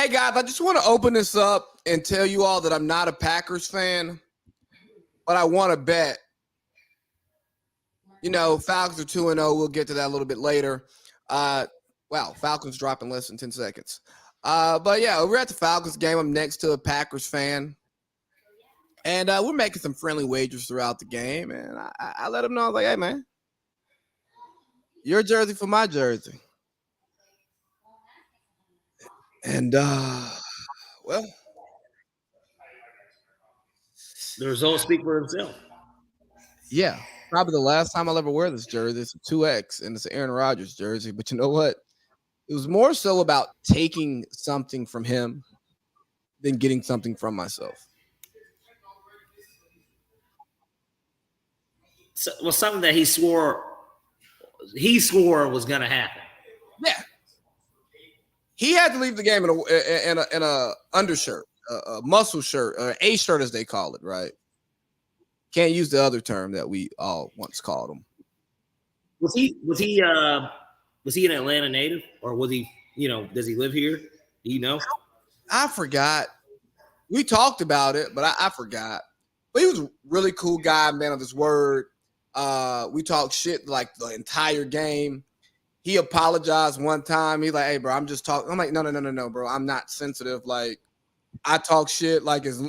Hey guys, I just want to open this up and tell you all that I'm not a Packers fan, but I want to bet. Falcons are 2-0. We'll get to that a little bit later. Wow, Falcons dropping less than 10 seconds. But yeah, we're at the Falcons game. I'm next to a Packers fan. And we're making some friendly wagers throughout the game. And I let them know, I was like, hey, man, your jersey for my jersey. And, well, The results speak for themselves. yeah, probably the last time I'll ever wear this jersey. It's a 2X, and it's an Aaron Rodgers jersey. But you know what? It was more so about taking something from him than getting something from myself. So, well, something that he swore was going to happen. Yeah, he had to leave the game in a undershirt, a muscle shirt, or a shirt as they call it. Right? Can't use the other term that we all once called him. Was he an Atlanta native, or was he? Does he live here? Do you know? I forgot. We talked about it, but I forgot. But he was a really cool guy, man of his word. We talked shit like the entire game. He apologized one time. He's like, hey, bro, I'm just talking. I'm like, no, bro. I'm not sensitive. Like, I talk shit like as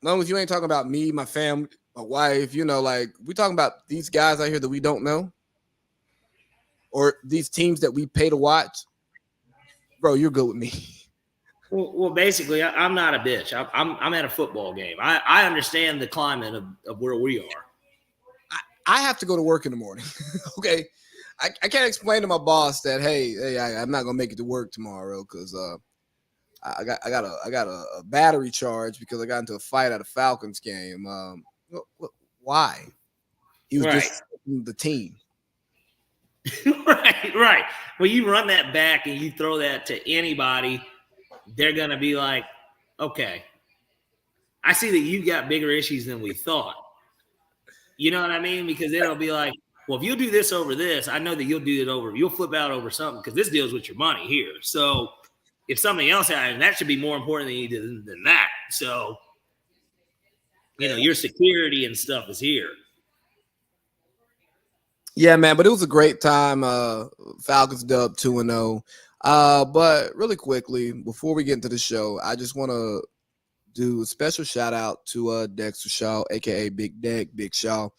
long as you ain't talking about me, my family, my wife, like we talking about these guys out here that we don't know or these teams that we pay to watch. Bro, you're good with me. Well, basically, I'm not a bitch. I'm at a football game. I understand the climate of where we are. I have to go to work in the morning. Okay. I can't explain to my boss that, hey, I'm not gonna make it to work tomorrow because I got a battery charge because I got into a fight at a Falcons game. Why? He was just the team. Right. Well, you run that back and you throw that to anybody, they're gonna be like, okay, I see that you got bigger issues than we thought. You know what I mean? Because it'll be like, well, if you do this over this, I know that you'll flip out over something because this deals with your money here. So if something else happens, that should be more important than that. So, your security and stuff is here. Yeah, man, but it was a great time. Falcons dub 2-0. But really quickly, before we get into the show, I just want to do a special shout out to Dexter Shaw, aka Big Deck, Big Shaw.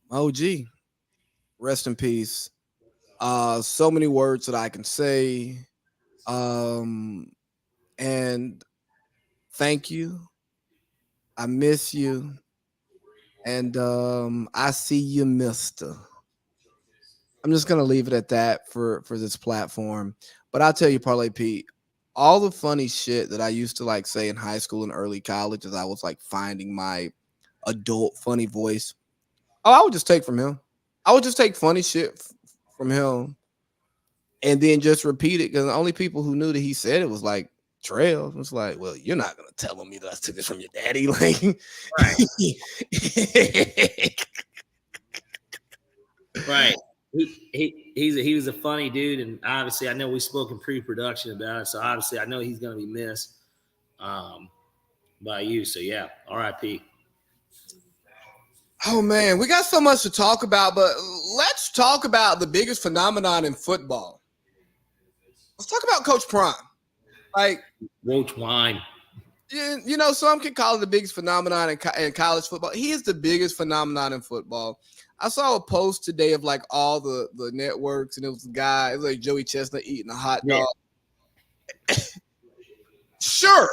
OG, rest in peace. So many words that I can say. And thank you. I miss you. And I see you, mister. I'm just going to leave it at that for this platform. But I'll tell you, Parlay Pete, all the funny shit that I used to like say in high school and early college as I was like finding my adult funny voice. Oh, I would just take from him. I would just take funny shit from him and then just repeat it because the only people who knew that he said it was like Trail. It's like, well, you're not gonna tell me that I took this from your daddy, like, right. He was a funny dude, and obviously, I know we spoke in pre-production about it, so obviously, I know he's gonna be missed by you. So yeah, R.I.P. Oh man, we got so much to talk about, but let's talk about the biggest phenomenon in football. Let's talk about Coach Prime. Like, Roach wine. Some can call it the biggest phenomenon in college football. He is the biggest phenomenon in football. I saw a post today of like all the networks, and it was a guy, it was like Joey Chestnut eating a hot dog. Yeah. Sure,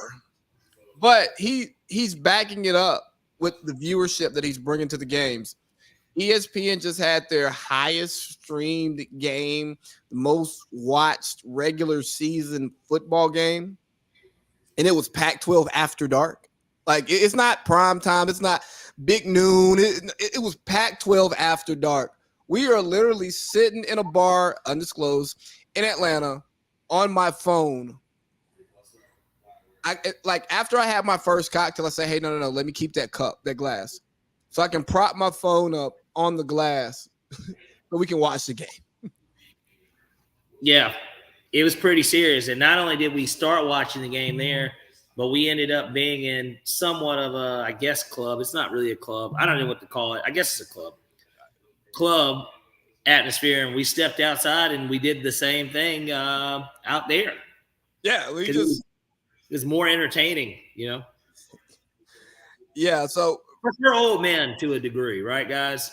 but he's backing it up with the viewership that he's bringing to the games. ESPN just had their highest streamed game, the most watched regular season football game, and it was Pac-12 after dark. Like, it's not prime time. It's not big noon. It was Pac-12 after dark. We are literally sitting in a bar, undisclosed, in Atlanta on my phone. After I have my first cocktail, I say, hey, no, let me keep that glass. So I can prop my phone up on the glass so we can watch the game. Yeah. it was pretty serious. And not only did we start watching the game there, but we ended up being in somewhat of a, I guess, club. It's not really a club. I don't know what to call it. I guess it's a club. Club atmosphere. And we stepped outside and we did the same thing out there. Yeah, It was more entertaining, you know? Yeah, so. We're old men to a degree, right, guys?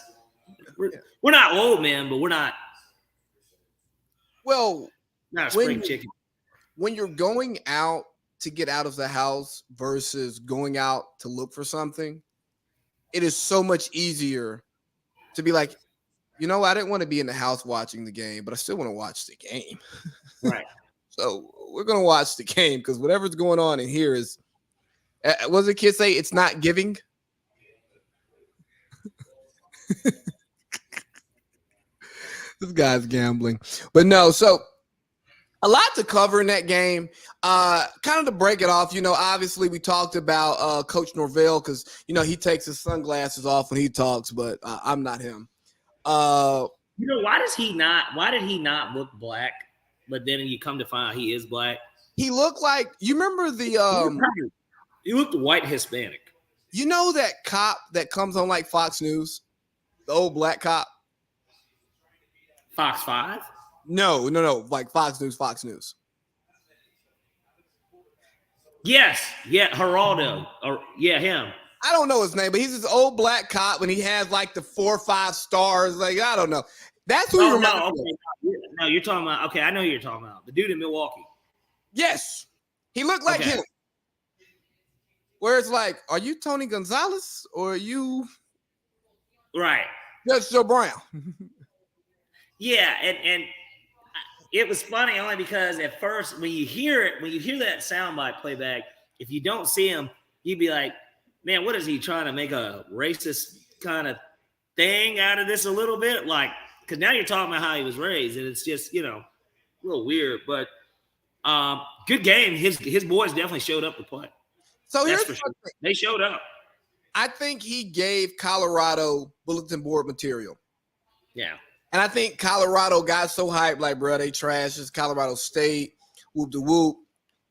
We're not old men, but we're not. Well, not a spring chicken. When you're going out to get out of the house versus going out to look for something, it is so much easier to be like, you know, I didn't want to be in the house watching the game, but I still want to watch the game. Right. So we're going to watch the game because whatever's going on in here is, what does the kid say? It's not giving. This guy's gambling. But no, so a lot to cover in that game. Kind of to break it off, you know, obviously we talked about Coach Norvell because, you know, he takes his sunglasses off when he talks, but I'm not him. You know, why did he not look black? But then you come to find out he is black. He looked like, you remember he looked white Hispanic. You know that cop that comes on like Fox News? The old black cop? Fox 5? No, like Fox News. Yes, yeah, Geraldo. Yeah, him. I don't know his name, but he's this old black cop when he has like the 4 or 5 stars. Like, I don't know. That's who you remember. No, you're talking about, okay, I know who you're talking about. The dude in Milwaukee. Yes. He looked like him. Where it's like, are you Tony Gonzalez or are you right? That's Joe Brown. Yeah, and it was funny only because at first when you hear that soundbite playback, if you don't see him, you'd be like, man, what is he trying to make a racist kind of thing out of this a little bit? Like, because now you're talking about how he was raised, and it's just, you know, a little weird. But good game. His boys definitely showed up to play. So here's for sure. They showed up. I think he gave Colorado bulletin board material. Yeah. And I think Colorado got so hyped, like, bro, they trash. It's Colorado State, whoop de whoop.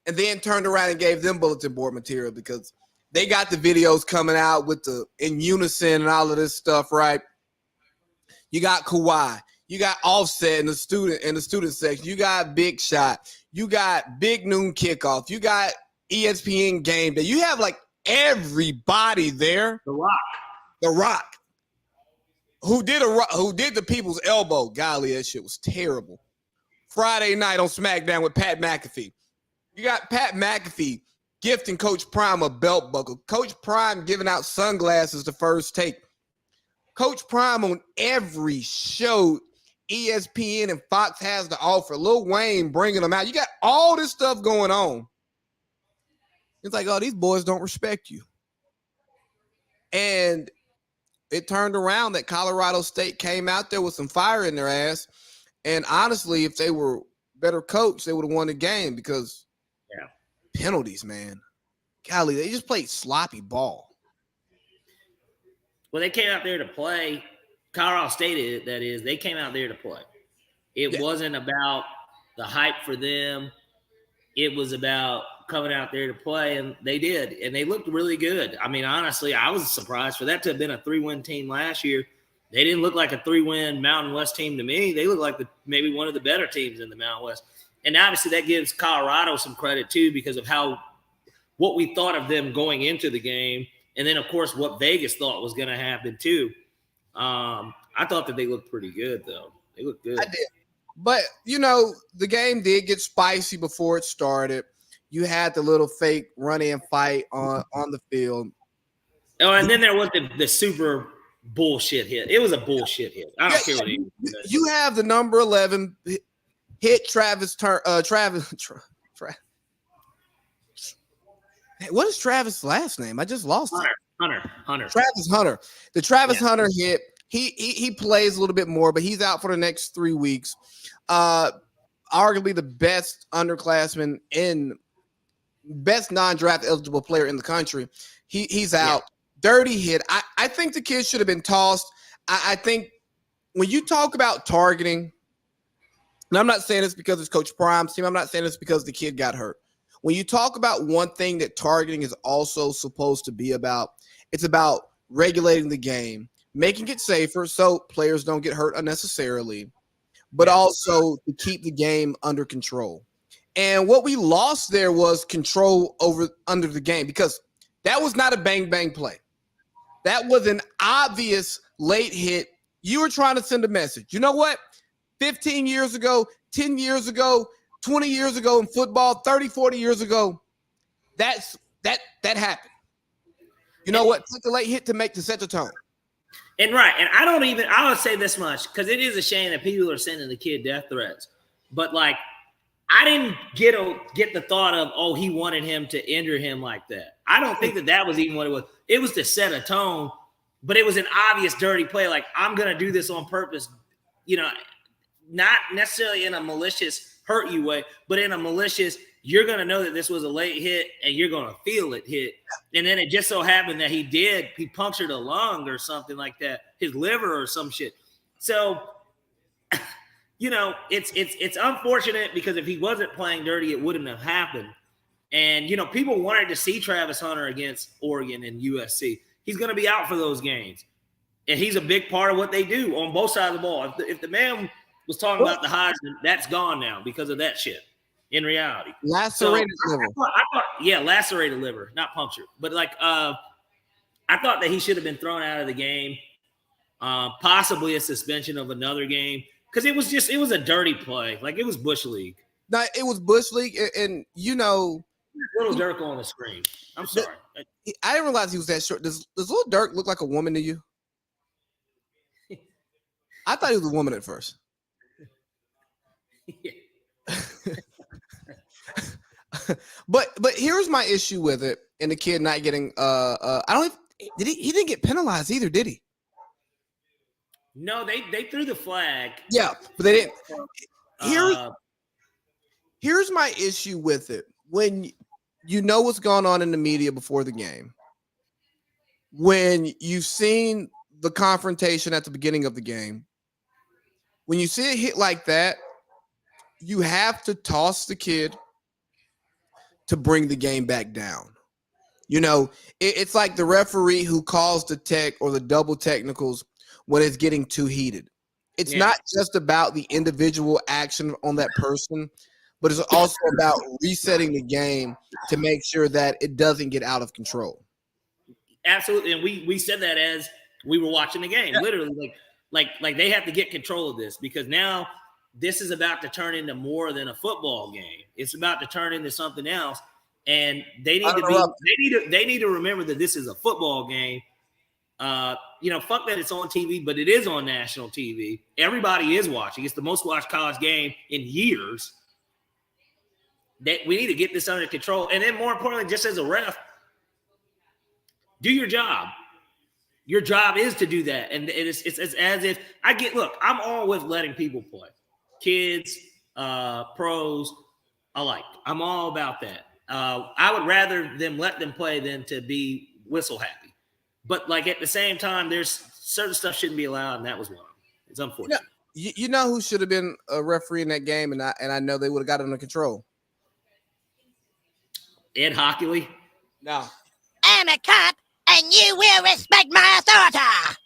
And then turned around and gave them bulletin board material because they got the videos coming out with the in unison and all of this stuff, right? You got Kawhi. You got Offset in the student section. You got Big Shot. You got Big Noon Kickoff. You got ESPN Game Day. You have like everybody there. The Rock. Who did the people's elbow? Golly, that shit was terrible. Friday night on SmackDown with Pat McAfee. You got Pat McAfee gifting Coach Prime a belt buckle. Coach Prime giving out sunglasses the first take. Coach Prime on every show ESPN and Fox has to offer. Lil Wayne bringing them out. You got all this stuff going on. It's like, oh, these boys don't respect you. And it turned around that Colorado State came out there with some fire in their ass. And honestly, if they were better coached, they would have won the game because penalties, man. Golly, they just played sloppy ball. Well, they came out there to play. Colorado State, that is, they came out there to play. It wasn't about the hype for them. It was about coming out there to play, and they did, and they looked really good. I mean, honestly, I was surprised for that to have been a 3-win team last year. They didn't look like a 3-win Mountain West team to me. They look like maybe one of the better teams in the Mountain West. And obviously that gives Colorado some credit too because of what we thought of them going into the game, and then of course what Vegas thought was going to happen too. I thought that they looked pretty good though. They looked good. I did. But, you know, the game did get spicy before it started. You had the little fake run-in fight on the field. Oh, and then there was the super bullshit hit. It was a bullshit hit. I don't care what it is. You have the number 11 hit Travis. What is Travis' last name? I just lost it. Hunter. Travis Hunter. The Travis Hunter hit. He plays a little bit more, but he's out for the next 3 weeks. Arguably the best underclassman best non-draft eligible player in the country. He's out. Dirty hit. I think the kid should have been tossed. I think when you talk about targeting, And I'm not saying this because it's Coach Prime's team. I'm not saying this because the kid got hurt. When you talk about one thing that targeting is also supposed to be about, it's about regulating the game, making it safer so players don't get hurt unnecessarily, but also to keep the game under control. And what we lost there was control under the game, because that was not a bang play. That was an obvious late hit. You were trying to send a message. You know what? 15 years ago, 10 years ago, 20 years ago in football, 30, 40 years ago, that happened. You know what? Took the late hit to set the tone. And right, and I would say this much, because it is a shame that people are sending the kid death threats. But like, I didn't get the thought of, oh, he wanted him to injure him like that. I don't think that was even what it was. It was to set a tone, but it was an obvious dirty play. Like, I'm going to do this on purpose, not necessarily in a malicious hurt you way, but in a malicious, you're going to know that this was a late hit and you're going to feel it hit. And then it just so happened that he punctured a lung or something like that, his liver or some shit. So, it's unfortunate, because if he wasn't playing dirty, it wouldn't have happened. And, people wanted to see Travis Hunter against Oregon and USC. He's going to be out for those games. And he's a big part of what they do on both sides of the ball. If the man was talking about the Heisman, that's gone now because of that shit in reality. Lacerated liver. Lacerated liver, not punctured. But, I thought that he should have been thrown out of the game, possibly a suspension of another game. Because it was a dirty play. Like, it was Bush League. No, it was Bush League. And Little Dirk on the screen. I'm sorry. I didn't realize he was that short. Does Little Dirk look like a woman to you? I thought he was a woman at first. Yeah. But here's my issue with it, and the kid not getting he didn't get penalized either, did he? No, they threw the flag. Yeah, but they didn't. Here's my issue with it. When you know what's going on in the media before the game, when you've seen the confrontation at the beginning of the game, when you see a hit like that, you have to toss the kid to bring the game back down. It's like the referee who calls the tech or the double technicals when it's getting too heated. It's not just about the individual action on that person, but it's also about resetting the game to make sure that it doesn't get out of control. Absolutely. And we said that as we were watching the game, literally like they have to get control of this, because now this is about to turn into more than a football game. It's about to turn into something else. And they need to remember that this is a football game. Fuck that it's on TV, but it is on national TV. Everybody is watching. It's the most watched college game in years. That we need to get this under control. And then more importantly, just as a ref, do your job. Your job is to do that. And it's as if I'm all with letting people play. Kids, pros alike. I'm all about that. I would rather them let them play than to be whistle happy. But at the same time, there's certain stuff shouldn't be allowed, and that was one. It's unfortunate. You know who should have been a referee in that game, and I know they would have got it under control. Ed Hockley. No. I'm a cop, and you will respect my authority.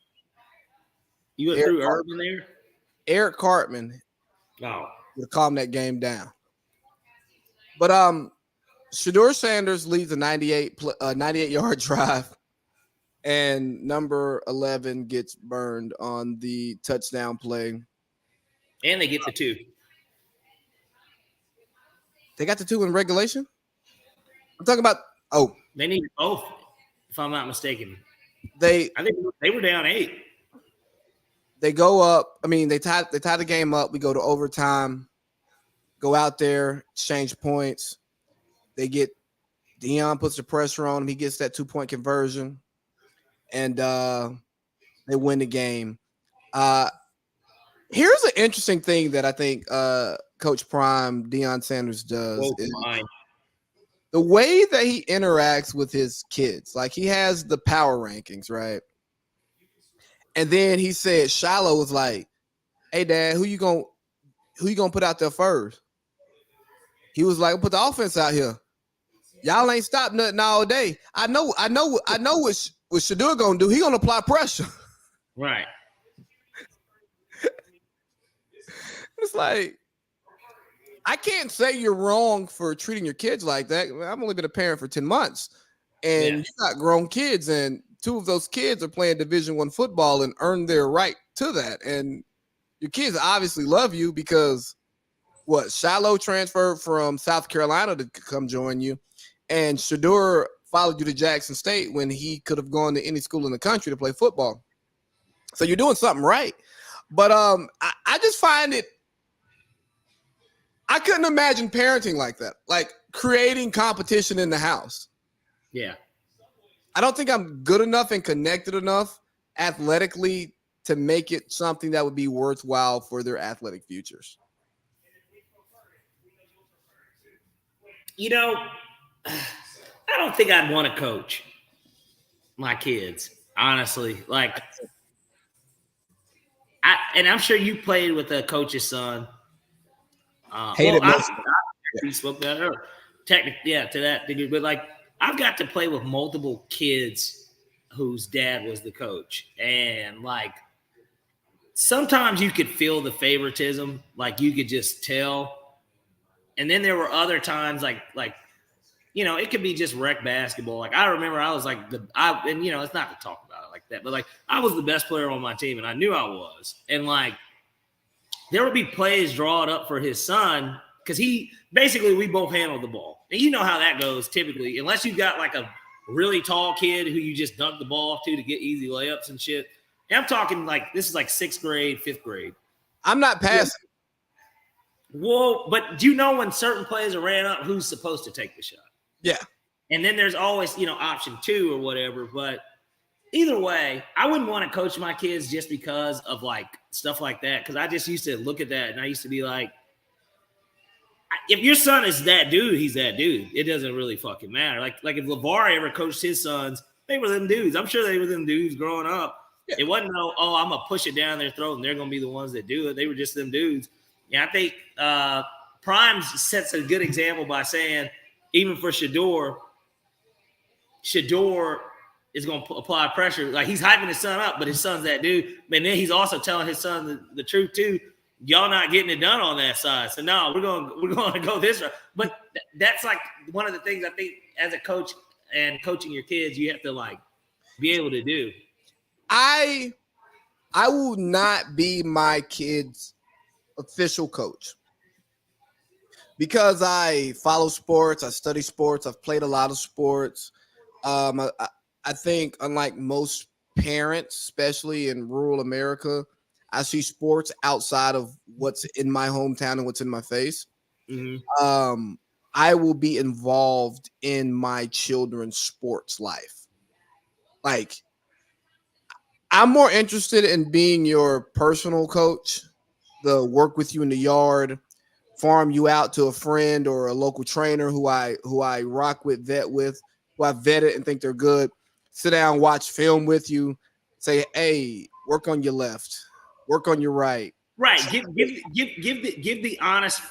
You went through Urban there? Eric Cartman would have calmed that game down. But Shedeur Sanders leads a 98-yard drive, and number 11 gets burned on the touchdown play. And they get the 2. They got the 2 in regulation? I'm talking about they need both, if I'm not mistaken. I think they were down 8. They go up. I mean, they tie the game up. We go to overtime, go out there, exchange points. Deion puts the pressure on him. He gets that 2-point conversion, and they win the game. Here's an interesting thing that I think Coach Prime, Deion Sanders, does. The way that he interacts with his kids. Like, he has the power rankings, right? And then he said, Shiloh was like, hey, Dad, who you going who you gonna put out there first? He was like, put the offense out here. Y'all ain't stopped nothing all day. I know what Shador gonna do. He gonna apply pressure. Right. It's like, I can't say you're wrong for treating your kids like that. I've only been a parent for 10 months, and you got grown kids, and 2 of those kids are playing Division I football and earned their right to that. And your kids obviously love you because Shiloh transferred from South Carolina to come join you, and Shador followed you to Jackson State when he could have gone to any school in the country to play football. So you're doing something right. But I just find it, I couldn't imagine parenting like that, like creating competition in the house. Yeah. I don't think I'm good enough and connected enough athletically to make it something that would be worthwhile for their athletic futures. You know, I don't think I'd want to coach my kids, honestly. Like, I'm sure you played with a coach's son. You spoke that earlier. Technically, to that degree. But like, I've got to play with multiple kids whose dad was the coach, and like, sometimes you could feel the favoritism, like you could just tell. And then there were other times, like it could be just rec basketball. Like, I remember I was like it's not to talk about it like that, but like, I was the best player on my team, and I knew I was. And like, there would be plays drawn up for his son because we both handled the ball. And you know how that goes typically, unless you've got like a really tall kid who you just dunk the ball off to get easy layups and shit. And I'm talking like, this is like 6th grade, 5th grade. I'm not passing. Whoa, but do you know when certain plays are ran up, who's supposed to take the shot? Yeah. And then there's always, option 2 or whatever. But either way, I wouldn't want to coach my kids just because of like stuff like that. Because I just used to look at that and I used to be like, if your son is that dude, he's that dude. It doesn't really fucking matter. Like if LeVar ever coached his sons, they were them dudes. I'm sure they were them dudes growing up. Yeah. It wasn't I'm gonna push it down their throat and they're gonna be the ones that do it. They were just them dudes. Yeah, I think Prime sets a good example by saying, even for Shador is going to apply pressure. Like, he's hyping his son up, but his son's that dude. And then he's also telling his son the truth too. Y'all not getting it done on that side. So no, we're going to go this way. But that's like one of the things I think as a coach and coaching your kids, you have to like be able to do. I will not be my kid's official coach because I follow sports, I study sports, I've played a lot of sports. I think unlike most parents, especially in rural America, I see sports outside of what's in my hometown and what's in my face. Mm-hmm. I will be involved in my children's sports life. Like, I'm more interested in being your personal coach, the work with you in the yard, farm you out to a friend or a local trainer who I rock with, vet with, who I vetted and think they're good. Sit down, watch film with you, say, hey, work on your left, work on your right. Right. Give the honest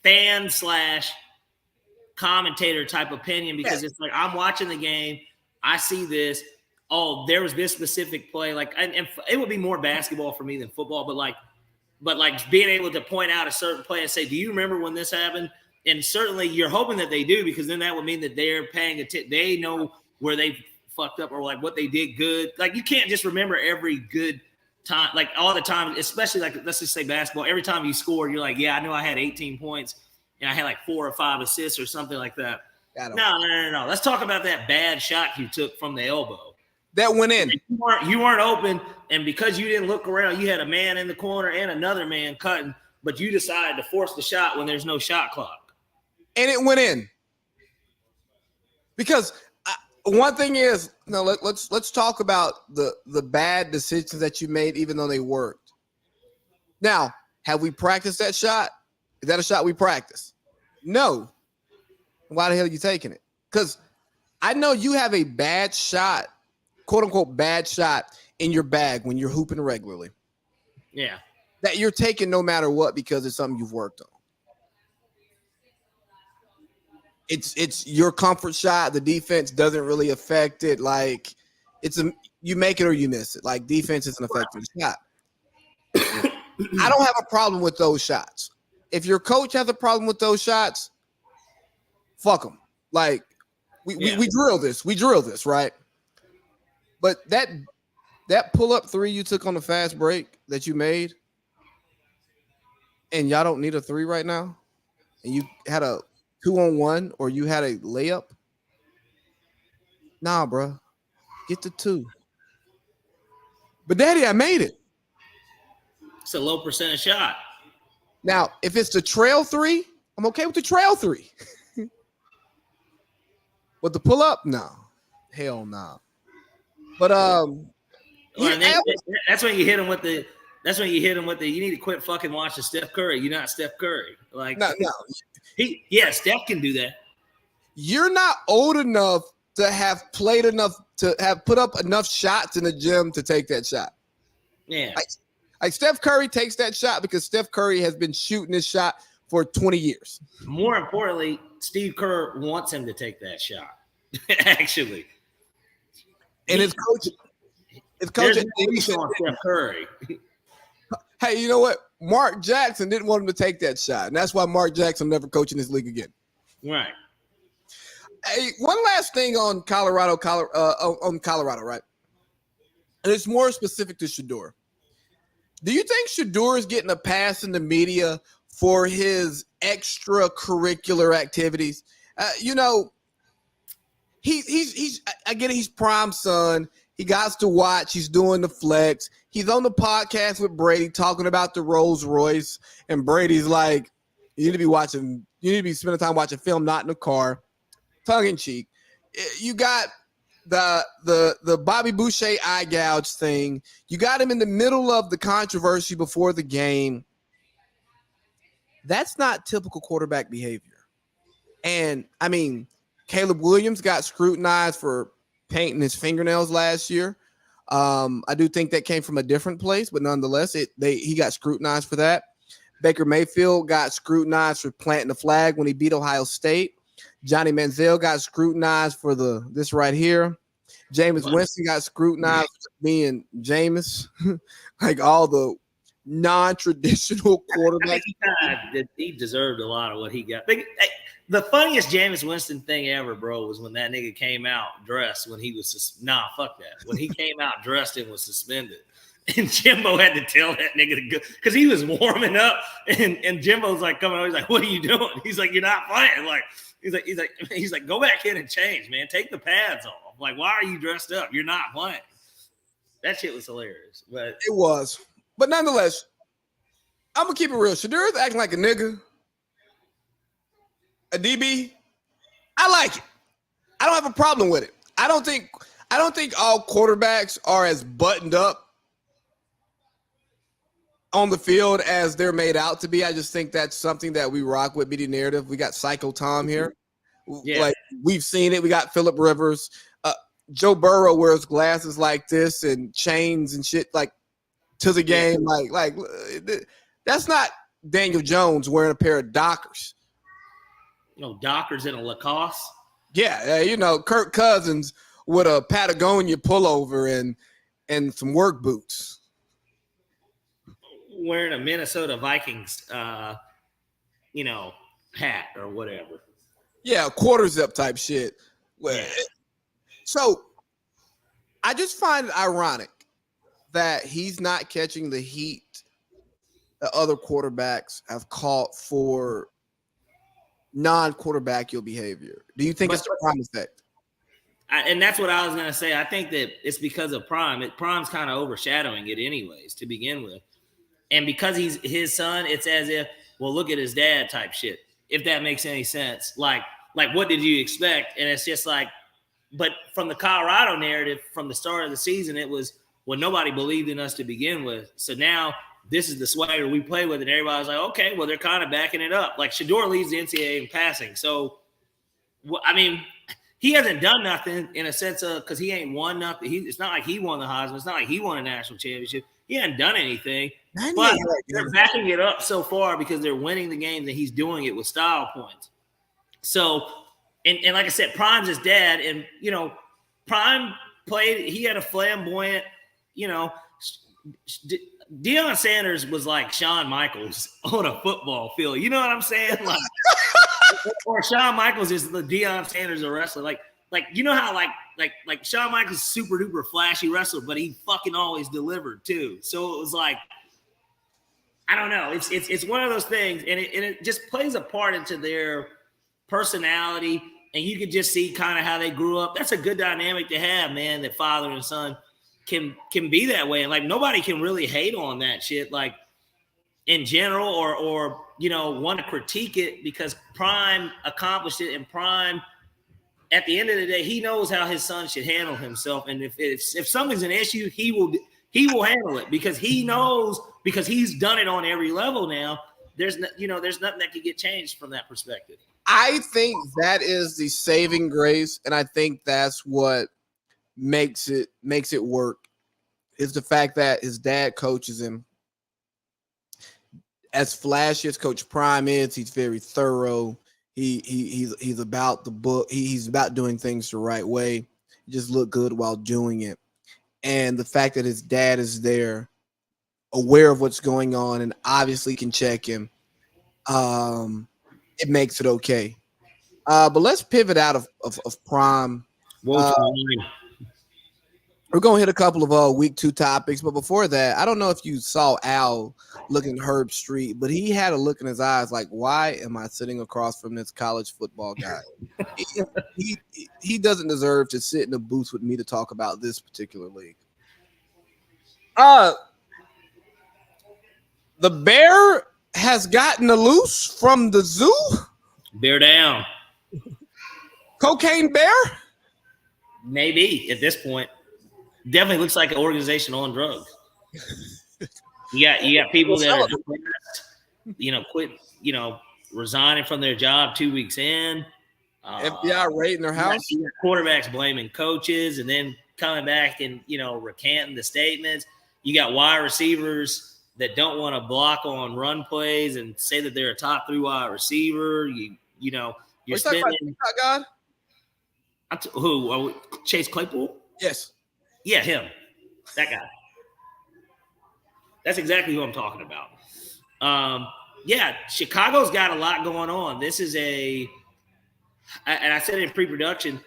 fan / commentator type opinion, because it's like, I'm watching the game, I see this. Oh, there was this specific play. Like, and it would be more basketball for me than football, but like being able to point out a certain play and say, do you remember when this happened? And certainly you're hoping that they do, because then that would mean that they're paying attention. They know where they fucked up or like what they did good. Like, you can't just remember every good time, like all the time, especially like, let's just say basketball. Every time you scored, you're like, yeah, I knew I had 18 points and I had like 4 or 5 assists or something like that. No. Let's talk about that bad shot you took from the elbow. That went in. You weren't open, and because you didn't look around, you had a man in the corner and another man cutting, but you decided to force the shot when there's no shot clock. And it went in. Because one thing is, let's talk about the bad decisions that you made, even though they worked. Now, have we practiced that shot? Is that a shot we practice? No. Why the hell are you taking it? Because I know you have a bad shot, quote unquote bad shot, in your bag when you're hooping regularly. Yeah. that you're taking no matter what because it's something you've worked on. It's your comfort shot. The defense doesn't really affect it. Like you make it or you miss it. Like defense isn't affecting the shot. I don't have a problem with those shots. If your coach has a problem with those shots, fuck them. Like we drill this. We drill this, right? But that pull-up three you took on the fast break that you made, and y'all don't need a three right now, and you had a 2-on-1 or you had a layup. Nah, bro. Get the two. But Daddy, I made it. It's a low percentage shot. Now, if it's the trail three, I'm okay with the trail three. But the pull-up, no. Hell no. Nah. But that's when you hit him with the. That's when you hit him with the. You need to quit fucking watching Steph Curry. You're not Steph Curry. Like no. Steph can do that. You're not old enough to have played enough to have put up enough shots in the gym to take that shot. Yeah. Like Steph Curry takes that shot because Steph Curry has been shooting this shot for 20 years. More importantly, Steve Kerr wants him to take that shot. Actually. And his coach on Steph Curry. Hey, you know what? Mark Jackson didn't want him to take that shot, and that's why Mark Jackson never coach in this league again. Right. Hey, one last thing on Colorado, right? And it's more specific to Shedeur. Do you think Shedeur is getting a pass in the media for his extracurricular activities? He's I get it. He's prime son. He got to watch. He's doing the flex. He's on the podcast with Brady talking about the Rolls Royce. And Brady's like, you need to be spending time watching film, not in the car. Tongue in cheek. You got the Bobby Boucher eye gouge thing. You got him in the middle of the controversy before the game. That's not typical quarterback behavior. And I mean, Caleb Williams got scrutinized for painting his fingernails last year. I do think that came from a different place, but nonetheless, he got scrutinized for that. Baker Mayfield got scrutinized for planting the flag when he beat Ohio State. Johnny Manziel got scrutinized for this right here. Jameis Winston got scrutinized for being Jameis. Like all the non-traditional quarterbacks. He deserved a lot of what he got. The funniest Jameis Winston thing ever, bro, was when that nigga came out dressed when he was fuck that. When he came out dressed and was suspended. And Jimbo had to tell that nigga to go because he was warming up and Jimbo's like coming over. He's like, what are you doing? He's like, you're not playing. Like, he's like, go back in and change, man. Take the pads off. Like, why are you dressed up? You're not playing. That shit was hilarious. But it was. But nonetheless, I'm gonna keep it real. Shedeur is acting like a nigga. A DB. I like it. I don't have a problem with it. I don't think all quarterbacks are as buttoned up on the field as they're made out to be. I just think that's something that we rock with, media narrative. We got Psycho Tom here. Yeah. Like we've seen it. We got Phillip Rivers. Joe Burrow wears glasses like this and chains and shit like to the game. Like that's not Daniel Jones wearing a pair of Dockers. Dockers in a Lacoste. Yeah, Kirk Cousins with a Patagonia pullover and some work boots. Wearing a Minnesota Vikings, hat or whatever. Yeah, quarter zip type shit. Yeah. So I just find it ironic that he's not catching the heat that other quarterbacks have caught for non-quarterbackial behavior. Do you think it's the prime effect? And that's what I was going to say. I think that it's because of Prime. Prime's kind of overshadowing it anyways to begin with. And because he's his son, it's as if, well, look at his dad type shit, if that makes any sense. Like what did you expect? And it's just like, but from the Colorado narrative, from the start of the season, it was, well, nobody believed in us to begin with. So now this is the swagger we play with. And everybody's like, okay, well, they're kind of backing it up. Like Shedeur leads the NCAA in passing. So, I mean, he hasn't done nothing in a sense of, because he ain't won nothing. It's not like he won the Heisman. It's not like he won a national championship. He hadn't done anything. 98 But yards. they're backing it up so far because they're winning the games and he's doing it with style points. So, and like I said, Prime's his dad. And, Prime played – he had a flamboyant, Deion Sanders was like Shawn Michaels on a football field. You know what I'm saying? Like, or Shawn Michaels is the Deion Sanders a wrestler. Like how like Shawn Michaels is super duper flashy wrestler, but he fucking always delivered too. So it was like, I don't know. It's one of those things, and it just plays a part into their personality, and you could just see kind of how they grew up. That's a good dynamic to have, man. That father and son can be that way, and like nobody can really hate on that shit, like in general, or want to critique it because Prime accomplished it, and Prime, at the end of the day, he knows how his son should handle himself, and if something's an issue, he will handle it because he knows, because he's done it on every level now. There's nothing that can get changed from that perspective. I think that is the saving grace, and I think that's what makes it work, is the fact that his dad coaches him. As flashy as Coach Prime is, he's very thorough. He's about the book. He's about doing things the right way. He just look good while doing it. And the fact that his dad is there, aware of what's going on, and obviously can check him, it makes it okay. But let's pivot out of Prime. We're going to hit a couple of week 2 topics. But before that, I don't know if you saw Al looking Herb Street, but he had a look in his eyes like, why am I sitting across from this college football guy? he doesn't deserve to sit in a booth with me to talk about this particular league. The bear has gotten loose from the zoo. Bear down. Cocaine bear? Maybe at this point. Definitely looks like an organization on drugs. You got people that are quit, resigning from their job 2 weeks in. FBI raiding their house. You got quarterbacks blaming coaches and then coming back and recanting the statements. You got wide receivers that don't want to block on run plays and say that they're a top 3 wide receiver. You're spending. God? Who? Chase Claypool? Yes. Yeah, him. That guy. That's exactly who I'm talking about. Chicago's got a lot going on. This is and I said it in pre-production,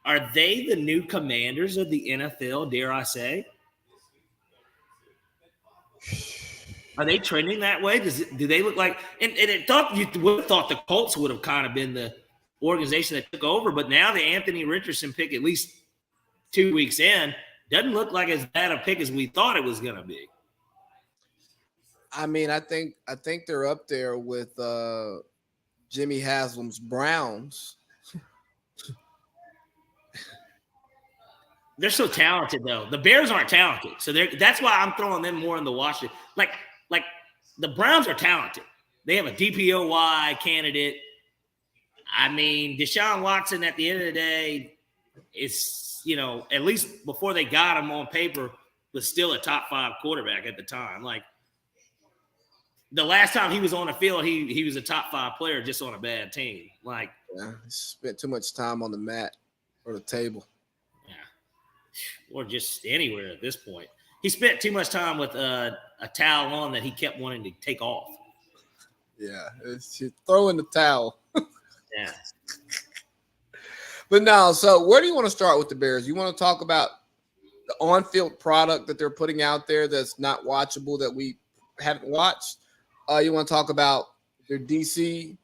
are they the new Commanders of the NFL, dare I say? Are they trending that way? Do they look like – and you would have thought the Colts would have kind of been the organization that took over, but now the Anthony Richardson pick, at least 2 weeks in, doesn't look like as bad a pick as we thought it was going to be. I mean, I think they're up there with Jimmy Haslam's Browns. They're so talented, though. The Bears aren't talented, so that's why I'm throwing them more in the wash. Like the Browns are talented. They have a DPOY candidate. I mean, Deshaun Watson, at the end of the day, is at least before they got him on paper, was still a top 5 quarterback at the time. Like the last time he was on the field, he was a top 5 player just on a bad team. Like, yeah, he spent too much time on the mat or the table. Or just anywhere at this point. He spent too much time with a towel on that he kept wanting to take off. Yeah, it's throwing the towel. Yeah. But no, so where do you want to start with the Bears? You want to talk about the on-field product that they're putting out there that's not watchable, that we haven't watched? You want to talk about their DC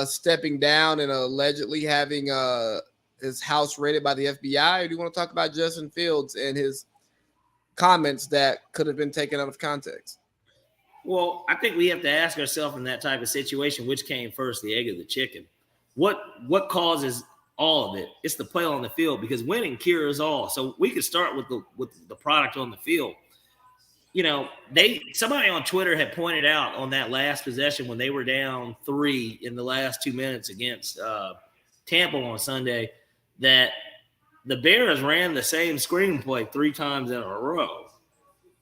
stepping down and allegedly having his house raided by the FBI? Or do you want to talk about Justin Fields and his comments that could have been taken out of context? Well, I think we have to ask ourselves in that type of situation, which came first, the egg or the chicken? What causes all of it? It's the play on the field, because winning cures all. So we could start with the product on the field. Somebody on Twitter had pointed out on that last possession when they were down 3 in the last 2 minutes against Tampa on Sunday, that the Bears ran the same screenplay 3 times in a row.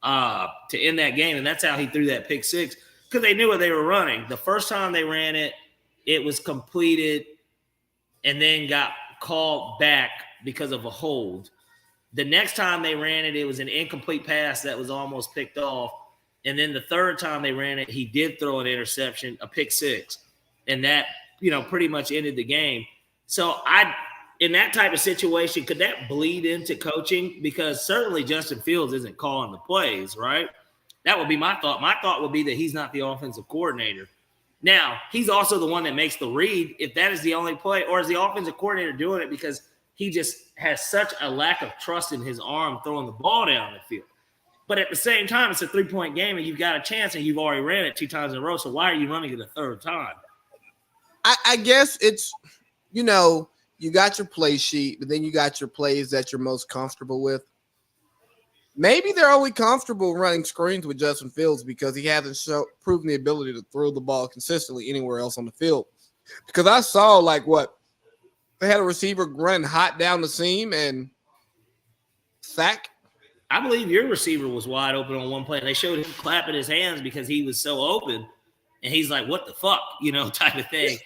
to end that game, and that's how he threw that pick six because they knew what they were running. The first time they ran it, it was completed and then got called back because of a hold. The next time they ran it, it was an incomplete pass that was almost picked off. And then the third time they ran it, he did throw an interception, a pick six. And that, pretty much ended the game. So in that type of situation, could that bleed into coaching? Because certainly Justin Fields isn't calling the plays, right? That would be my thought. My thought would be that he's not the offensive coordinator. Now, he's also the one that makes the read if that is the only play, or is the offensive coordinator doing it because he just has such a lack of trust in his arm throwing the ball down the field. But at the same time, it's a 3-point game, and you've got a chance, and you've already ran it 2 times in a row, so why are you running it a third time? I guess it's, you got your play sheet, but then you got your plays that you're most comfortable with. Maybe they're only comfortable running screens with Justin Fields because he hasn't proven the ability to throw the ball consistently anywhere else on the field. Because I saw, they had a receiver running hot down the seam and sack. I believe your receiver was wide open on one play, and they showed him clapping his hands because he was so open, and he's like, what the fuck, type of thing.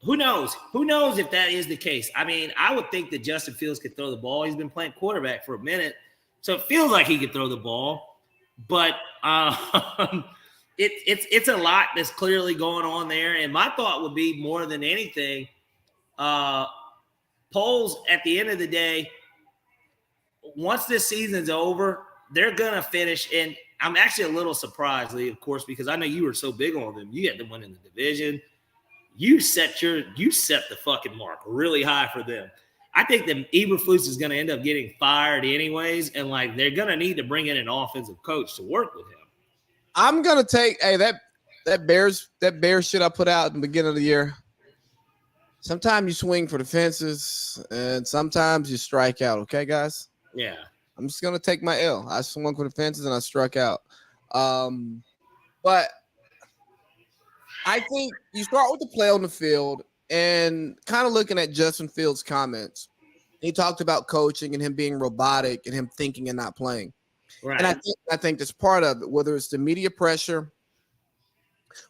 Who knows? Who knows if that is the case? I mean, I would think that Justin Fields could throw the ball. He's been playing quarterback for a minute, so it feels like he could throw the ball. But it's a lot that's clearly going on there. And my thought would be more than anything, polls at the end of the day, once this season's over, they're going to finish. And I'm actually a little surprised, Lee, of course, because I know you were so big on them. You had them winning the division. You set the fucking mark really high for them. I think that Eberflus is going to end up getting fired anyways, and they're going to need to bring in an offensive coach to work with him. I'm going to take that Bears shit I put out at the beginning of the year. Sometimes you swing for the fences, and sometimes you strike out. Okay, guys? Yeah. I'm just going to take my L. I swung for the fences and I struck out. But I think you start with the play on the field and kind of looking at Justin Fields' comments. He talked about coaching and him being robotic and him thinking and not playing. Right. And I think that's part of it, whether it's the media pressure,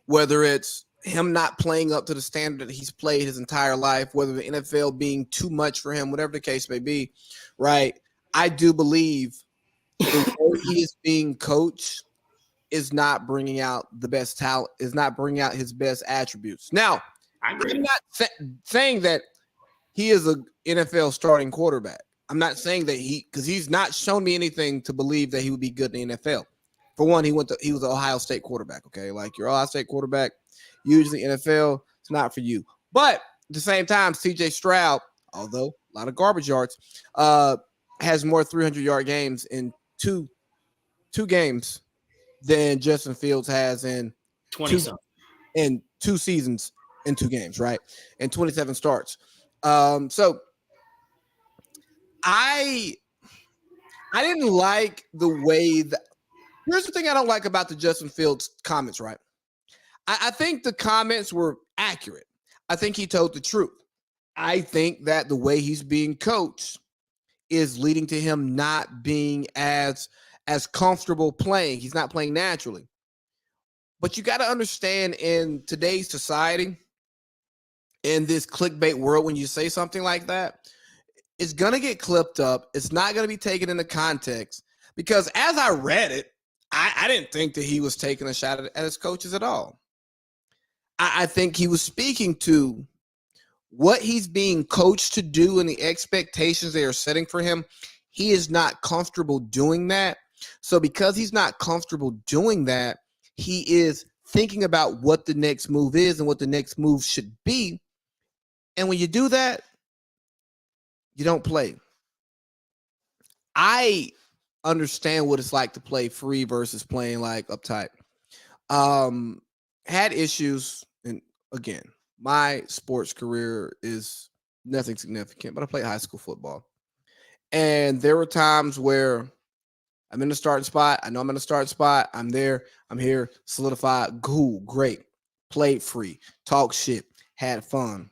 whether it's him not playing up to the standard that he's played his entire life, whether the NFL being too much for him, whatever the case may be, right? I do believe the way he is being coached is not bringing out the best talent, is not bringing out his best attributes. Now, I'm not saying that he is an NFL starting quarterback. I'm not saying that because he's not shown me anything to believe that he would be good in the NFL. For one, he was an Ohio State quarterback, okay? Your Ohio State quarterback, usually NFL, it's not for you. But at the same time, CJ Stroud, although a lot of garbage yards, has more 300-yard games in two games than Justin Fields has in 20-something. In 2 seasons in 2 games, right? And 27 starts. So I didn't like the way that. Here's the thing I don't like about the Justin Fields comments, right? I think the comments were accurate. I think he told the truth. I think that the way he's being coached is leading to him not being as comfortable playing. He's not playing naturally. But you got to understand, in today's society, in this clickbait world, when you say something like that, it's going to get clipped up. It's not going to be taken into context, because as I read it, I didn't think that he was taking a shot at his coaches at all. I think he was speaking to what he's being coached to do and the expectations they are setting for him. He is not comfortable doing that. So because he's not comfortable doing that, he is thinking about what the next move is and what the next move should be. And when you do that, you don't play. I understand what it's like to play free versus playing uptight. Had issues, and again, my sports career is nothing significant, but I played high school football. And there were times where I'm in the starting spot. I know I'm in the starting spot. I'm there. I'm here. Solidified. Cool. Great. Played free. Talk shit. Had fun.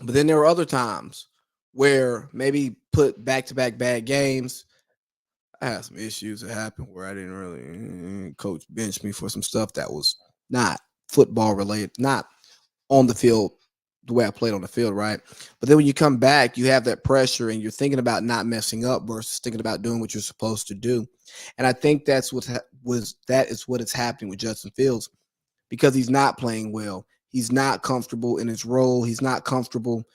But then there were other times where maybe put back-to-back bad games. I had some issues that happened where I didn't really coach benched me for some stuff that was not football related, not on the field the way I played on the field, right? But then when you come back, you have that pressure and you're thinking about not messing up versus thinking about doing what you're supposed to do. And I think that's that is what is happening with Justin Fields because he's not playing well. He's not comfortable in his role. He's not comfortable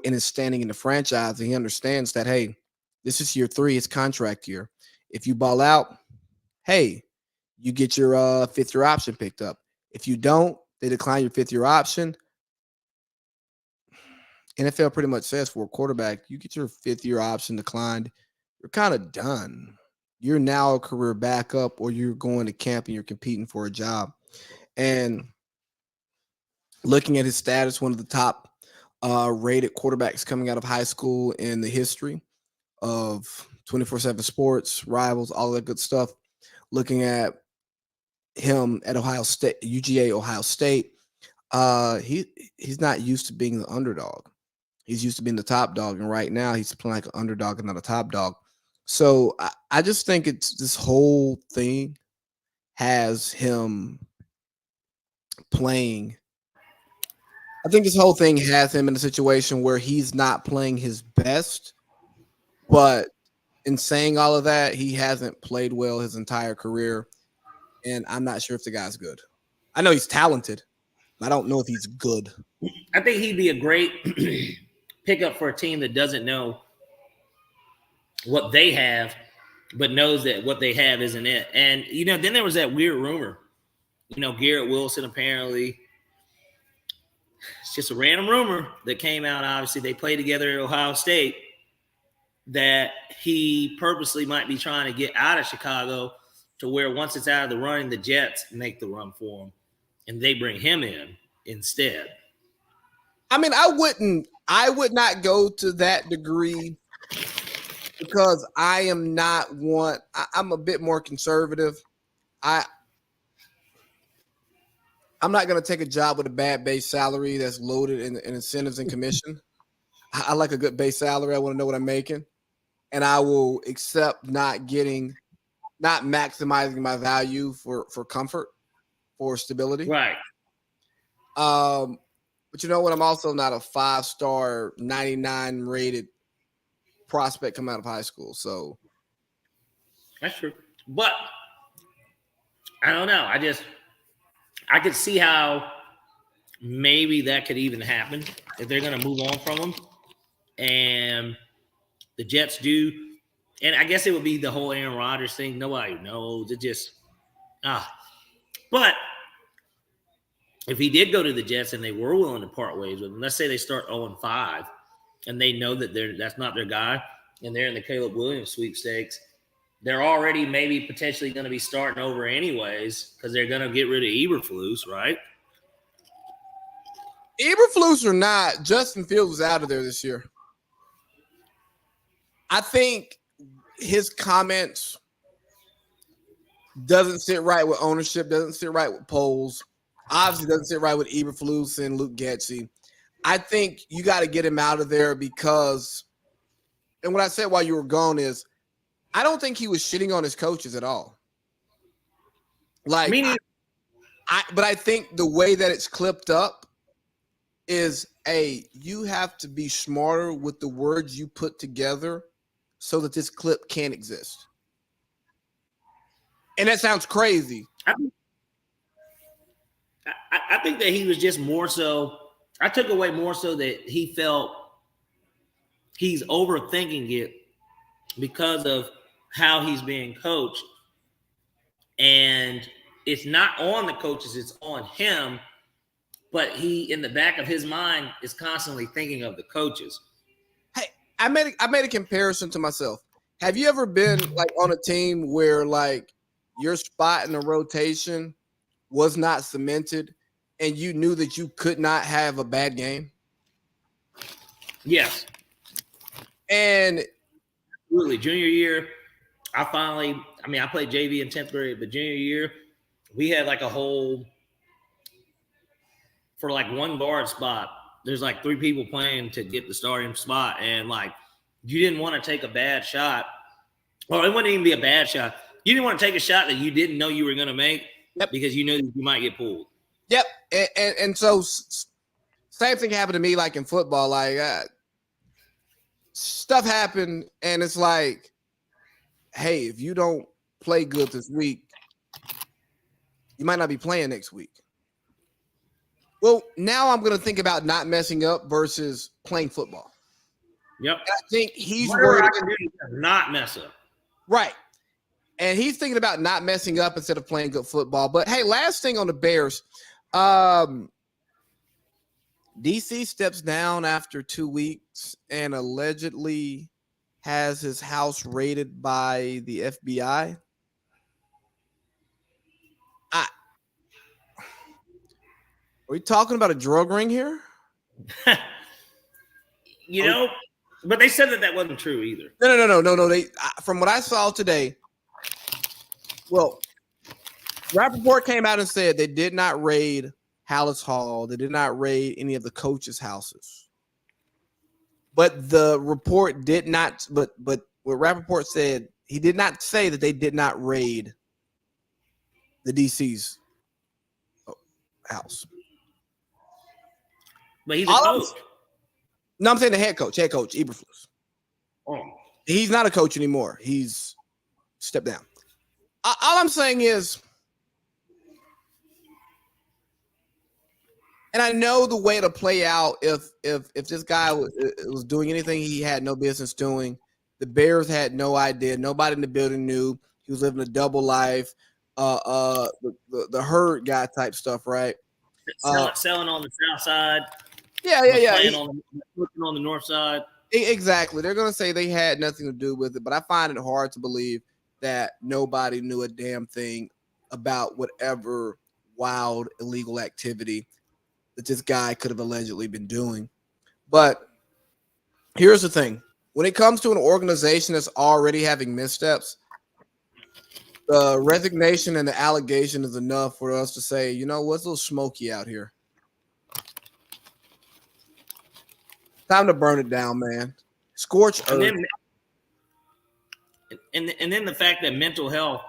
in his standing in the franchise. And he understands that, hey, this is year 3, it's contract year. If you ball out, hey, you get your fifth year option picked up. If you don't, they decline your fifth year option. NFL pretty much says for a quarterback, you get your fifth year option declined, you're kind of done. You're now a career backup or you're going to camp and you're competing for a job. And looking at his status, one of the top rated quarterbacks coming out of high school in the history of 24/7 sports, rivals, all that good stuff. Looking at him at Ohio State, UGA, Ohio State, he's not used to being the underdog. He's used to being the top dog, and right now he's playing like an underdog and not a top dog. So I just think it's this whole thing has him playing. I think this whole thing has him in a situation where he's not playing his best, but in saying all of that, he hasn't played well his entire career, and I'm not sure if the guy's good. I know he's talented. I don't know if he's good. I think he'd be a great pickup for a team that doesn't know what they have, but knows that what they have isn't it. And, then there was that weird rumor. Garrett Wilson apparently, it's just a random rumor that came out. Obviously, they played together at Ohio State, that he purposely might be trying to get out of Chicago to where once it's out of the running, the Jets make the run for him, and they bring him in instead. I mean, I would not go to that degree because I am not one. I'm a bit more conservative. I'm not going to take a job with a bad base salary that's loaded in incentives and commission. I like a good base salary. I want to know what I'm making, and I will accept not maximizing my value for comfort, for stability. Right. But you know what? I'm also not a 5-star, 99 rated prospect coming out of high school. So that's true. But I don't know. I could see how maybe that could even happen if they're going to move on from him. And the Jets do. And I guess it would be the whole Aaron Rodgers thing. Nobody knows. It just But if he did go to the Jets and they were willing to part ways with him, let's say they start 0-5 and they know that that's not their guy and they're in the Caleb Williams sweepstakes, they're already maybe potentially going to be starting over anyways because they're going to get rid of Eberflus, right? Eberflus or not, Justin Fields was out of there this year. I think his comments doesn't sit right with ownership, doesn't sit right with polls, obviously doesn't sit right with Eberflus and Luke Getsy. I think you got to get him out of there because, and what I said while you were gone is, I don't think he was shitting on his coaches at all. Like, but I think the way that it's clipped up is, you have to be smarter with the words you put together so that this clip can't exist. And that sounds crazy. I think that he was just more so, I took away more so that he felt he's overthinking it because of how he's being coached. And it's not on the coaches, it's on him. But he, in the back of his mind, is constantly thinking of the coaches. Hey, I made a comparison to myself. Have you ever been like on a team where like your spot in the rotation was not cemented and you knew that you could not have a bad game? Yes. And absolutely. Junior year, I played JV in 10th grade, but junior year, we had like a whole, for like one guard spot, there's like 3 people playing to get the starting spot. And like, you didn't want to take a bad shot Well, it wouldn't even be a bad shot. You didn't want to take a shot that you didn't know you were going to make because you knew that you might get pulled. Yep. And so same thing happened to me like in football. Like stuff happened and it's like, hey, if you don't play good this week, you might not be playing next week. Well, now I'm going to think about not messing up versus playing football. Yep. And I think he's worried I can do to not mess up. Right. And he's thinking about not messing up instead of playing good football. But hey, last thing on the Bears. DC steps down after 2 weeks and allegedly has his house raided by the FBI. Are we talking about a drug ring here? But they said that wasn't true either. No. They, from what I saw today, well, Rappaport came out and said they did not raid Hallis Hall. They did not raid any of the coaches' houses. But the report did not. But what Rappaport said, he did not say that they did not raid the DC's house. But he's a coach. No, I'm saying the head coach, Eberflus. Oh. He's not a coach anymore. He's stepped down. All I'm saying is, and I know the way to play out if this guy was doing anything he had no business doing. The Bears had no idea. Nobody in the building knew. He was living a double life. The herd guy type stuff, right? Selling on the south side. Yeah. Looking on the north side. Exactly. They're going to say they had nothing to do with it, but I find it hard to believe that nobody knew a damn thing about whatever wild illegal activity that this guy could have allegedly been doing. But here's the thing. When it comes to an organization that's already having missteps, the resignation and the allegation is enough for us to say, you know, what's a little smoky out here? Time to burn it down, man. Scorch earth. And then the fact that mental health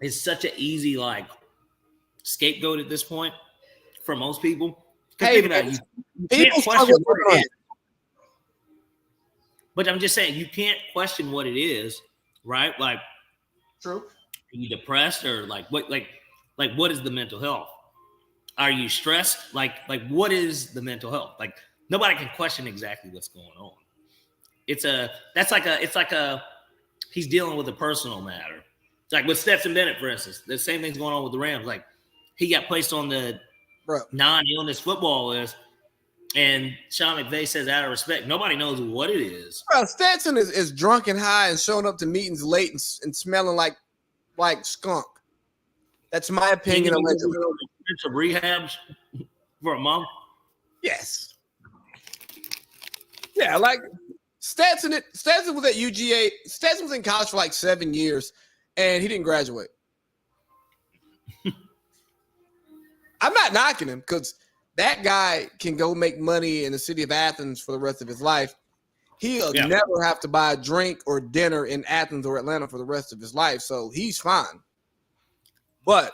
is such an easy scapegoat at this point for most people. Hey, you people can't question what it it. is. But I'm just saying, you can't question what it is, right? Like, true. Are you depressed or what is the mental health? Are you stressed? Like what is the mental health? Like nobody can question exactly what's going on. It's like he's dealing with a personal matter. It's like with Stetson Bennett, for instance, the same thing's going on with the Rams. Like he got placed on the non-illness football list, and Sean McVay says out of respect, nobody knows what it is. Bro, Stetson is drunk and high and showing up to meetings late and smelling like skunk. That's my opinion. Some rehabs for a month. Yes. Yeah, like Stetson was at UGA. Stetson was in college for like 7 years, and he didn't graduate. I'm not knocking him because that guy can go make money in the city of Athens for the rest of his life. He'll never have to buy a drink or dinner in Athens or Atlanta for the rest of his life, so he's fine. But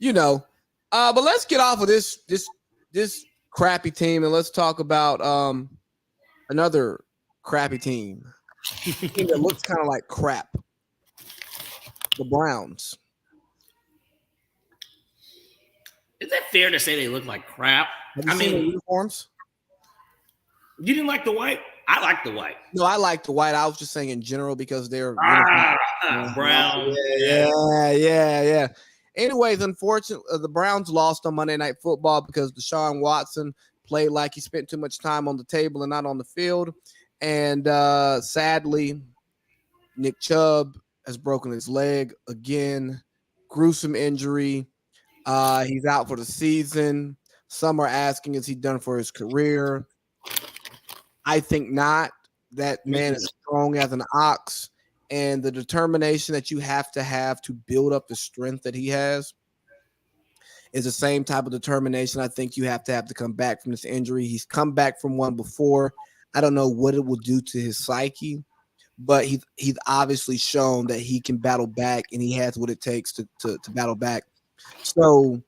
but let's get off of this crappy team and let's talk about another crappy team. That looks kind of like crap. The Browns. Is that fair to say they look like crap? Have you seen the uniforms? You didn't like the white? I like the white. No, I like the white. I was just saying in general because they're brown. Yeah. Anyways, unfortunately, the Browns lost on Monday Night Football because Deshaun Watson played like he spent too much time on the table and not on the field. And sadly, Nick Chubb has broken his leg again. Gruesome injury. He's out for the season. Some are asking, is he done for his career? I think not. That man is strong as an ox, and the determination that you have to build up the strength that he has is the same type of determination I think you have to come back from this injury. He's come back from one before. I don't know what it will do to his psyche, but he's obviously shown that he can battle back and he has what it takes to battle back. So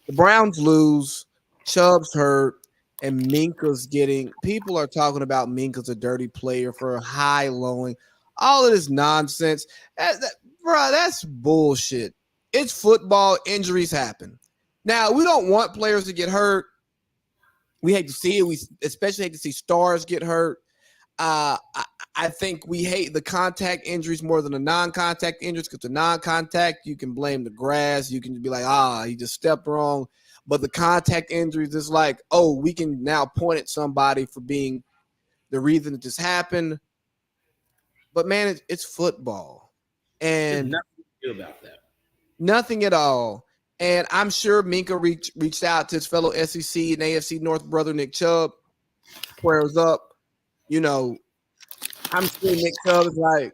the Browns lose, Chubb's hurt, and Minka's getting – people are talking about Minka's a dirty player for a high lowing. All of this nonsense. Bro, that's bullshit. It's football. Injuries happen. Now, we don't want players to get hurt. We hate to see it. We especially hate to see stars get hurt. I think we hate the contact injuries more than the non-contact injuries because the non-contact, you can blame the grass. You can be like, he just stepped wrong. But the contact injuries is like, we can now point at somebody for being the reason it just happened. But, man, it's football. And there's nothing to do about that. Nothing at all. And I'm sure Minka reached out to his fellow SEC and AFC North brother, Nick Chubb. Prayers up. I'm sure Nick Chubb is like,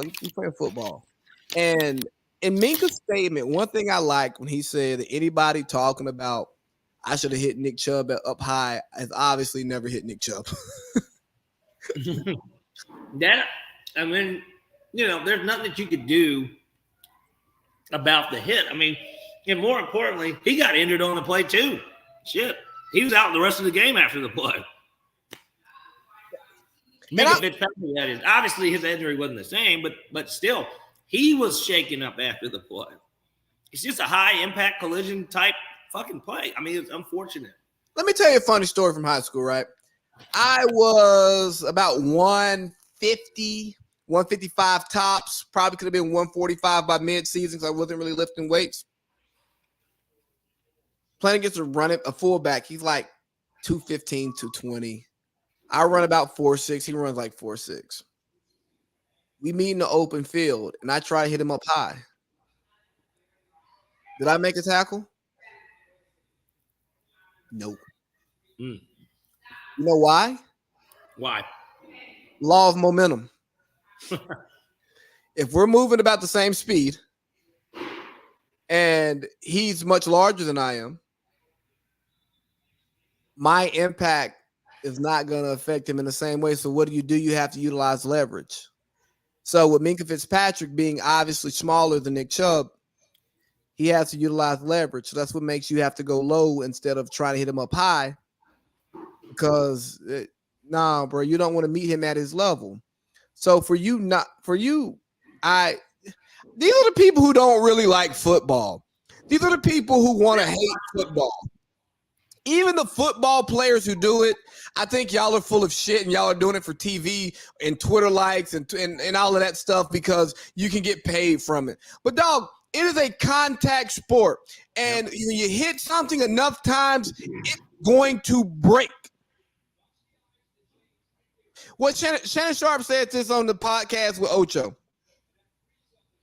you playing football. And in Minka's statement, one thing I like when he said that anybody talking about I should have hit Nick Chubb up high has obviously never hit Nick Chubb. There's nothing that you could do about the hit. And more importantly, he got injured on the play too. Shit. He was out the rest of the game after the play. Obviously his injury wasn't the same, but still, he was shaken up after the play. It's just a high impact collision type fucking play. It's unfortunate. Let me tell you a funny story from high school, right? I was about 150, 155 tops. Probably could have been 145 by mid-season because I wasn't really lifting weights. Playing against a fullback. He's like 215, 220. I run about 4'6". He runs like 4'6". We meet in the open field, and I try to hit him up high. Did I make a tackle? Nope. You know why? Why? Law of momentum. If we're moving about the same speed and he's much larger than I am, my impact is not going to affect him in the same way. So what do? You have to utilize leverage. So with Minkah Fitzpatrick being obviously smaller than Nick Chubb, he has to utilize leverage. So that's what makes you have to go low instead of trying to hit him up high. Because bro, you don't want to meet him at his level. So these are the people who don't really like football. These are the people who want to hate football. Even the football players who do it, I think y'all are full of shit and y'all are doing it for TV and Twitter likes and all of that stuff because you can get paid from it. But dog, it is a contact sport. And you hit something enough times, it's going to break. What Shannon Sharp said this on the podcast with Ocho.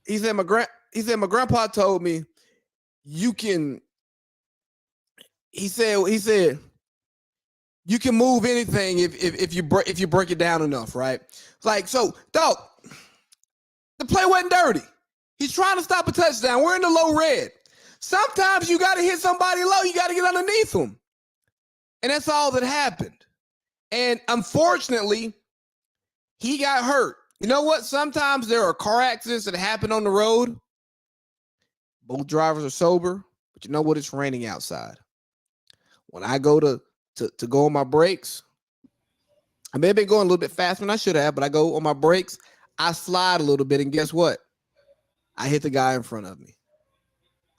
He said, my grandpa told me you can. He said you can move anything if you break it down enough, right? Like, so, dog, the play wasn't dirty. He's trying to stop a touchdown. We're in the low red. Sometimes you got to hit somebody low. You got to get underneath them. And that's all that happened. And unfortunately, he got hurt. You know what? Sometimes there are car accidents that happen on the road. Both drivers are sober, but you know what? It's raining outside. When I go to go on my brakes, I may have been going a little bit faster than I should have, but I go on my brakes, I slide a little bit, and guess what? I hit the guy in front of me.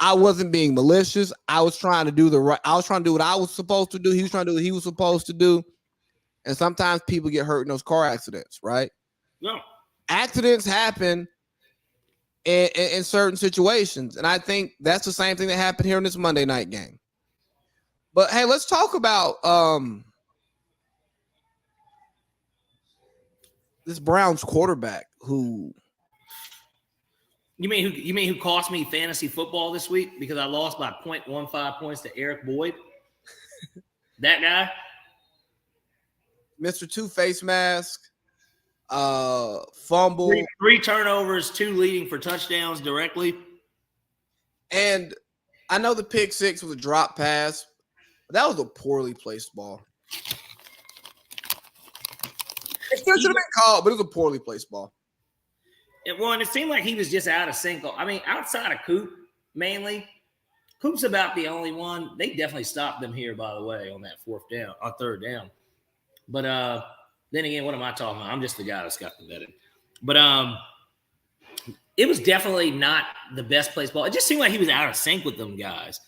I wasn't being malicious. I was trying to do what I was supposed to do. He was trying to do what he was supposed to do. And sometimes people get hurt in those car accidents, right? No. Accidents happen in certain situations. And I think that's the same thing that happened here in this Monday night game. But hey, let's talk about this Browns quarterback who. You mean who cost me fantasy football this week because I lost by 0.15 points to Eric Boyd? That guy? Mr. Two-Face Mask, fumble. Three turnovers, 2 leading for touchdowns directly. And I know the pick six was a drop pass, but that was a poorly placed ball. should have been called, but it was a poorly placed ball. And it seemed like he was just out of sync. I mean, outside of Coop, mainly, Coop's about the only one. They definitely stopped them here, by the way, on that third down. But then again, what am I talking about? I'm just the guy that's got the betting. But it was definitely not the best placed ball. It just seemed like he was out of sync with them guys.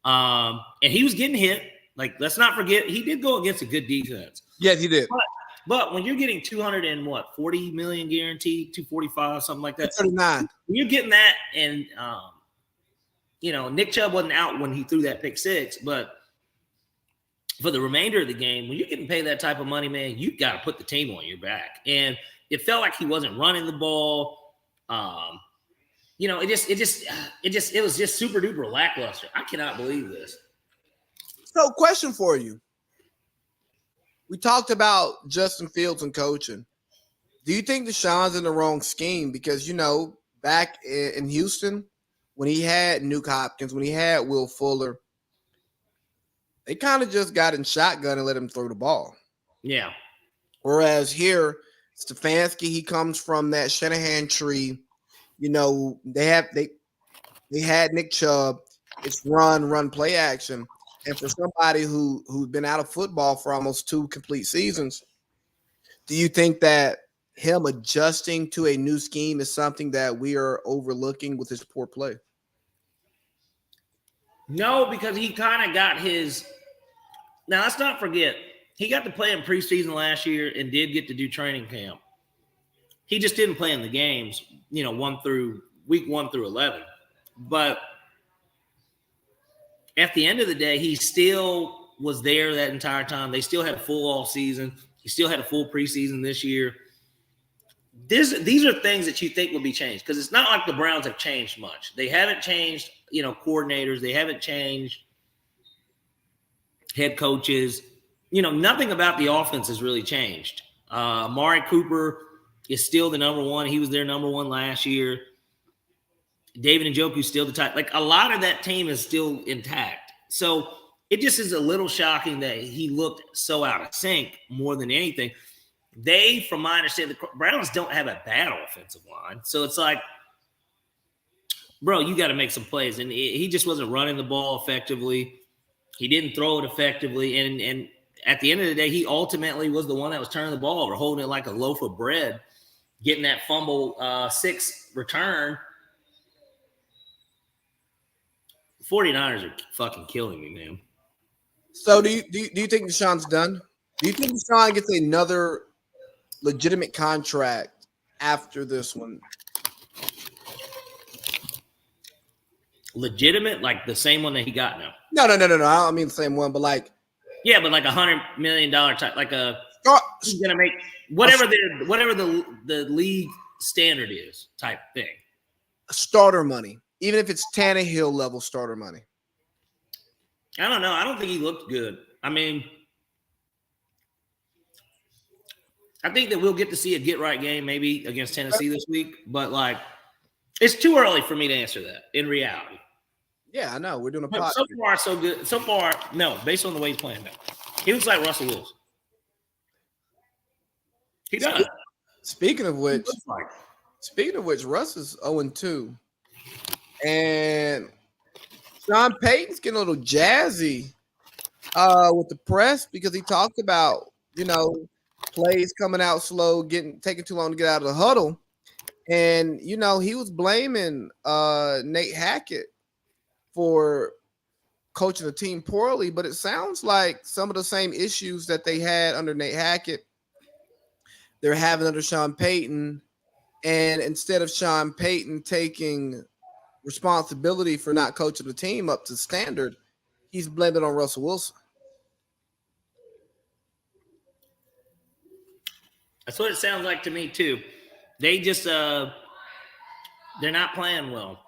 And he was getting hit. Like, let's not forget, he did go against a good defense. Yes, he did. But when you're getting 40 million guaranteed, 245, something like that. 39. When you're getting that, and Nick Chubb wasn't out when he threw that pick six, but for the remainder of the game, when you're getting paid that type of money, man, you got to put the team on your back. And it felt like he wasn't running the ball. It was just super duper lackluster. I cannot believe this. So, question for you. We talked about Justin Fields and coaching. Do you think Deshaun's in the wrong scheme? Because, back in Houston, when he had Nuke Hopkins, when he had Will Fuller, they kind of just got in shotgun and let him throw the ball. Yeah. Whereas here, Stefanski, he comes from that Shanahan tree. They had Nick Chubb. It's run, play action. And for somebody who's been out of football for almost 2 complete seasons, do you think that him adjusting to a new scheme is something that we are overlooking with his poor play? No, because he kind of got his – now, let's not forget, he got to play in preseason last year and did get to do training camp. He just didn't play in the games, week 1 through 11. But at the end of the day, he still was there that entire time. They still had a full off season. He still had a full preseason this year. These are things that you think will be changed, because it's not like the Browns have changed much. They haven't changed, coordinators. They haven't changed head coaches. Nothing about the offense has really changed. Amari Cooper is still the number one. He was their number one last year. David Njoku's still the type. Like, a lot of that team is still intact. So it just is a little shocking that he looked so out of sync more than anything. They, from my understanding, the Browns don't have a bad offensive line. So it's like, bro, you got to make some plays. And he just wasn't running the ball effectively. He didn't throw it effectively. And at the end of the day, he ultimately was the one that was turning the ball over, holding it like a loaf of bread, getting that fumble 6 return. 49ers are fucking killing me, man. So do you think Deshaun's done? Do you think Deshaun gets another legitimate contract after this one? Legitimate, like the same one that he got now? No. I don't mean the same one, but like, yeah, but like $100 million type, like he's gonna make whatever the league standard is type thing. Starter money, even if it's Tannehill level starter money. I don't know. I don't think he looked good. I mean, I think that we'll get to see a get-right game maybe against Tennessee this week, but, like, it's too early for me to answer that in reality. Yeah, I know. We're doing a podcast. So far, so good. So far, no, based on the way he's playing now. He looks like Russell Wilson. He does. Speaking of which, Russ is 0-2. And Sean Payton's getting a little jazzy with the press because he talked about, plays coming out slow, taking too long to get out of the huddle. And, he was blaming Nate Hackett for coaching the team poorly, but it sounds like some of the same issues that they had under Nate Hackett, they're having under Sean Payton. And instead of Sean Payton taking responsibility for not coaching the team up to standard, he's blaming it on Russell Wilson. That's what it sounds like to me too. They just they're not playing well.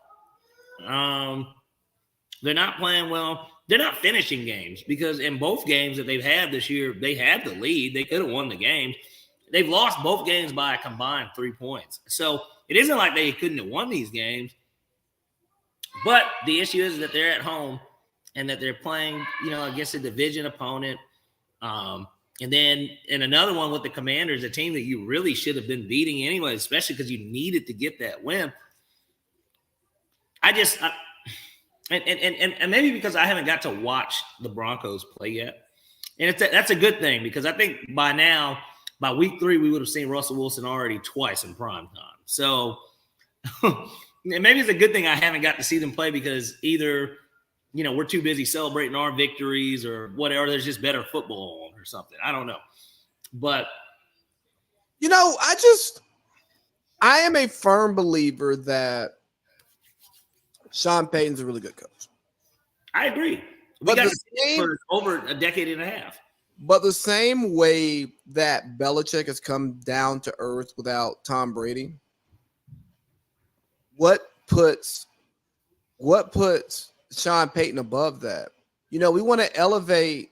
They're not playing well. They're not finishing games because in both games that they've had this year, they had the lead. They could have won the game. They've lost both games by a combined 3 points. So it isn't like they couldn't have won these games. But the issue is that they're at home and that they're playing, against a division opponent. And And then in another one with the Commanders, a team that you really should have been beating anyway, especially because you needed to get that win. And maybe because I haven't got to watch the Broncos play yet. And that's a good thing because I think by now, by week 3, we would have seen Russell Wilson already twice in prime time. So maybe it's a good thing I haven't got to see them play because either, we're too busy celebrating our victories or whatever. There's just better football on or something. I don't know. But, I am a firm believer that Sean Payton's a really good coach. I agree. We got for over a decade and a half. But the same way that Belichick has come down to earth without Tom Brady, what puts Sean Payton above that? We want to elevate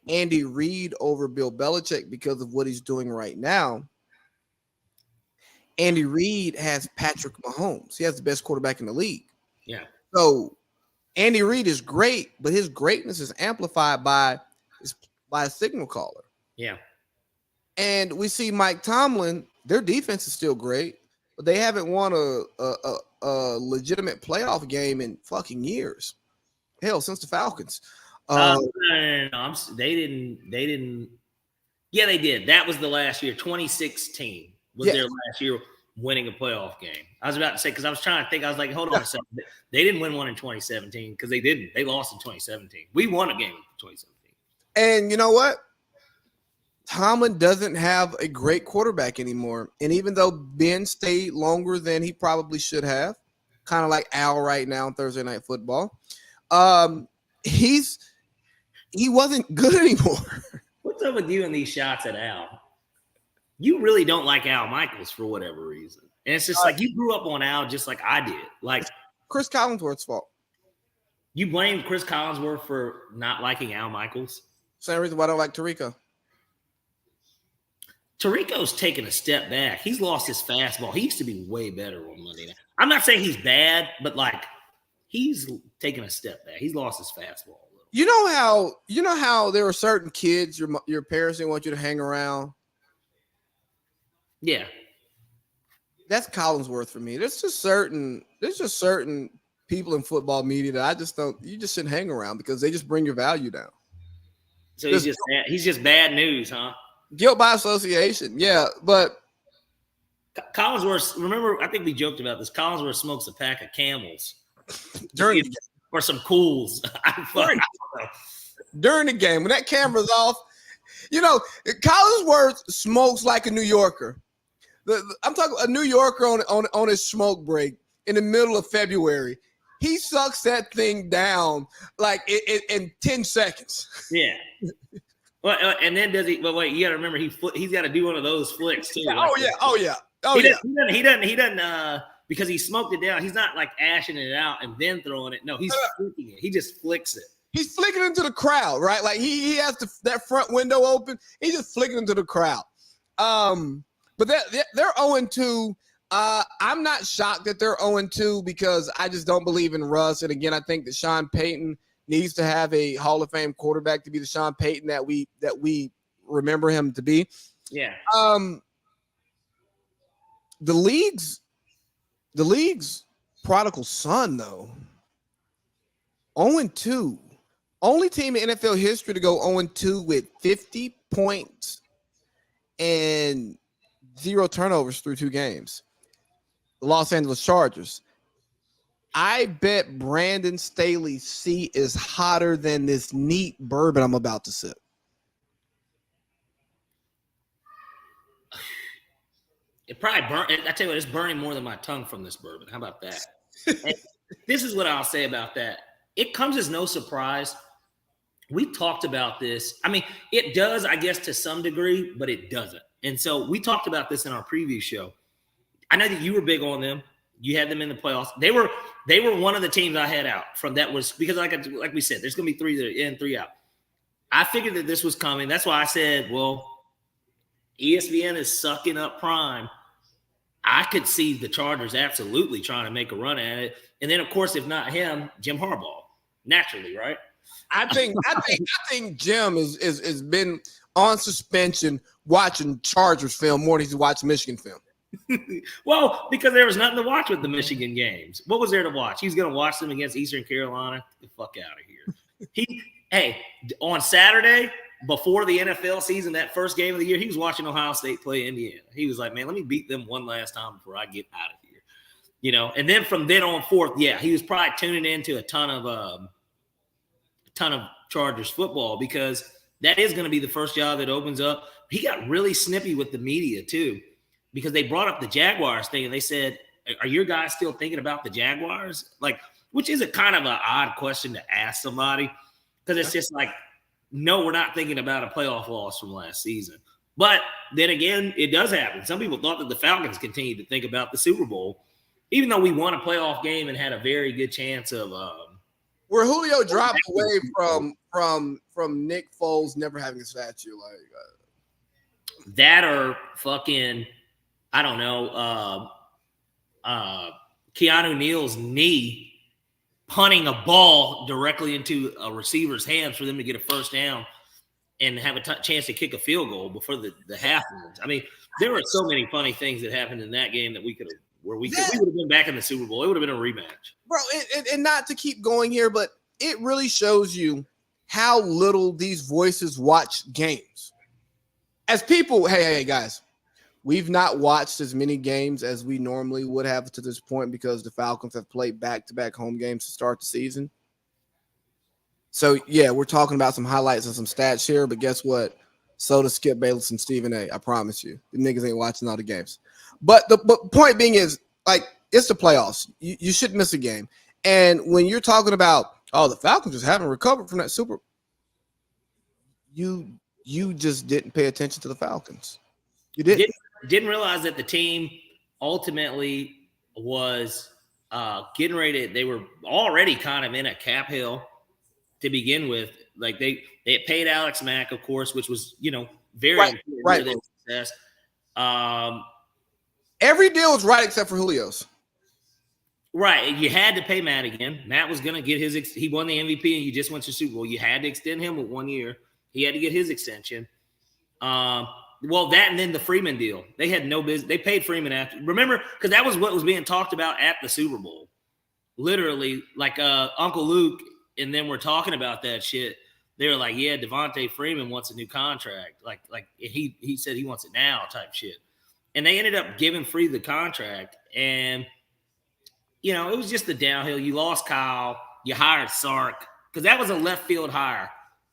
Andy Reid over Bill Belichick because of what he's doing right now. Andy Reid has Patrick Mahomes. He has the best quarterback in the league. Yeah. So Andy Reid is great, but his greatness is amplified by a signal caller. Yeah. And we see Mike Tomlin, their defense is still great, but they haven't won a legitimate playoff game in fucking years. Hell, since the Falcons. No. They didn't. Yeah, they did. That was the last year. 2016 was their last year winning a playoff game. I was about to say, because I was trying to think, I was like, hold on a second. They didn't win one in 2017 because they didn't. They lost in 2017. We won a game in 2017. And you know what? Tomlin doesn't have a great quarterback anymore. And even though Ben stayed longer than he probably should have, kind of like Al right now on Thursday Night Football, he wasn't good anymore. What's up with you and these shots at Al? You really don't like Al Michaels for whatever reason. And it's just like you grew up on Al just like I did. Like Chris Collinsworth's fault. You blame Chris Collinsworth for not liking Al Michaels? Same reason why I don't like Tirico. Tirico's taken a step back. He's lost his fastball. He used to be way better on Monday night. I'm not saying he's bad, but like he's taken a step back. He's lost his fastball a little. You know how there are certain kids your parents didn't want you to hang around? Yeah. That's Collinsworth for me. There's just certain people in football media that you just shouldn't hang around because they just bring your value down. So he's just bad news, huh? Guilt by association. Yeah, but Collinsworth, remember, I think we joked about this. Collinsworth smokes a pack of Camels or some Cools. During the game, when that camera's off, Collinsworth smokes like a New Yorker. I'm talking a New Yorker on his smoke break in the middle of February. He sucks that thing down like in 10 seconds. Yeah. Well, and then does he? But wait, you got to remember he's got to do one of those flicks too. He doesn't. Because he smoked it down. He's not like ashing it out and then throwing it. No, he's flicking it. He just flicks it. He's flicking into the crowd, right? Like he has that front window open. He's just flicking into the crowd. But they're 0-2. I'm not shocked that they're 0-2 because I just don't believe in Russ. And again, I think that Sean Payton needs to have a Hall of Fame quarterback to be the Sean Payton that we remember him to be. Yeah. The league's prodigal son, though, 0-2. Only team in NFL history to go 0-2 with 50 points and 0 turnovers through 2 games. The Los Angeles Chargers. I bet Brandon Staley's seat is hotter than this neat bourbon I'm about to sip. It probably burnt. I tell you what, it's burning more than my tongue from this bourbon. How about that? This is what I'll say about that. It comes as no surprise. We talked about this. I mean, it does, I guess, to some degree, but it doesn't. And so we talked about this in our preview show. I know that you were big on them. You had them in the playoffs. They were one of the teams I had out from that was because like we said, there's going to be 3 that are in, 3 out. I figured that this was coming. That's why I said, well, ESPN is sucking up prime. I could see the Chargers absolutely trying to make a run at it. And then, of course, if not him, Jim Harbaugh, naturally, right? I think Jim has been on suspension watching Chargers film more than he's watching Michigan film. Well, because there was nothing to watch with the Michigan games. What was there to watch? He's going to watch them against Eastern Carolina. Get the fuck out of here. Hey, on Saturday, before the NFL season, that first game of the year, he was watching Ohio State play Indiana. He was like, man, let me beat them one last time before I get out of here. You know, and then from then on forth, yeah, he was probably tuning into a ton of Chargers football because that is going to be the first job that opens up. He got really snippy with the media too, because they brought up the Jaguars thing and they said, are your guys still thinking about the Jaguars? Like, which is a kind of an odd question to ask somebody because it's just like, no, we're not thinking about a playoff loss from last season. But then again, it does happen. Some people thought that the Falcons continued to think about the Super Bowl, even though we won a playoff game and had a very good chance of where Julio dropped away from Nick Foles never having a statue, like that or fucking, I don't know, Keanu Neal's knee punting a ball directly into a receiver's hands for them to get a first down and have a chance to kick a field goal before the half ends. I mean, there were so many funny things that happened in that game that we would have been back in the Super Bowl. It would have been a rematch. Bro, and not to keep going here, but it really shows you how little these voices watch games. As people, hey, guys, we've not watched as many games as we normally would have to this point because the Falcons have played back-to-back home games to start the season. So, yeah, we're talking about some highlights and some stats here, but guess what? So does Skip Bayless and Stephen A. I promise you. The niggas ain't watching all the games. But the point being is, like, it's the playoffs. You shouldn't miss a game. And when you're talking about, oh, the Falcons just haven't recovered from that Super, you just didn't pay attention to the Falcons. You didn't realize that the team ultimately was getting ready. They were already kind of in a cap hill to begin with. Like they had paid Alex Mack, of course, which was, you know, very important to their success. Every deal was right except for Julio's. Right. You had to pay Matt again. Matt was going to get he won the MVP and you just went to Super Bowl. You had to extend him with 1 year. He had to get his extension. Well, that and then the Freeman deal. They had no business. They paid Freeman after. Remember, because that was what was being talked about at the Super Bowl. Literally, like Uncle Luke and then we're talking about that shit. They were like, yeah, Devontae Freeman wants a new contract. Like he said he wants it now type shit. And they ended up giving Free the contract. And, you know, it was just the downhill. You lost Kyle. You hired Sark. Because that was a left field hire.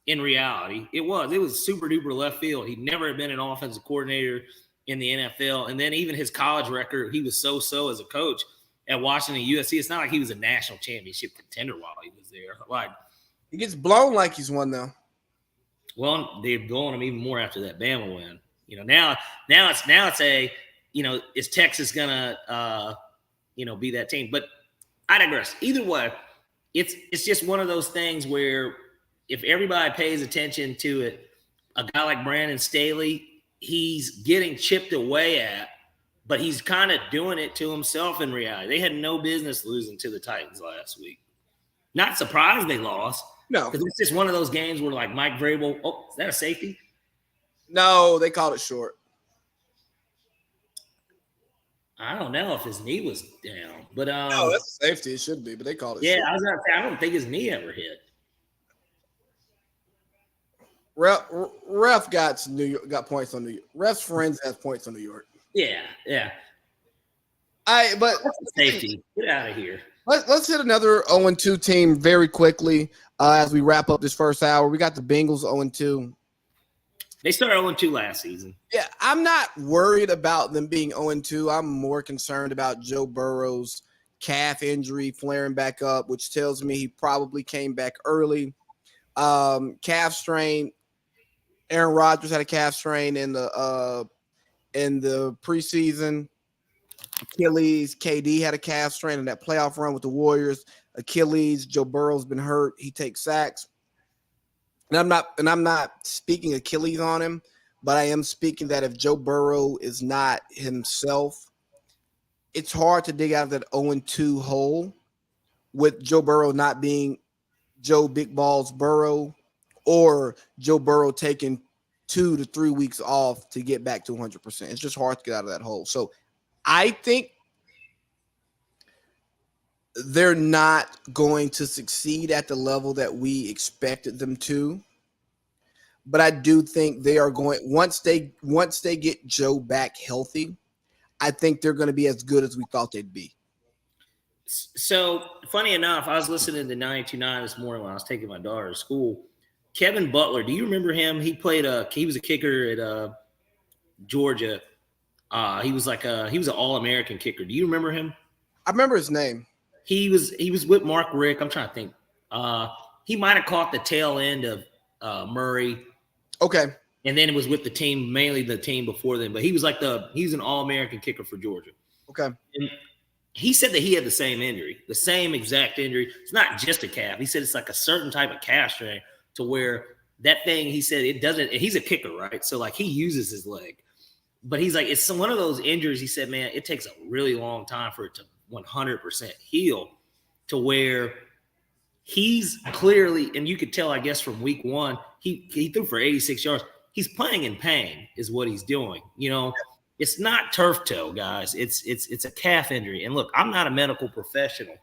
In reality, it was super duper left field. He'd never been an offensive coordinator in the NFL. And then even his college record, he was so as a coach at Washington USC. It's not like he was a national championship contender while he was there. Like he gets blown like he's won though. Well, they're blowing him even more after that Bama win. You know, now it's a, you know, is Texas gonna be that team? But I digress. Either way, it's just one of those things where if everybody pays attention to it, a guy like Brandon Staley, he's getting chipped away at, but he's kind of doing it to himself in reality. They had no business losing to the Titans last week. Not surprised they lost. No. Because it's just one of those games where, like, Mike Vrabel, oh, is that a safety? No, they called it short. I don't know if his knee was down. But no, that's a safety. It should be, but they called it short. Yeah, I was going to say, I don't think his knee ever hit. Ref got points on New York. Ref's friends has points on New York. Yeah. But that's a safety. Get out of here. Let's hit another 0-2 team very quickly as we wrap up this first hour. We got the Bengals 0-2. They started 0-2 last season. Yeah, I'm not worried about them being 0-2. I'm more concerned about Joe Burrow's calf injury flaring back up, which tells me he probably came back early. Calf strain. Aaron Rodgers had a calf strain in the preseason. Achilles, KD had a calf strain in that playoff run with the Warriors. Achilles, Joe Burrow's been hurt. He takes sacks. And I'm not speaking Achilles on him, but I am speaking that if Joe Burrow is not himself, it's hard to dig out of that 0-2 hole with Joe Burrow not being Joe Big Balls Burrow or Joe Burrow taking 2 to 3 weeks off to get back to 100%. It's just hard to get out of that hole. So I think they're not going to succeed at the level that we expected them to. But I do think they are going once they get Joe back healthy, I think they're going to be as good as we thought they'd be. So funny enough, I was listening to 92.9 this morning when I was taking my daughter to school. Kevin Butler, do you remember him? He was a kicker at Georgia. He was an All-American kicker. Do you remember him? I remember his name. He was with Mark Richt. I'm trying to think. He might have caught the tail end of Murray. Okay. And then it was with the team, mainly the team before them. But he was he's an All-American kicker for Georgia. Okay. And he said that he had the same injury, the same exact injury. It's not just a calf. He said it's like a certain type of calf strain to where that thing, he said it doesn't, he's a kicker, right? So like he uses his leg. But he's like, it's one of those injuries, he said, man, it takes a really long time for it to 100% heal to where he's clearly, and you could tell, I guess, from week one, he threw for 86 yards. He's playing in pain is what he's doing. You know, it's not turf toe, guys. It's a calf injury. And look, I'm not a medical professional,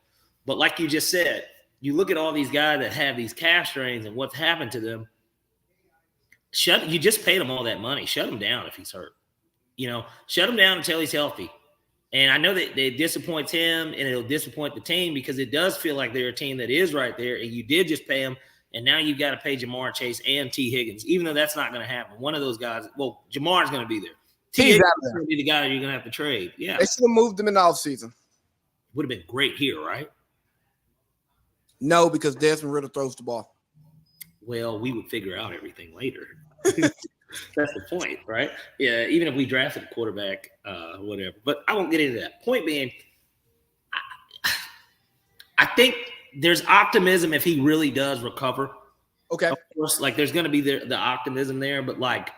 but like you just said, you look at all these guys that have these calf strains and what's happened to them. You just paid him all that money. Shut him down if he's hurt. You know, shut him down until he's healthy. And I know that it disappoints him and it'll disappoint the team because it does feel like they're a team that is right there. And you did just pay him. And now you've got to pay Jamar Chase and T. Higgins, even though that's not going to happen. One of those guys, well, Jamar's going to be there. T. Higgins is going to be the guy you're going to have to trade. Yeah. They should have moved him in the offseason. Would have been great here, right? No, because Desmond Ridder throws the ball. Well, we would figure out everything later. That's the point, right? Yeah, even if we drafted a quarterback, whatever. But I won't get into that. Point being, I think there's optimism if he really does recover. Okay. Of course, like there's going to be the optimism there, but like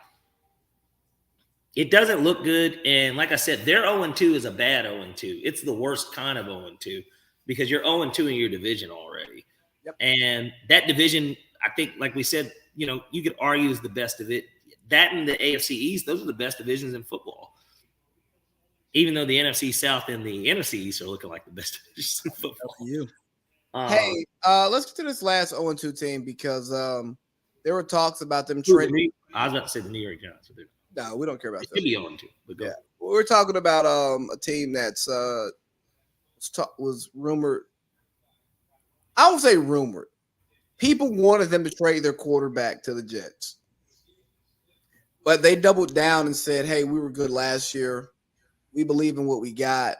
it doesn't look good. And like I said, their 0-2 is a bad 0-2. It's the worst kind of 0-2 because you're 0-2 in your division already. Yep. And that division, I think, like we said, you know, you could argue is the best of it. That and the AFC East, those are the best divisions in football. Even though the NFC South and the NFC East are looking like the best divisions in football. You. Hey, let's get to this last 0-2 team because there were talks about them trading. I was about to say the New York Giants. No, we don't care about that. It could be 0-2. But yeah, we're talking about a team that's was rumored. I won't say rumored. People wanted them to trade their quarterback to the Jets. But they doubled down and said, hey, we were good last year. We believe in what we got.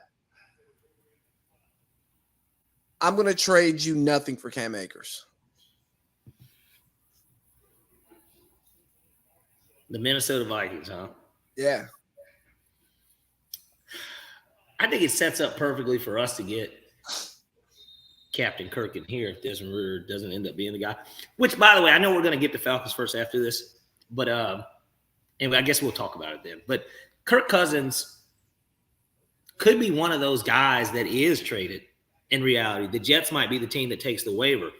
I'm going to trade you nothing for Cam Akers. The Minnesota Vikings, huh? Yeah. I think it sets up perfectly for us to get Captain Kirk in here if Desmond Ridder doesn't end up being the guy. Which, by the way, I know we're going to get the Falcons first after this. But and I guess we'll talk about it then. But Kirk Cousins could be one of those guys that is traded in reality. The Jets might be the team that takes the waiver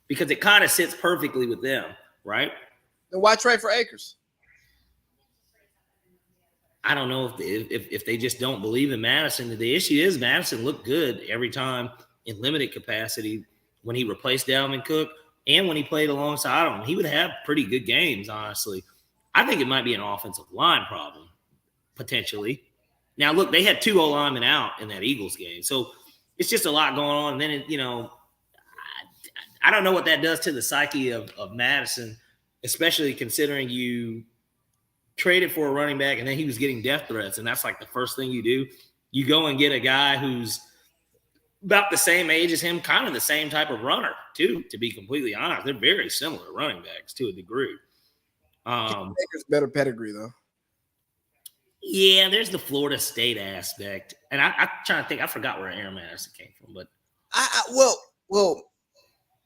because it kind of sits perfectly with them, right? Then why trade for Akers? I don't know if they just don't believe in Madison. The issue is Madison looked good every time in limited capacity when he replaced Dalvin Cook and when he played alongside him. He would have pretty good games, honestly. I think it might be an offensive line problem, potentially. Now, look, they had 2 O-linemen out in that Eagles game. So it's just a lot going on. And then, I don't know what that does to the psyche of Madison, especially considering you traded for a running back and then he was getting death threats. And that's like the first thing you do. You go and get a guy who's about the same age as him, kind of the same type of runner, too, to be completely honest. They're very similar running backs to a degree. Akers better pedigree, though. Yeah, there's the Florida State aspect. And I'm trying to think. I forgot where Aaron Madison came from. But well,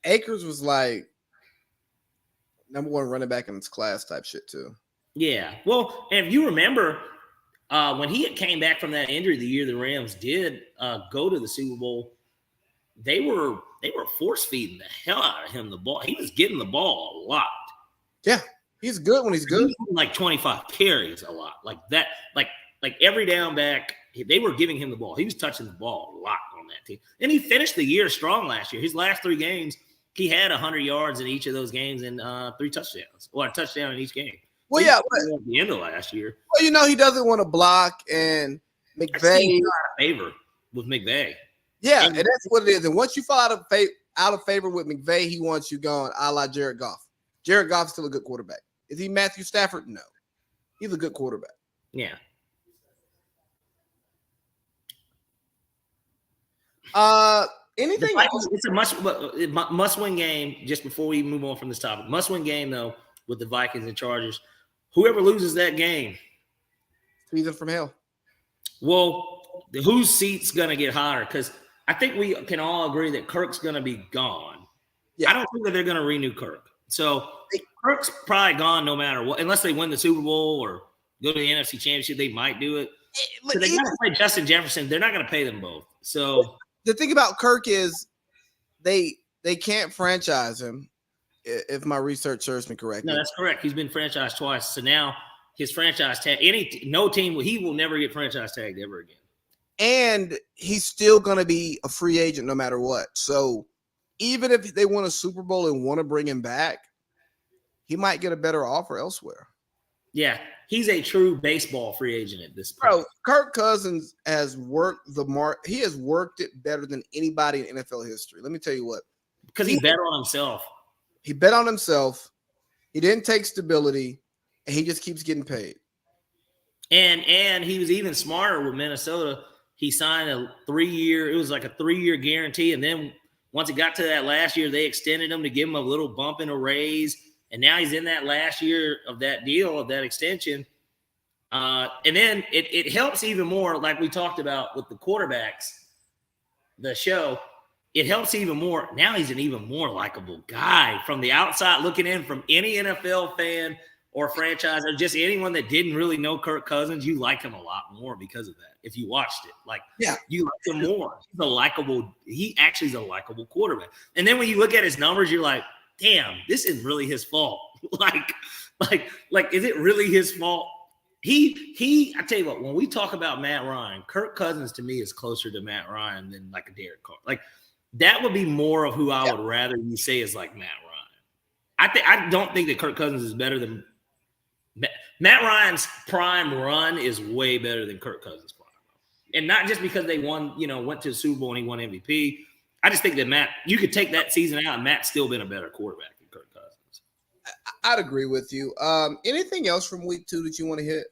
Akers was like number 1 running back in his class type shit, too. Yeah. Well, and if you remember, when he came back from that injury the year the Rams did go to the Super Bowl, they were force feeding the hell out of him the ball. He was getting the ball a lot. Yeah. He's good when he's good. He's like 25 carries a lot. Like that, like every down back, they were giving him the ball. He was touching the ball a lot on that team. And he finished the year strong last year. His last 3 games, he had 100 yards in each of those games and 3 touchdowns. Or a touchdown in each game. Well, so yeah. At the end of last year. Well, he doesn't want to block, and McVay. He's out of favor with McVay. Yeah, and that's what it is. And once you fall out of favor with McVay, he wants you gone a la Jared Goff. Jared Goff is still a good quarterback. Is he Matthew Stafford? No. He's a good quarterback. Yeah. Anything else? It's a must-win game, just before we move on from this topic. Must-win game, though, with the Vikings and Chargers. Whoever loses that game. Season from hell. Well, whose seat's going to get hotter? Because I think we can all agree that Kirk's going to be gone. Yeah. I don't think that they're going to renew Kirk. So Kirk's probably gone no matter what, unless they win the Super Bowl or go to the NFC Championship. They might do it. So they got to play Justin Jefferson. They're not going to pay them both. So the thing about Kirk is they can't franchise him, if my research serves me correctly. No, that's correct. He's been franchised twice. So now his franchise tag, no team, he will never get franchise tagged ever again. And he's still going to be a free agent no matter what. So even if they win a Super Bowl and want to bring him back, he might get a better offer elsewhere. Yeah, he's a true baseball free agent at this point. Bro, Kirk Cousins has worked he has worked it better than anybody in NFL history. Let me tell you what. Because he bet on himself. He bet on himself. He didn't take stability, and he just keeps getting paid. And he was even smarter with Minnesota. He signed a 3-year, it was like a 3-year guarantee. And then once it got to that last year, they extended him to give him a little bump and a raise. And now he's in that last year of that deal, of that extension. And then it helps even more, like we talked about with the quarterbacks, the show. It helps even more. Now he's an even more likable guy from the outside looking in, from any NFL fan or franchise or just anyone that didn't really know Kirk Cousins. You like him a lot more because of that. If you watched it, you like him more. He actually is a likable quarterback. And then when you look at his numbers, you're like, damn, this isn't really his fault. Is it really his fault? I tell you what, when we talk about Matt Ryan, Kirk Cousins to me is closer to Matt Ryan than like a Derek Carr. Like that would be more of who I would rather you say is like Matt Ryan. I don't think that Kirk Cousins is better than Matt Ryan's prime run is way better than Kirk Cousins' prime. And not just because they went to the Super Bowl and he won MVP. I just think that you could take that season out and Matt's still been a better quarterback than Kirk Cousins. I'd agree with you. Anything else from week 2 that you want to hit?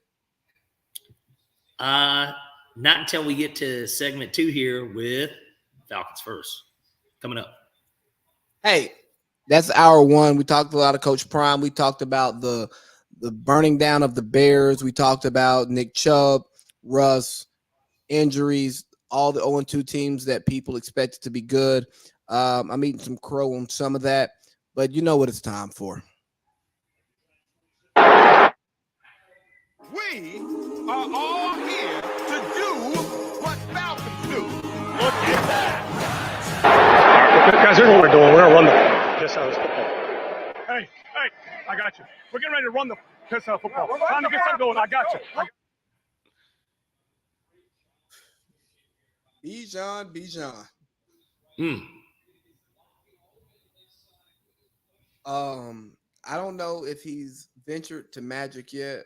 Not until we get to segment 2 here with Falcons First coming up. Hey, that's hour 1. We talked a lot of Coach Prime. We talked about the burning down of the Bears. We talked about Nick Chubb, Russ, injuries, all the 0-2 teams that people expected to be good. I'm eating some crow on some of that, but you know what it's time for. We are all here to do what Falcons do. Look at that. Guys, here's what we're doing. We're going to run the piss out of this football. Hey, I got you. We're getting ready to run the piss out of football. Time to get something going. I got you. Bijan. I don't know if he's ventured to Magic yet,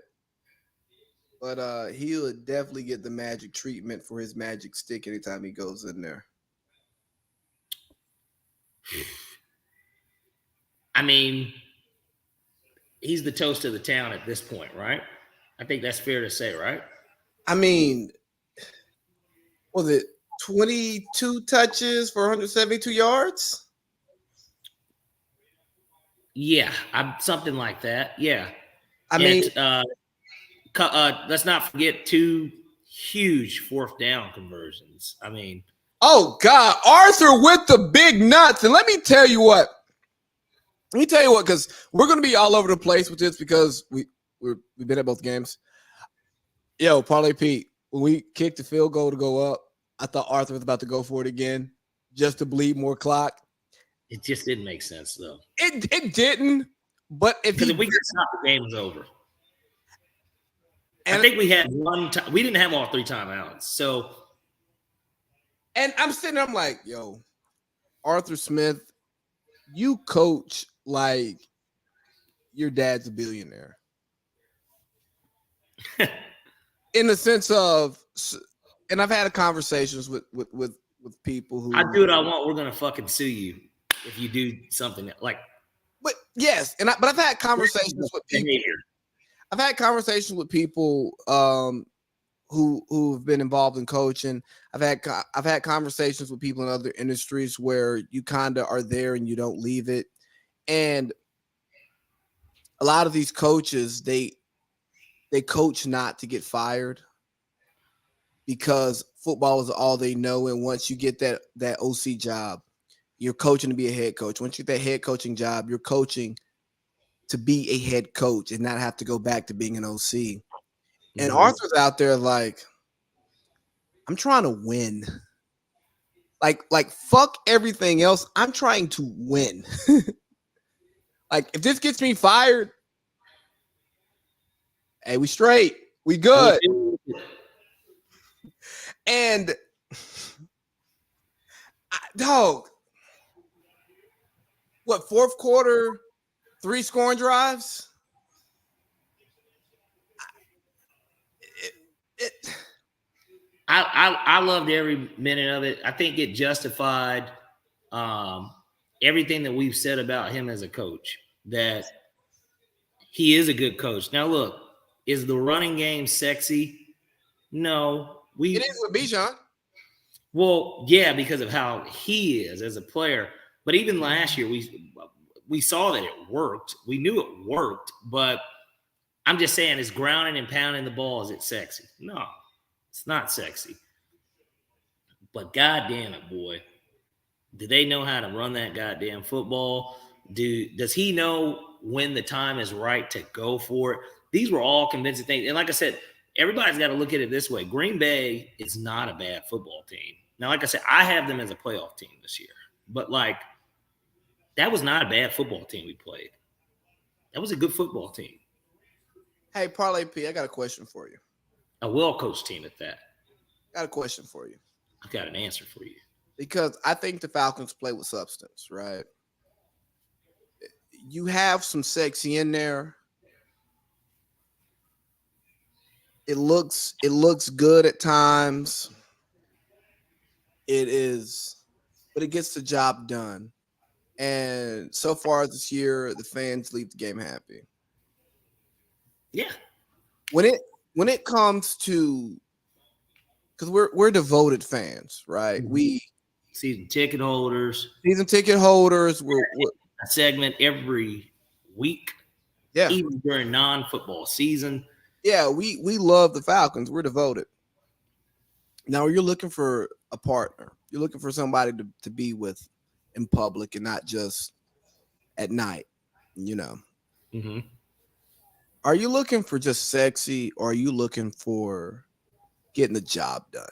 but he would definitely get the Magic treatment for his Magic stick anytime he goes in there. I mean, he's the toast of the town at this point, right? I think that's fair to say, right? I mean, was it 22 touches for 172 yards? Yeah, something like that. Yeah. Let's not forget 2 huge 4th down conversions. I mean, oh God, Arthur with the big nuts. And let me tell you what, because we're going to be all over the place with this because we've been at both games. Yo, Parlay Pete, when we kicked the field goal to go up, I thought Arthur was about to go for it again just to bleed more clock. It just didn't make sense, though. It didn't, But if Because if we could stop, the game was over. and, I think we had one time. We didn't have all 3 timeouts. So, and I'm sitting there, I'm like, yo, Arthur Smith, you coach like your dad's a billionaire. In the sense of, and I've had conversations with people who I do what I want. We're gonna fucking sue you if you do something like. But yes, but I've had conversations with people. I've had conversations with people who've been involved in coaching. I've had conversations with people in other industries where you kind of are there and you don't leave it. And a lot of these coaches, they coach not to get fired because football is all they know. And once you get that OC job, you're coaching to be a head coach. Once you get that head coaching job, you're coaching to be a head coach and not have to go back to being an OC. And Arthur's out there like, I'm trying to win. Like fuck everything else. I'm trying to win. Like if this gets me fired, hey, we straight. We good. And dog, what, fourth quarter, 3 scoring drives? I loved every minute of it. I think it justified everything that we've said about him as a coach, that he is a good coach. Now, look, is the running game sexy? No. It is with Bijan. Well, yeah, because of how he is as a player. But even last year, we saw that it worked. We knew it worked. But I'm just saying, is grounding and pounding the ball, is it sexy? No, it's not sexy. But goddamn it, boy. Do they know how to run that goddamn football? Does he know when the time is right to go for it? These were all convincing things. And like I said, everybody's got to look at it this way. Green Bay is not a bad football team. Now, like I said, I have them as a playoff team this year. But, like, that was not a bad football team we played. That was a good football team. Hey, Parlay P, I got a question for you. A well-coached team at that. Got a question for you. I've got an answer for you. Because I think the Falcons play with substance, right? You have some sexy in there. It looks good at times. It is, but it gets the job done. And so far this year, the fans leave the game happy. Yeah. When it comes to, because we're devoted fans, right? Mm-hmm. We season ticket holders. We're a segment every week. Yeah. Even during non-football season. Yeah, we love the Falcons. We're devoted. Now you're looking for a partner. You're looking for somebody to be with in public and not just at night, you know. Mm-hmm. Are you looking for just sexy, or are you looking for getting the job done?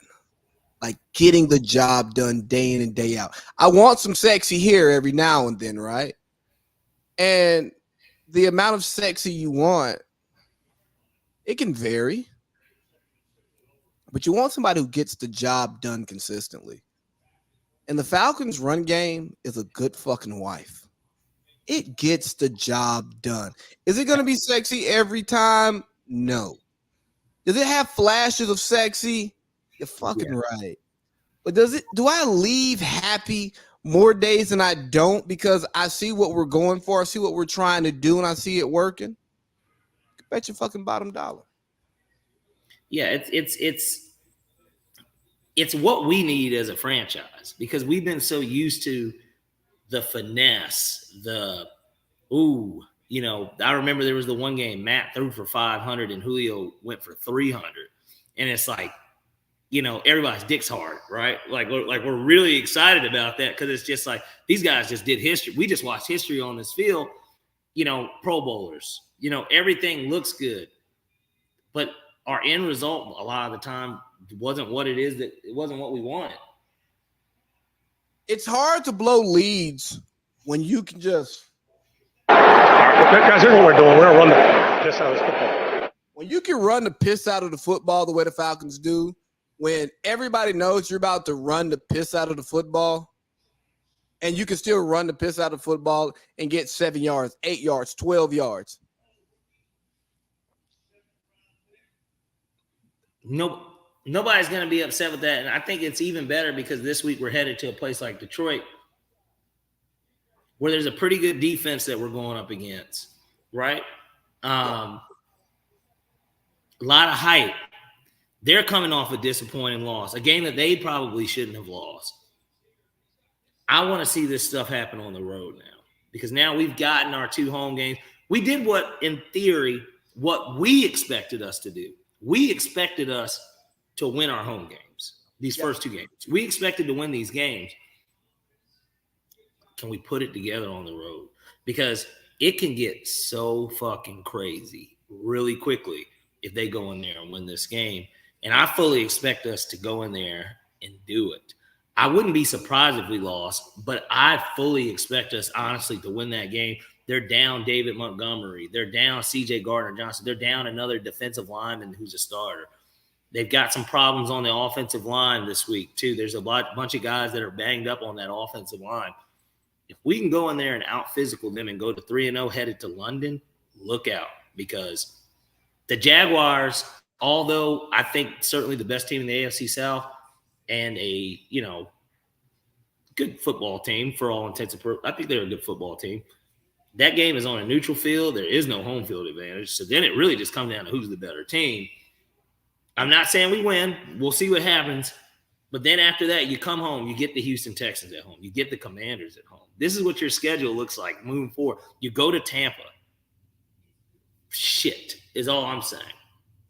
Like getting the job done day in and day out. I want some sexy here every now and then, right? And the amount of sexy you want, it can vary. But you want somebody who gets the job done consistently. And the Falcons' run game is a good fucking wife. It gets the job done. Is it going to be sexy every time? No. Does it have flashes of sexy? You're fucking right. But do I leave happy more days than I don't because I see what we're going for, I see what we're trying to do, and I see it working? Bet your fucking bottom dollar. Yeah, it's what we need as a franchise, because we've been so used to the finesse, I remember there was the one game Matt threw for 500 and Julio went for 300. And it's like, everybody's dick's hard, right? Like we're really excited about that because it's just like these guys just did history. We just watched history on this field, Pro Bowlers, everything looks good. But our end result a lot of the time wasn't what it is, that it wasn't what we wanted. It's hard to blow leads when you can just Guys, here's what we're doing. We're going to run the piss out of this football. When you can run the piss out of the football the way the Falcons do, when everybody knows you're about to run the piss out of the football, and you can still run the piss out of the football and get 7 yards, 8 yards, 12 yards. Nobody's going to be upset with that. And I think it's even better because this week we're headed to a place like Detroit where there's a pretty good defense that we're going up against, right? A lot of hype. They're coming off a disappointing loss, a game that they probably shouldn't have lost. I want to see this stuff happen on the road now because now we've gotten our 2 home games. We did what, in theory, what we expected us to do. We expected us to win our home games, these first 2 games. We expected to win these games. Can we put it together on the road? Because it can get so fucking crazy really quickly if they go in there and win this game. And I fully expect us to go in there and do it. I wouldn't be surprised if we lost, but I fully expect us, honestly, to win that game. They're down David Montgomery. They're down C.J. Gardner-Johnson. They're down another defensive lineman who's a starter. They've got some problems on the offensive line this week, too. There's a bunch of guys that are banged up on that offensive line. If we can go in there and out-physical them and go to 3-0 headed to London, look out. Because the Jaguars, although I think certainly the best team in the AFC South and a, good football team for all intents and purposes, I think they're a good football team. That game is on a neutral field. There is no home field advantage. So then it really just comes down to who's the better team. I'm not saying we win. We'll see what happens. But then after that, you come home. You get the Houston Texans at home. You get the Commanders at home. This is what your schedule looks like moving forward. You go to Tampa. Shit is all I'm saying.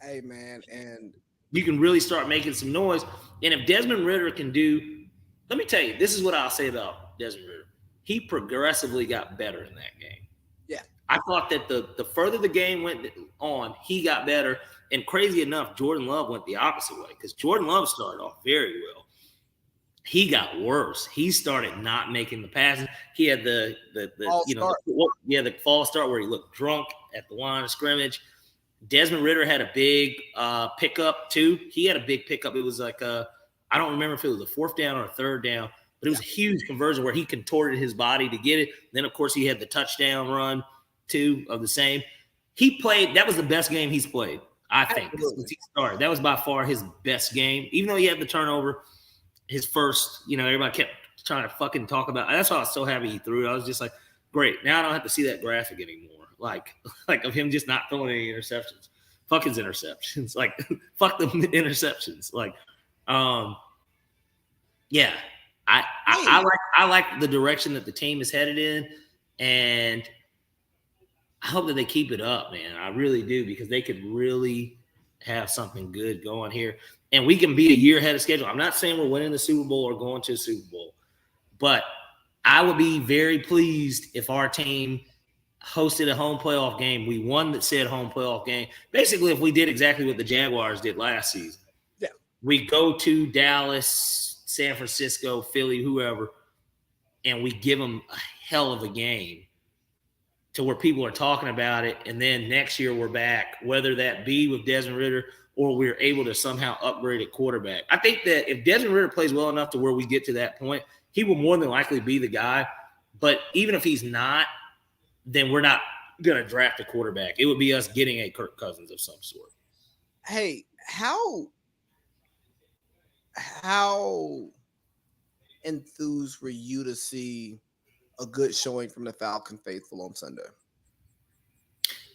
Hey, man, and you can really start making some noise. And if Desmond Ridder can do – let me tell you, this is what I'll say about Desmond Ridder. He progressively got better in that game. Yeah. I thought that the further the game went on, he got better. And crazy enough, Jordan Love went the opposite way because Jordan Love started off very well. He got worse. He started not making the passes. He had the false start where he looked drunk at the line of scrimmage. Desmond Ridder had a big pickup too. He had a big pickup. It was like I don't remember if it was a 4th down or a 3rd down, but it was a huge conversion where he contorted his body to get it. Then of course he had the touchdown run too of the same. He played. That was the best game he's played, I think, since he started. That was by far his best game, even though he had the turnover. His first, everybody kept trying to fucking talk about. That's why I was so happy he threw it. I was just like, great. Now I don't have to see that graphic anymore. Like of him just not throwing any interceptions. Fuck his interceptions. Like, fuck them interceptions. Like, yeah. I like the direction that the team is headed in, and I hope that they keep it up, man. I really do, because they could really have something good going here. And we can be a year ahead of schedule. I'm not saying we're winning the Super Bowl or going to the Super Bowl, but I would be very pleased if our team hosted a home playoff game. We won that said home playoff game. Basically, if we did exactly what the Jaguars did last season. Yeah. We go to Dallas, San Francisco, Philly, whoever, and we give them a hell of a game to where people are talking about it. And then next year we're back, whether that be with Desmond Ridder or we're able to somehow upgrade at quarterback. I think that if Desmond Ridder plays well enough to where we get to that point, he will more than likely be the guy. But even if he's not, then we're not going to draft a quarterback. It would be us getting a Kirk Cousins of some sort. Hey, how enthused were you to see a good showing from the Falcon faithful on Sunday?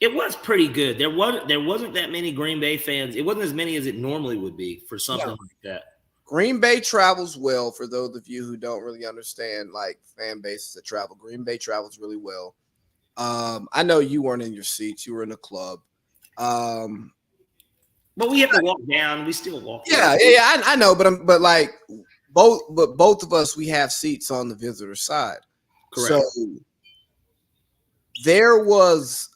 It was pretty good. There wasn't that many Green Bay fans. It wasn't as many as it normally would be for something like that. Green Bay travels well. For those of you who don't really understand, like, fan bases that travel, Green Bay travels really well. I know you weren't in your seats; you were in the club. But we have to walk down. We still walk. Yeah, down. yeah, I know, but both of us, we have seats on the visitor side. Correct. So there was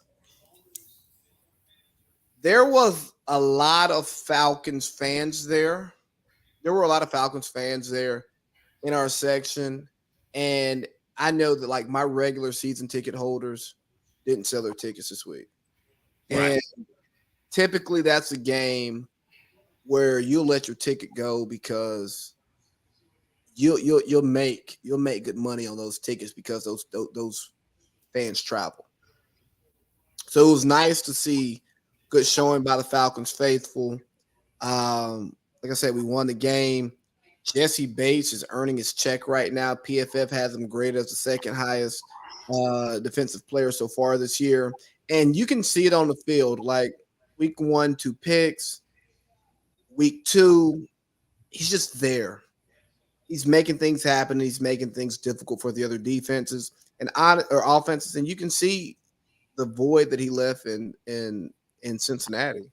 a lot of Falcons fans there. There were a lot of Falcons fans there in our section, and I know that, like, my regular season ticket holders didn't sell their tickets this week. Right. And typically that's a game where you'll let your ticket go because you'll make good money on those tickets because those fans travel. So it was nice to see good showing by the Falcons faithful. Like I said, we won the game. Jesse Bates is earning his check right now. PFF has him graded as the second highest defensive player so far this year. And you can see it on the field. Like week 1, 2 picks. Week 2, he's just there. He's making things happen. He's making things difficult for the other defenses or offenses. And you can see the void that he left in Cincinnati.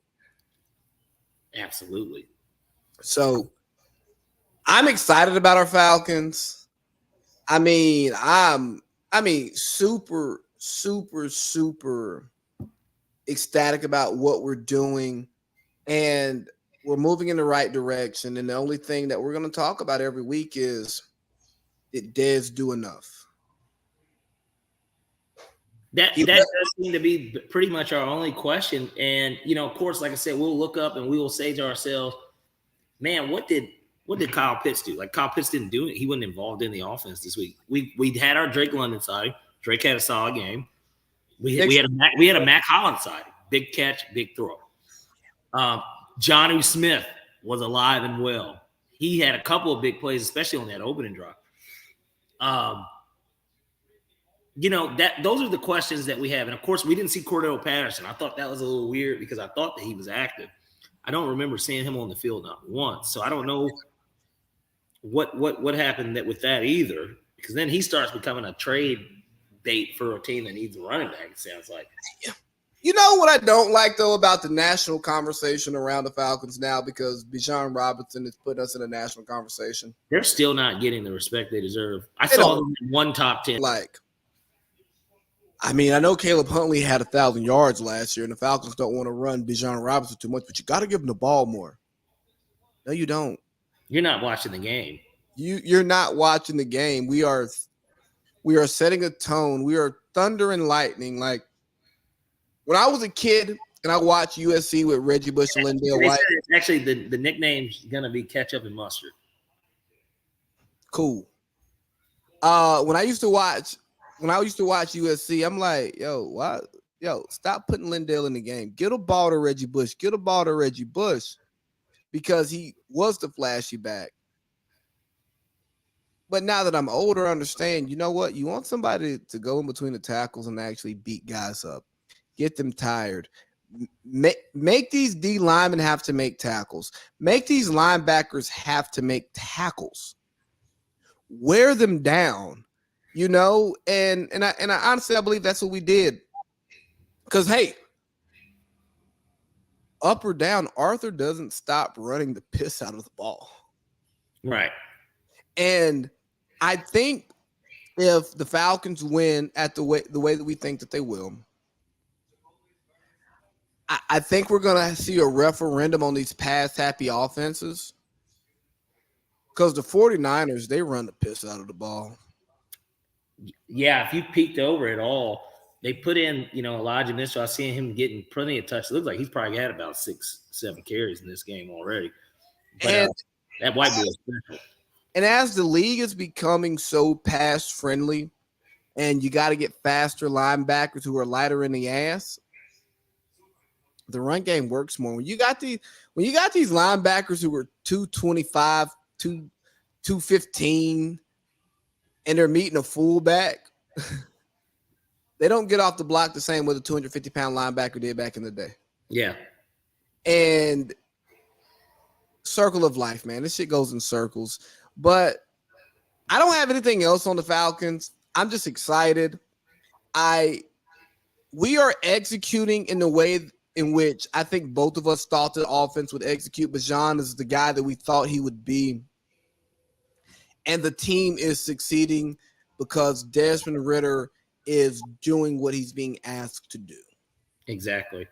Absolutely. So I'm excited about our Falcons. I mean, super, super, super ecstatic about what we're doing. And we're moving in the right direction. And the only thing that we're going to talk about every week is, did Dez do enough? That does seem to be pretty much our only question. And, of course, like I said, we'll look up and we will say to ourselves, man, what did Kyle Pitts do? Like Kyle Pitts didn't do it. He wasn't involved in the offense this week. We had our Drake London side. Drake had a solid game. We had a Mac Hollins side. Big catch, big throw. Jonnu Smith was alive and well. He had a couple of big plays, especially on that opening drive. Those are the questions that we have. And of course, we didn't see Cordell Patterson. I thought that was a little weird because I thought that he was active. I don't remember seeing him on the field not once. So I don't know what happened with that either, because then he starts becoming a trade bait for a team that needs a running back, it sounds like. You know what I don't like, though, about the national conversation around the Falcons now, because Bijan Robinson is putting us in a national conversation. They're still not getting the respect they deserve. I saw them in one top 10. I know Caleb Huntley had 1,000 yards last year, and the Falcons don't want to run Bijan Robinson too much, but you got to give him the ball more. No, you don't. You're not watching the game. You're not watching the game. We are setting a tone. We are thunder and lightning. Like when I was a kid and I watched USC with Reggie Bush and Lindale White. Actually, the nickname's gonna be ketchup and mustard. Cool. When I used to watch USC, I'm like, stop putting Lindale in the game. Get a ball to Reggie Bush. Because he was the flashy back. But now that I'm older, I understand, you know what? You want somebody to go in between the tackles and actually beat guys up. Get them tired. Make these D linemen have to make tackles. Make these linebackers have to make tackles. Wear them down, and I honestly, I believe that's what we did. Because, hey, up or down, Arthur doesn't stop running the piss out of the ball. Right. And I think if the Falcons win at the way that we think that they will, I think we're going to see a referendum on these pass-happy offenses, because the 49ers, they run the piss out of the ball. Yeah, if you peeked over at all, they put in, Elijah Mitchell. I seen him getting plenty of touches. It looks like he's probably had about 6-7 carries in this game already. But that white boy is special. And as the league is becoming so pass-friendly, and you got to get faster linebackers who are lighter in the ass, the run game works more. When you got these linebackers who are 225, 215, and they're meeting a fullback, they don't get off the block the same way the 250-pound linebacker did back in the day. Yeah. And circle of life, man. This shit goes in circles. But I don't have anything else on the Falcons. I'm just excited. We are executing in the way in which I think both of us thought the offense would execute. Bijan is the guy that we thought he would be. And the team is succeeding because Desmond Ridder is doing what he's being asked to do. Exactly.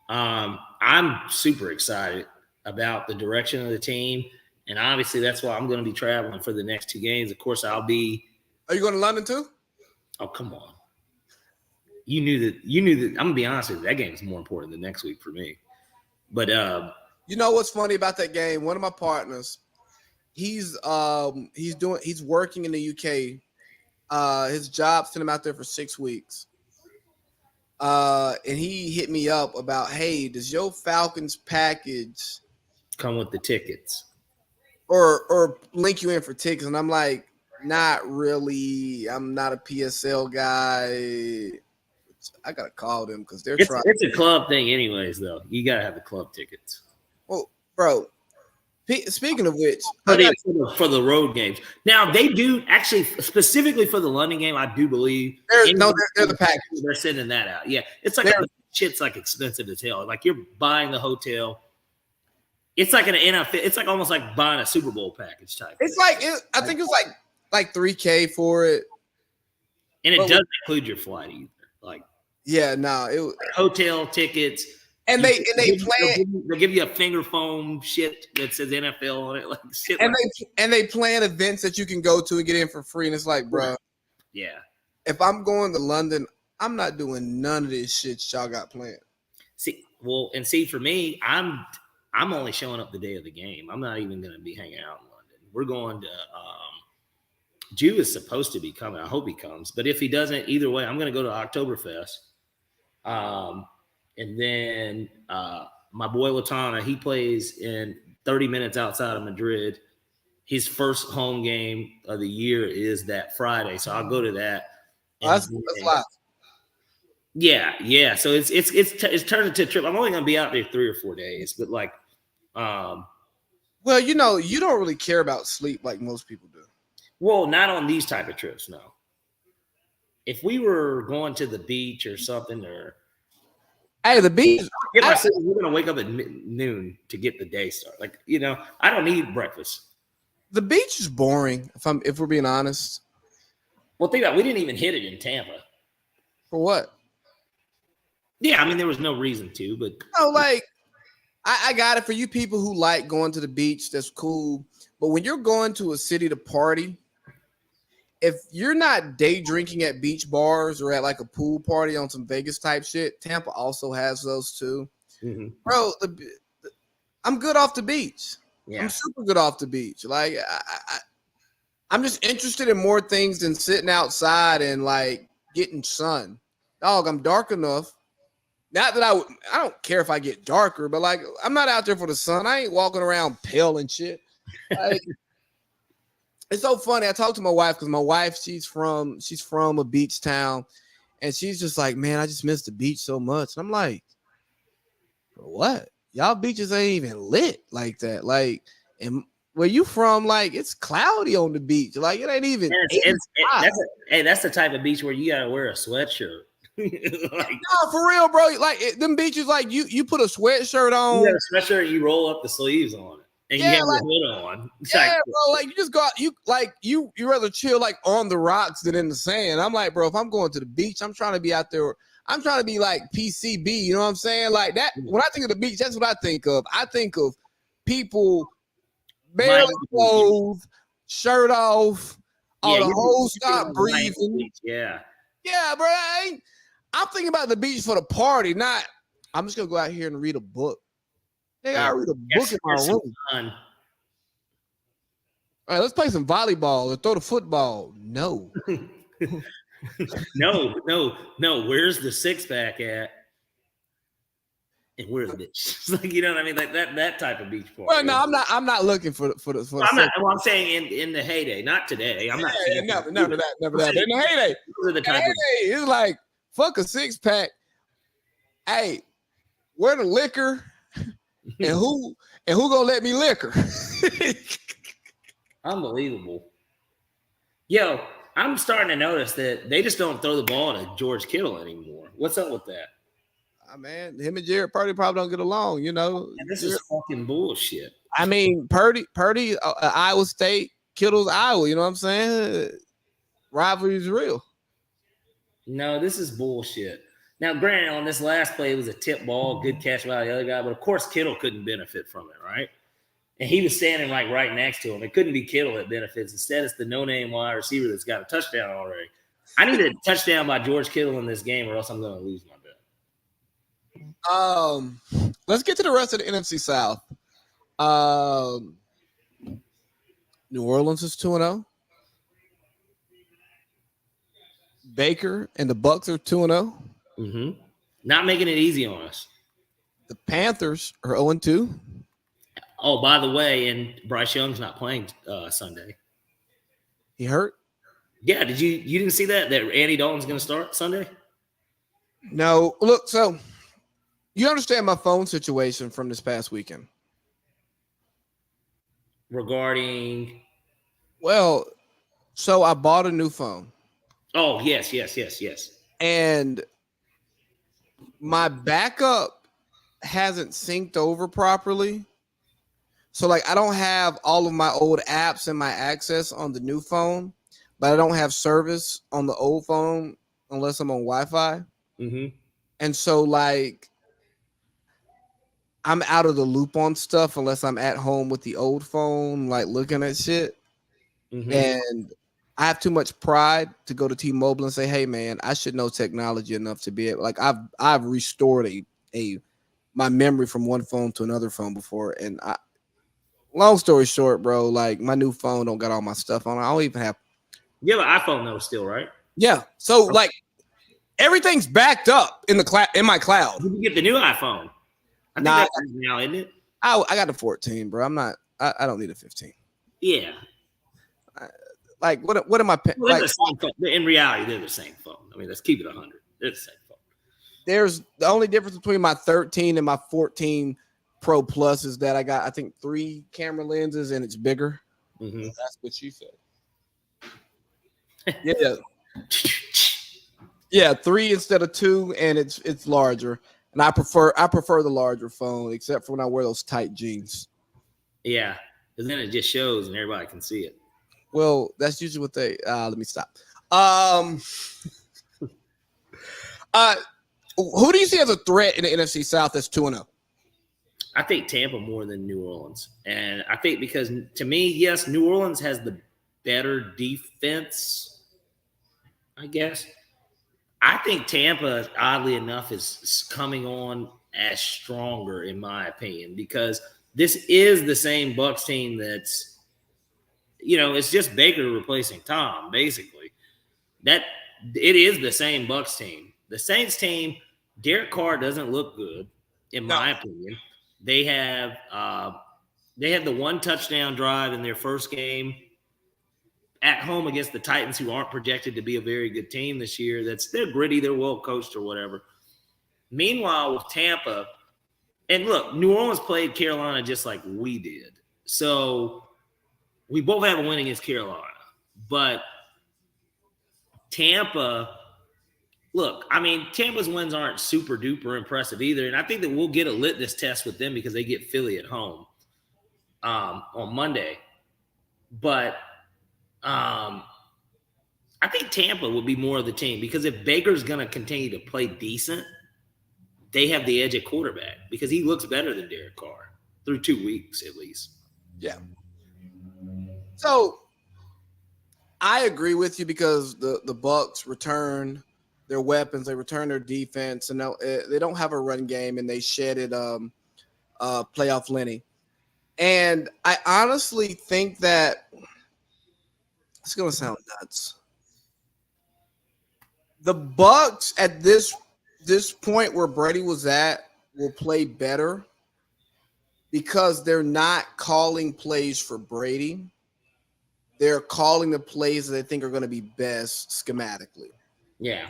I'm super excited about the direction of the team. And obviously that's why I'm going to be traveling for the next 2 games. Of course, I'll be. Are you going to London too? Oh, come on. you knew that. I'm gonna be honest with you, that game is more important than next week for me. But you know what's funny about that game? One of my partners, he's working in the UK. His job sent him out there for 6 weeks. And he hit me up about, hey, does your Falcons package come with the tickets or link you in for tickets? And I'm like, not really. I'm not a PSL guy. I gotta call them because they're trying. It's a club thing, anyways. Though you gotta have the club tickets. Well, bro. Speaking of which, for the road games. Now they do actually specifically for the London game. I do believe they're the package. They're sending that out. Yeah, it's like shit's like expensive as hell. Like you're buying the hotel. It's like an NFL. It's like almost like buying a Super Bowl package type. It's thing. I think it's like $3,000 for it, and it doesn't include your flight either. Like hotel tickets. And they'll give you a finger foam shit that says NFL on it, like shit. And they plan events that you can go to and get in for free. And it's like, bro, yeah. If I'm going to London, I'm not doing none of this shit y'all got planned. See, for me, I'm only showing up the day of the game. I'm not even going to be hanging out in London. We're going to. Jew is supposed to be coming. I hope he comes. But if he doesn't, either way, I'm going to go to Oktoberfest. And then my boy Latana, he plays in 30 minutes outside of Madrid. His first home game of the year is that Friday, so I'll go to that. That's live. Yeah. So it's turned into a trip. I'm only gonna be out there 3 or 4 days, but like, well, you don't really care about sleep like most people do. Well, not on these type of trips, no. If we were going to the beach or something, or hey, the beach. We're gonna wake up at noon to get the day started. Like, I don't need breakfast. The beach is boring. If we're being honest. Well, think about it, we didn't even hit it in Tampa. For what? Yeah, I mean there was no reason to, but like I got it for you people who like going to the beach. That's cool. But when you're going to a city to party, if you're not day drinking at beach bars or at like a pool party on some Vegas type shit, Tampa also has those too. Mm-hmm. Bro, I'm good off the beach. Yeah. I'm super good off the beach. Like I'm just interested in more things than sitting outside and like getting sun. Dog, I'm dark enough. Not that I don't care if I get darker, but like I'm not out there for the sun. I ain't walking around pale and shit. Like, it's so funny. I talked to my wife because my wife, she's from a beach town, and she's just like, man, I just miss the beach so much. And I'm like, for what? Y'all beaches ain't even lit like that. Like, and where you from? Like, it's cloudy on the beach. Like, it ain't even. That's the type of beach where you gotta wear a sweatshirt. No, for real, bro. Like them beaches, like you put a sweatshirt on. You got a sweatshirt, you roll up the sleeves on it. And you have your hood on. It's bro. Like you just got you rather chill like on the rocks than in the sand. I'm like, bro, if I'm going to the beach, I'm trying to be out there. I'm trying to be like PCB. You know what I'm saying? Like that. When I think of the beach, that's what I think of. I think of people barely clothed, shirt off, the whole stop breathing. Yeah, bro. I'm thinking about the beach for the party. Not. I'm just gonna go out here and read a book. Hey, I read a book in my room. All right, let's play some volleyball or throw the football. No. No. Where's the six pack at? And where's the bitch? Like, you know what I mean? Like that type of beach party. Well, no, I'm not looking for the. I'm saying in the heyday, not today. I'm not. Never that. In the heyday, it's like fuck a six pack. Hey, where the liquor? And who gonna let me liquor? Unbelievable. Yo, I'm starting to notice that they just don't throw the ball to George Kittle anymore. What's up with that? Man, him and Jared Purdy probably don't get along, And this is fucking bullshit. I mean, Purdy, Iowa State, Kittle's Iowa. You know what I'm saying? Rivalry is real. No, this is bullshit. Now, granted, on this last play, it was a tip ball, good catch by the other guy, but of course, Kittle couldn't benefit from it, right? And he was standing right next to him. It couldn't be Kittle that benefits. Instead, it's the no-name wide receiver that's got a touchdown already. I need a touchdown by George Kittle in this game, or else I'm going to lose my bet. Let's get to the rest of the NFC South. New Orleans is 2-0. Baker and the Bucks are 2-0. Mm-hmm. Not making it easy on us. The Panthers are 0-2. Oh, by the way, and Bryce Young's not playing Sunday. He hurt? Yeah, you didn't see that Andy Dalton's going to start Sunday? No. Look, so you understand my phone situation from this past weekend. Regarding? Well, so I bought a new phone. Oh, yes. And my backup hasn't synced over properly. So, like, I don't have all of my old apps and my access on the new phone, but I don't have service on the old phone unless I'm on Wi-Fi. Mm-hmm. And so, like, I'm out of the loop on stuff unless I'm at home with the old phone, like, looking at shit. Mm-hmm. And I have too much pride to go to T-Mobile and say, "Hey, man, I should know technology enough to be able." Like, I've restored my memory from one phone to another phone before, and long story short, bro, like, my new phone don't got all my stuff on it. I don't even have. You have an iPhone though, still, right? Yeah. So like, everything's backed up in my cloud. You can get the new iPhone. I think that's now, isn't it? I got the 14, bro. I don't need a 15. Yeah. Like, what am I? Well, like, the same phone. In reality, they're the same phone. I mean, let's keep it 100. They're the same phone. There's the only difference between my 13 and my 14 Pro Plus is that I got, I think, 3 camera lenses and it's bigger. Mm-hmm. That's what you said. Yeah. Yeah, 3 instead of 2, and it's larger. And I prefer the larger phone, except for when I wear those tight jeans. Yeah, because then it just shows and everybody can see it. Well, that's usually what they. Let me stop. Who do you see as a threat in the NFC South that's 2-0? I think Tampa more than New Orleans, and I think because to me, yes, New Orleans has the better defense. I guess. I think Tampa, oddly enough, is coming on as stronger, in my opinion, because this is the same Bucs team that's, it's just Baker replacing Tom, basically. That it is the same Bucs team. The Saints team, Derek Carr doesn't look good, in my opinion. They have the 1 touchdown drive in their first game at home against the Titans, who aren't projected to be a very good team this year. They're gritty, they're well coached or whatever. Meanwhile, with Tampa, and look, New Orleans played Carolina just like we did. So we both have a win against Carolina. But Tampa, look, I mean, Tampa's wins aren't super duper impressive either. And I think that we'll get a litmus test with them because they get Philly at home on Monday. But I think Tampa will be more of the team because if Baker's going to continue to play decent, they have the edge at quarterback because he looks better than Derek Carr through 2 weeks at least. Yeah. So I agree with you because the Bucs return their weapons, they return their defense, and they don't have a run game, and they shedded playoff Lenny. And I honestly think that it's going to sound nuts. The Bucs at this point where Brady was at will play better because they're not calling plays for Brady. They're calling the plays that they think are going to be best schematically. Yeah.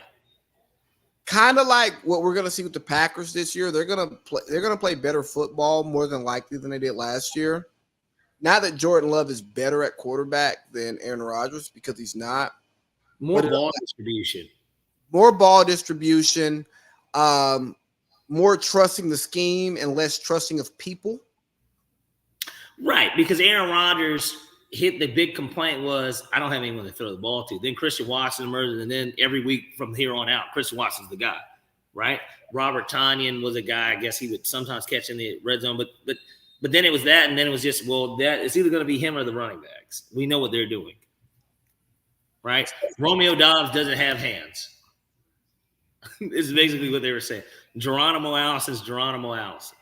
Kind of like what we're going to see with the Packers this year. They're going to play better football more than likely than they did last year. Now that Jordan Love is better at quarterback than Aaron Rodgers because he's not. More ball distribution. More ball distribution, more trusting the scheme and less trusting of people. Right, because Aaron Rodgers the big complaint was, I don't have anyone to throw the ball to. Then Christian Watson emerged, and then every week from here on out, Christian Watson's the guy, right? Robert Tonyan was a guy, I guess he would sometimes catch in the red zone, but then it was that, and then it was just, that it's either going to be him or the running backs. We know what they're doing. right? Romeo Dobbs doesn't have hands. This is basically what they were saying. Geronimo Allison's Geronimo Allison.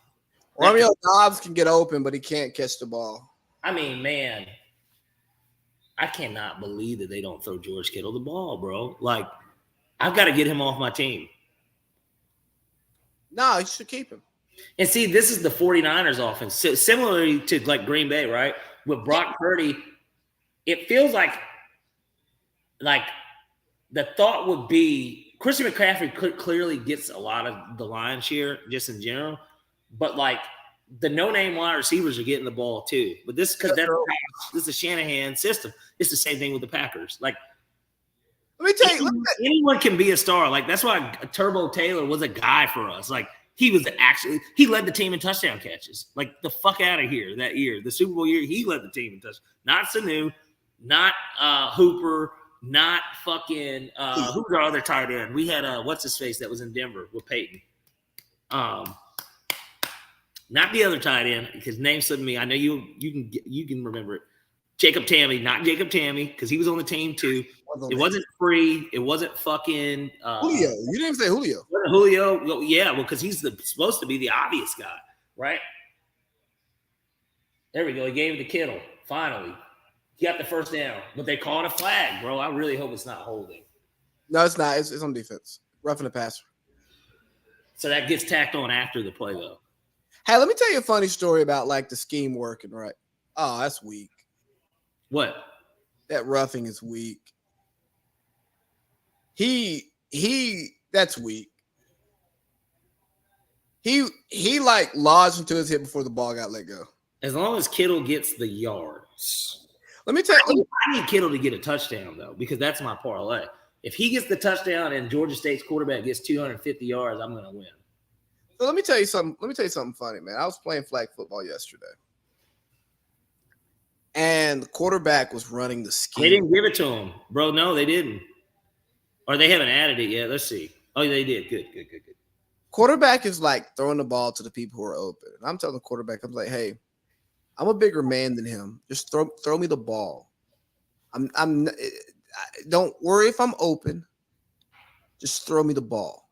Romeo Dobbs can get open, but he can't catch the ball. I mean, man, I cannot believe that they don't throw George Kittle the ball, bro. Like, I've got to get him off my team. No, you should keep him. And see, this is the 49ers offense. So, similarly to like Green Bay, right? With Brock Purdy, it feels like the thought would be Christian McCaffrey clearly gets a lot of the lion's share just in general, but like the no-name wide receivers are getting the ball too. But this because this is a Shanahan system. It's the same thing with the Packers. Like, let me tell you, anyone can be a star. Like, that's why Turbo Taylor was a guy for us. Like, he led the team in touchdown catches. Like, the fuck out of here that year. The Super Bowl year, he led the team in touchdowns. Not Sanu, not Hooper, not fucking who's our other tight end? We had what's his face that was in Denver with Peyton. Not the other tight end, because name slipped me. I know you can remember it. Jacob Tamme, not Jacob Tamme, because he was on the team too. It wasn't Free. It wasn't fucking Julio. You didn't even say Julio. Julio. Well, yeah, well, because he's supposed to be the obvious guy, right? There we go. He gave it to Kittle. Finally, he got the first down, but they called a flag, bro. I really hope it's not holding. No, it's not. It's on defense. Roughing the passer. So that gets tacked on after the play, though. Hey, let me tell you a funny story about like the scheme working, right? Oh, that's weak. What? That roughing is weak. That's weak. He like lodged into his hip before the ball got let go. As long as Kittle gets the yards. Let me tell you. I need Kittle to get a touchdown, though, because that's my parlay. If he gets the touchdown and Georgia State's quarterback gets 250 yards, I'm going to win. So let me tell you something. Let me tell you something funny, man. I was playing flag football yesterday, and the quarterback was running the scheme. They didn't give it to him, bro. No, they didn't. Or they haven't added it yet. Let's see. Oh, they did. Good. Quarterback is like throwing the ball to the people who are open. And I'm telling the quarterback, I'm like, hey, I'm a bigger man than him. Just throw me the ball. Don't worry if I'm open. Just throw me the ball.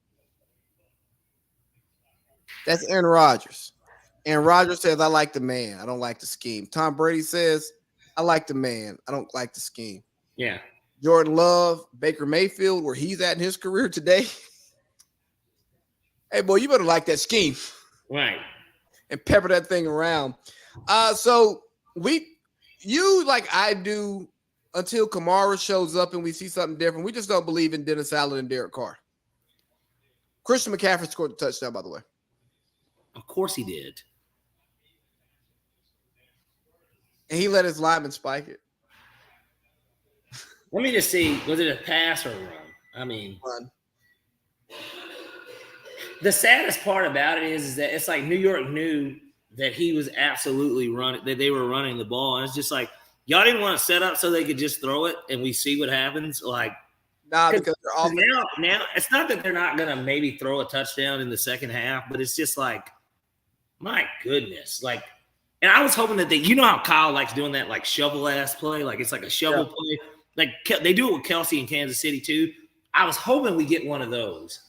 That's Aaron Rodgers. Aaron Rodgers says, I like the man. I don't like the scheme. Tom Brady says, I like the man. I don't like the scheme. Yeah. Jordan Love, Baker Mayfield, where he's at in his career today. Hey, boy, you better like that scheme. Right. And pepper that thing around. So you like I do until Kamara shows up and we see something different. We just don't believe in Dennis Allen and Derek Carr. Christian McCaffrey scored the touchdown, by the way. Of course he did. And he let his lineman spike it. Let me just see. Was it a pass or a run? I mean, Run. The saddest part about it is that it's like New York knew that he was absolutely running, that they were running the ball. And it's just like, y'all didn't want to set up so they could just throw it and we see what happens. Like, Nah, because they're all now it's not that they're not going to maybe throw a touchdown in the second half, but it's just like, my goodness. Like, and I was hoping that you know how Kyle likes doing that like shovel ass play? Like, it's like a shovel play. Like, they do it with Kelsey in Kansas City too. I was hoping we get one of those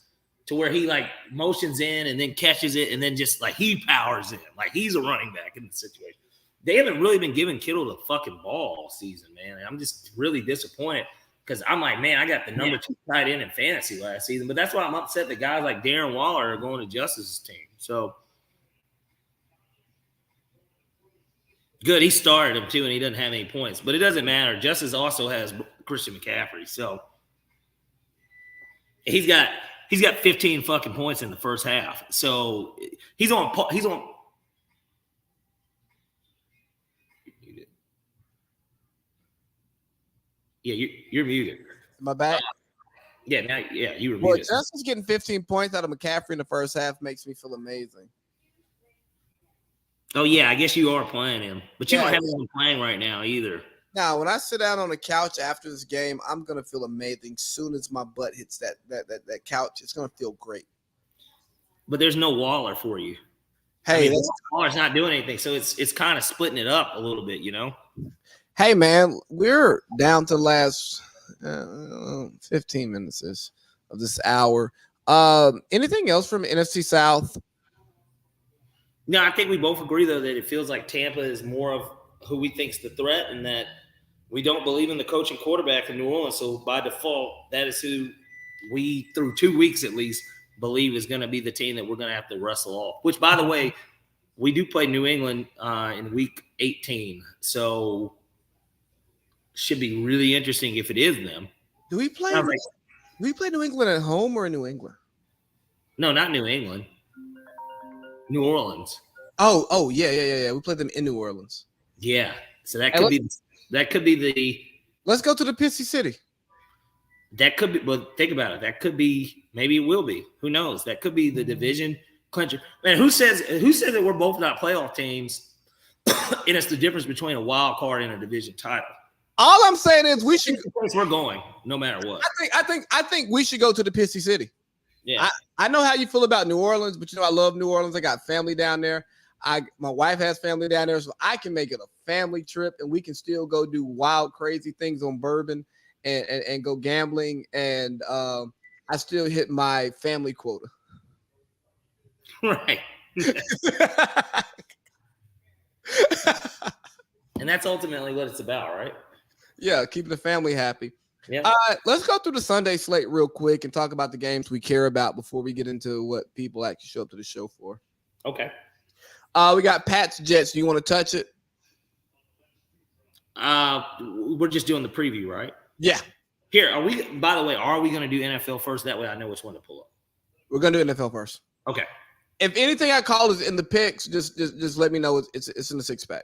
to where he like motions in and then catches it and then just like he powers in. Like, he's a running back in the situation. They haven't really been giving Kittle the fucking ball all season, man. I'm just really disappointed because I'm like, man, I got the number 2 tight end in fantasy last season. But that's why I'm upset that guys like Darren Waller are going to Justice's team. So good, he started him too, and he doesn't have any points. But it doesn't matter. Justice also has Christian McCaffrey, so he's got 15 fucking points in the first half. So he's on. Yeah, you're muted. My bad. Yeah, you were Well, muted. Justice getting 15 points out of McCaffrey in the first half makes me feel amazing. Oh yeah, I guess you are playing him, but you Yeah, don't have him playing right now either. Now, when I sit down on the couch after this game, I'm gonna feel amazing. Soon as my butt hits that couch, it's gonna feel great. But there's no Waller for you. Hey, Waller's not doing anything, so it's kind of splitting it up a little bit, you know. hey, man, we're down to the last 15 minutes of this hour. Anything else from NFC South? No, I think we both agree, though, that it feels like Tampa is more of who we think's the threat, and that we don't believe in the coach and quarterback in New Orleans. So by default, that is who we, through 2 weeks at least, believe is going to be the team that we're going to have to wrestle off. Which, by the way, we do play New England in week 18. So should be really interesting if it is them. Do we play New England at home or in New England? No, not New England. New Orleans. Oh, yeah. We played them in New Orleans. Yeah. So that could be the. Let's go to the Pissy City. That could be, but think about it. That could be, maybe it will be. Who knows? That could be the division clincher. Man, who says that we're both not playoff teams? And it's the difference between a wild card and a division title. All I'm saying is we should. We're going no matter what. I think we should go to the Pissy City. Yeah. I know how you feel about New Orleans, but I love New Orleans. I got family down there. My wife has family down there, so I can make it a family trip, and we can still go do wild, crazy things on bourbon and go gambling, and I still hit my family quota. Right. And that's ultimately what it's about, right? Yeah, keeping the family happy. Yeah. All right, let's go through the Sunday slate real quick and talk about the games we care about before we get into what people actually show up to the show for. Okay. We got Pats Jets. Do you want to touch it? We're just doing the preview, right? Yeah. Here, by the way, are we going to do NFL first? That way I know which one to pull up. We're going to do NFL first. Okay. If anything I call is in the picks, just let me know it's in the 6-pack.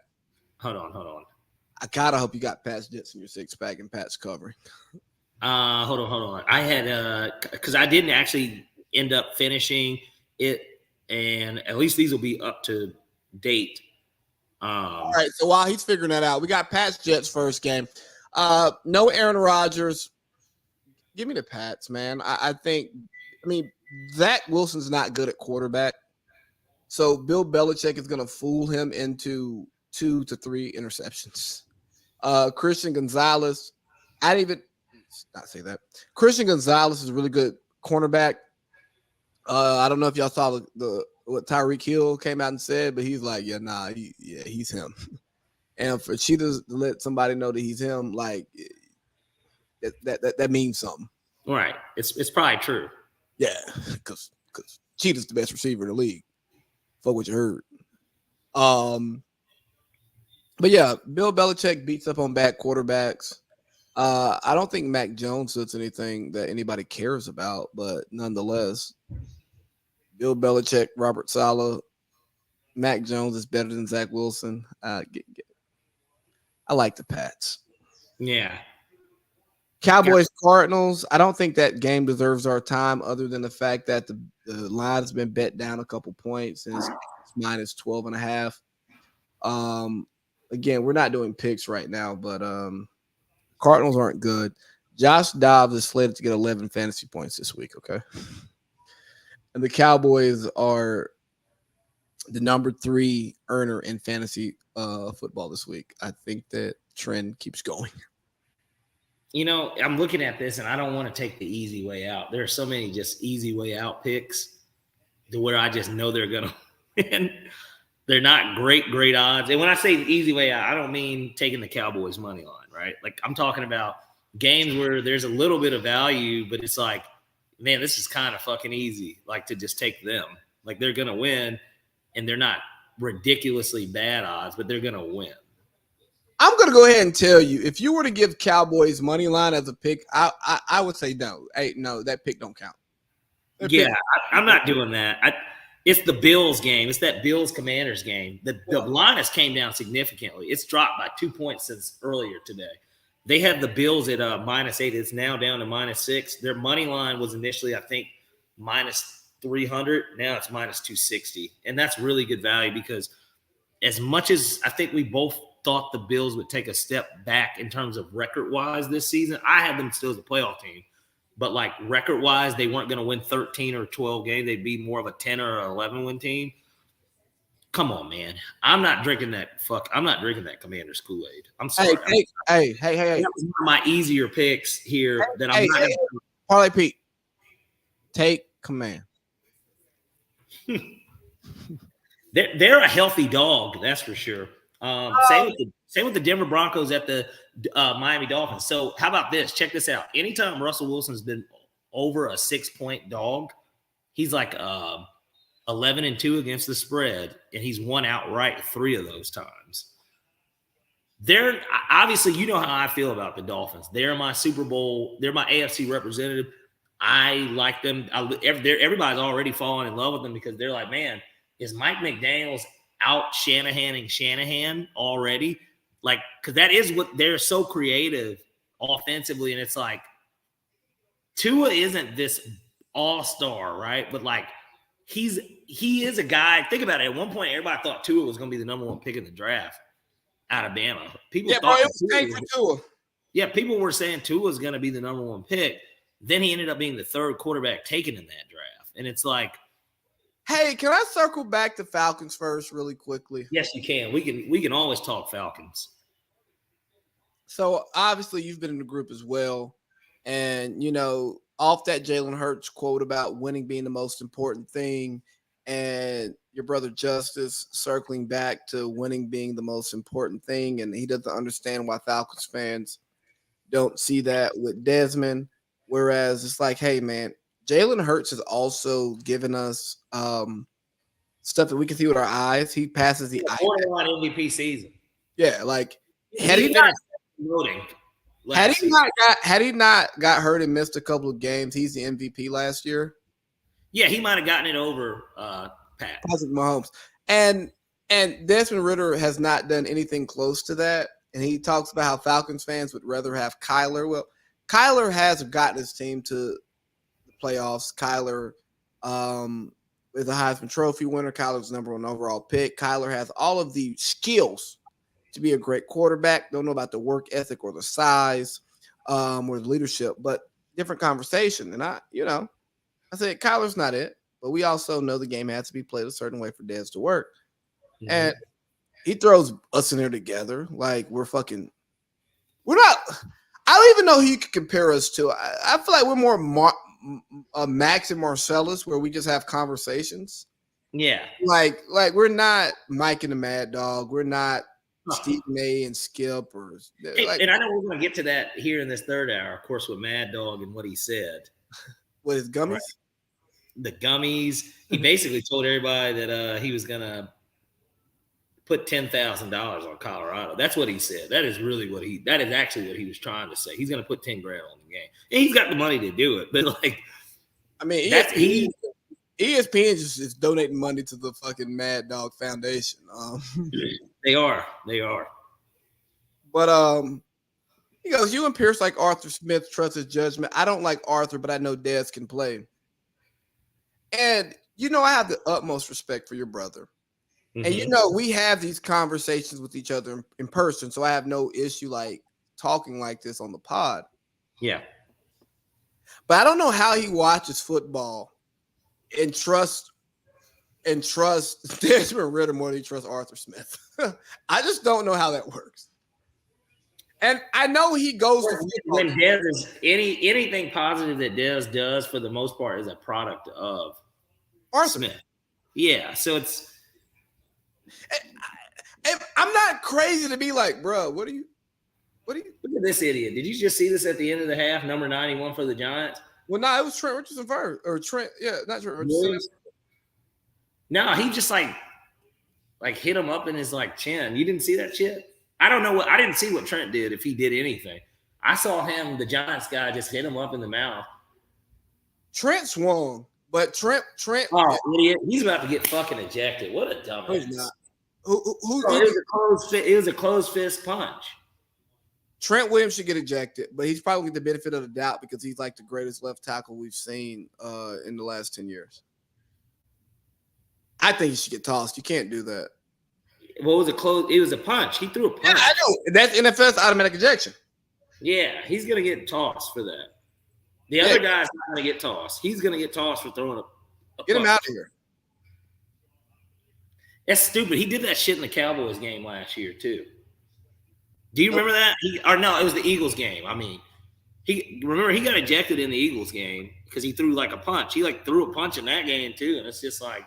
Hold on. I gotta hope you got Pats Jets in your 6-pack and Pats covering. Hold on. I had because I didn't actually end up finishing it, and at least these will be up to date. All right. So while he's figuring that out, we got Pats Jets first game. No Aaron Rodgers. Give me the Pats, man. I mean, Zach Wilson's not good at quarterback, so Bill Belichick is gonna fool him into 2 to 3 interceptions. Christian Gonzalez, I didn't even not say that. Christian Gonzalez is a really good cornerback. I don't know if y'all saw what Tyreek Hill came out and said, but he's like, he's him. And for Cheetahs to let somebody know that he's him, like that means something. Right. It's probably true. Yeah, because Cheetah's the best receiver in the league. Fuck what you heard. But yeah, Bill Belichick beats up on bad quarterbacks. I don't think Mac Jones does anything that anybody cares about, but nonetheless, Bill Belichick, Robert Saleh, Mac Jones is better than Zach Wilson. I like the Pats. Yeah. Cowboys, Cardinals. I don't think that game deserves our time other than the fact that the line has been bet down a couple points and it's minus 12.5. Again, we're not doing picks right now, but Cardinals aren't good. Josh Dobbs is slated to get 11 fantasy points this week, okay? And the Cowboys are the number 3 earner in fantasy football this week. I think that trend keeps going. I'm looking at this, and I don't want to take the easy way out. There are so many just easy way out picks to where I just know they're going to win. They're not great odds. And when I say the easy way out, I don't mean taking the Cowboys money line, right? Like I'm talking about games where there's a little bit of value, but it's like, man, this is kind of fucking easy, like to just take them. Like they're going to win, and they're not ridiculously bad odds, but they're going to win. I'm going to go ahead and tell you, if you were to give Cowboys money line as a pick, I would say no. Hey, no, that pick don't count. I'm not doing that. It's the Bills game. It's that Bills-Commanders game. The line has came down significantly. It's dropped by 2 points since earlier today. They had the Bills at -8. It's now down to -6. Their money line was initially, I think, -300. Now it's -260. And that's really good value because as much as I think we both thought the Bills would take a step back in terms of record-wise this season, I had them still as a playoff team. But like record-wise, they weren't going to win 13 or 12 games. They'd be more of a 10 or 11 win team. Come on, man. I'm not drinking that Commander's Kool-Aid. I'm sorry. Hey. That was one of my easier picks here that I'm not. Parlay Pete, take command. They're a healthy dog, that's for sure. Same with the Denver Broncos at the Miami Dolphins. So how about this? Check this out. Anytime Russell Wilson's been over a 6-point dog, he's like 11-2 against the spread, and he's won outright 3 of those times. They're obviously, you know how I feel about the Dolphins. They're my Super Bowl. They're my AFC representative. I like them. Everybody's already falling in love with them because they're like, man, is Mike McDaniels out Shanahan already? Like, because that is what they're so creative offensively, and it's like Tua isn't this all-star, right? But like he is a guy. Think about it. At one point, everybody thought Tua was going to be the number 1 pick in the draft out of Bama. People were saying Tua was going to be the number 1 pick. Then he ended up being the 3rd quarterback taken in that draft, and it's like, hey, can I circle back to Falcons first really quickly? Yes, you can. We can always talk Falcons. So obviously you've been in the group as well. And, you know, off that Jalen Hurts quote about winning being the most important thing and your brother Justice circling back to winning being the most important thing. And he doesn't understand why Falcons fans don't see that with Desmond. Whereas it's like, hey, man, Jalen Hurts has also given us stuff that we can see with our eyes. He passes the eye. Borderline MVP season. Yeah, like had he not got hurt and missed a couple of games, he's the MVP last year. Yeah, he might have gotten it over Patrick Mahomes. And Desmond Ridder has not done anything close to that. And he talks about how Falcons fans would rather have Kyler. Well, Kyler has gotten his team to playoffs. Kyler is a Heisman Trophy winner. Kyler's #1 overall pick. Kyler has all of the skills to be a great quarterback. Don't know about the work ethic or the size or the leadership, but different conversation. And I said Kyler's not it, but we also know the game has to be played a certain way for Dez to work. Mm-hmm. And he throws us in there together like we're not. I don't even know who you could compare us to. I feel like we're more Max and Marcellus, where we just have conversations. Yeah, like we're not Mike and the Mad Dog. We're not Stephen A. and Skip, or and I know we're going to get to that here in this third hour, of course, with Mad Dog and what he said. With his gummies, right. The gummies. He basically told everybody that he was going to put $10,000 on Colorado. That's what he said. That is actually what he was trying to say. He's going to put $10,000 on the game, and he's got the money to do it. But like, I mean, ESPN is donating money to the fucking Mad Dog Foundation. They are. But he goes, you and Pierce like Arthur Smith, trust his judgment. I don't like Arthur, but I know Dez can play. And I have the utmost respect for your brother. Mm-hmm. And we have these conversations with each other in person, so I have no issue like talking like this on the pod. Yeah. But I don't know how he watches football and trust Desmond Ridder more than he trusts Arthur Smith. I just don't know how that works. And I know he goes to when Dez is anything positive that Dez does for the most part is a product of Arthur Smith. Yeah, so it's. I'm not crazy to be like, bro, what are you? Look at this idiot. Did you just see this at the end of the half? Number 91 for the Giants. Well, no, it was Trent Richardson first, or Trent. Yeah, not Trent Richardson. No, he just like hit him up in his chin. You didn't see that shit? I don't know I didn't see what Trent did, if he did anything. I saw him, the Giants guy, just hit him up in the mouth. Trent swung, but Trent. Oh, idiot! He's about to get fucking ejected. What a dumbass! He's not. It was a closed fist punch. Trent Williams should get ejected, but he's probably the benefit of the doubt because he's like the greatest left tackle we've seen in the last 10 years. I think he should get tossed. You can't do that. Well, it was a punch. He threw a punch. Yeah, I know. That's NFL's automatic ejection. Yeah, he's going to get tossed for that. The other guy's not going to get tossed. He's going to get tossed for throwing a Get punch. him out of here. That's stupid. He did that shit in the Cowboys game last year too. Do you remember that? No, it was the Eagles game. I mean, he got ejected in the Eagles game because he threw like a punch. He like threw a punch in that game too, and it's just like.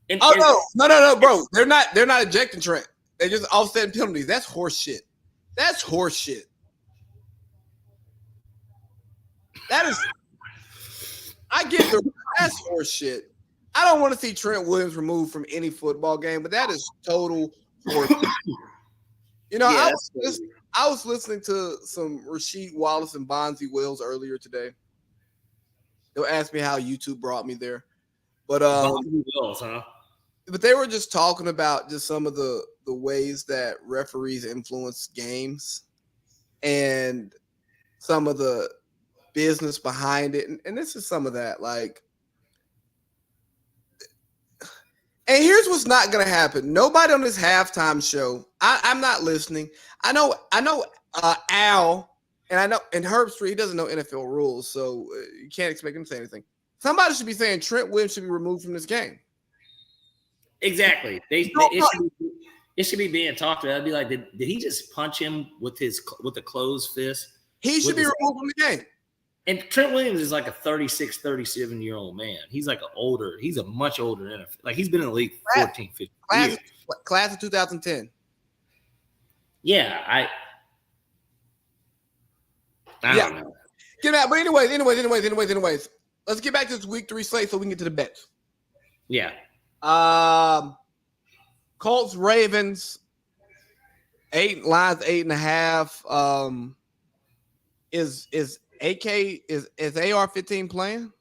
No, bro. They're not ejecting Trent. They're just offsetting penalties. That's horse shit. That is. I get that's horse shit. I don't want to see Trent Williams removed from any football game, but that is total horse. You know, Yeah, I was listening to some Rasheed Wallace and Bonzi Wells earlier today. They'll ask me how YouTube brought me there, but Bonzi Wells, huh? But they were just talking about just some of the ways that referees influence games and some of the business behind it, and this is some of that, like. And here's what's not going to happen. Nobody on this halftime show. I'm not listening. I know. Al, and Herb Street. He doesn't know NFL rules, so you can't expect him to say anything. Somebody should be saying Trent Williams should be removed from this game. Exactly. It should be being talked about. I'd be like, did he just punch him with a closed fist? He should be removed from the game. And Trent Williams is like a 36, 37-year-old man. He's like he's a much older NFL. Like he's been in the league 14, 15 years. Class of 2010. Yeah, I don't know. Get out. But anyways. Let's get back to this week 3 slate so we can get to the bets. Yeah. Colts, Ravens, 8.5. Is AR-15 playing?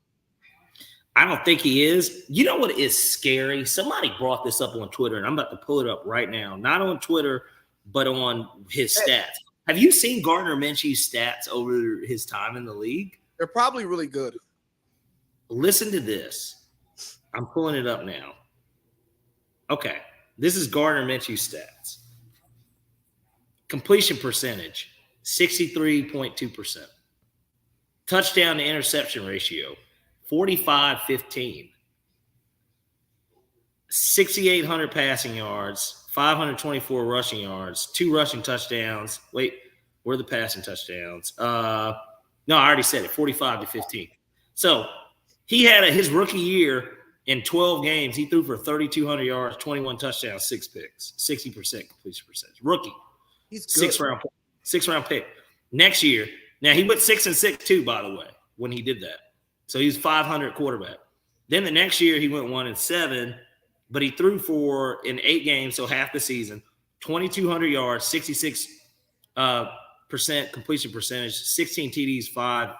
I don't think he is. You know what is scary? Somebody brought this up on Twitter, and I'm about to pull it up right now. Not on Twitter, but on his stats. Have you seen Gardner Minshew's stats over his time in the league? They're probably really good. Listen to this. I'm pulling it up now. Okay. This is Gardner Minshew's stats. Completion percentage, 63.2%. Touchdown to interception ratio, 45-15. 6,800 passing yards, 524 rushing yards, 2 rushing touchdowns. Wait, where are the passing touchdowns? No, I already said it, 45-15. So he had his rookie year in 12 games. He threw for 3,200 yards, 21 touchdowns, 6 picks, 60% completion percentage. Rookie. He's good. 6th round pick. Next year, now he went 6-6 too, by the way, when he did that. So he was 500 quarterback. Then the next year he went 1-7, but he threw for in 8 games, so half the season, 2,200 yards, 66% completion percentage, 16 TDs, 5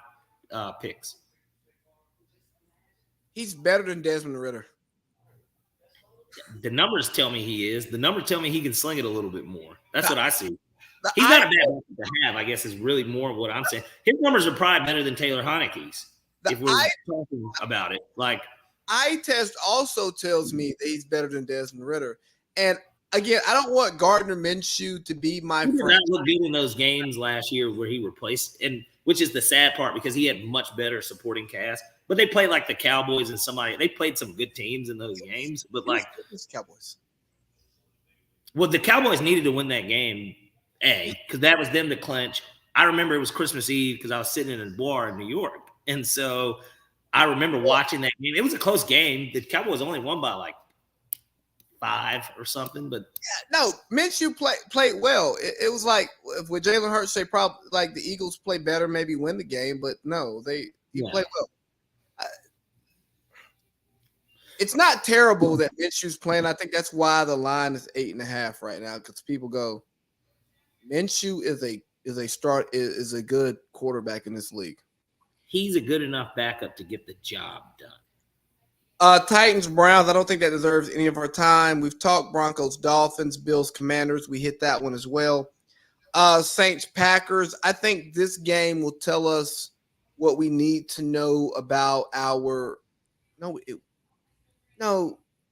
picks. He's better than Desmond Ridder. The numbers tell me he is. The numbers tell me he can sling it a little bit more. That's what I see. He's not a bad weapon to have, I guess, is really more of what I'm saying. His numbers are probably better than Taylor Heineke's, if we're talking about it. Like, eye test also tells me that he's better than Desmond Ridder. And again, I don't want Gardner Minshew to be my friend. He did not look good in those games last year where he replaced, and which is the sad part because he had much better supporting cast. But they played like the Cowboys and they played some good teams in those games. But like Cowboys. Well, the Cowboys needed to win that game, because that was them to clinch. I remember it was Christmas Eve because I was sitting in a bar in New York. And so I remember watching that game. It was a close game. The Cowboys only won by like 5 or something. But no, Minshew played well. It was like with Jalen Hurts, they probably like the Eagles play better, maybe win the game. But no, he played well. It's not terrible that Minshew's playing. I think that's why the line is 8.5 right now, because people go, Minshew is a good quarterback in this league. He's a good enough backup to get the job done. Titans, Browns, I don't think that deserves any of our time. We've talked Broncos, Dolphins, Bills, Commanders. We hit that one as well. Saints, Packers. I think this game will tell us what we need to know about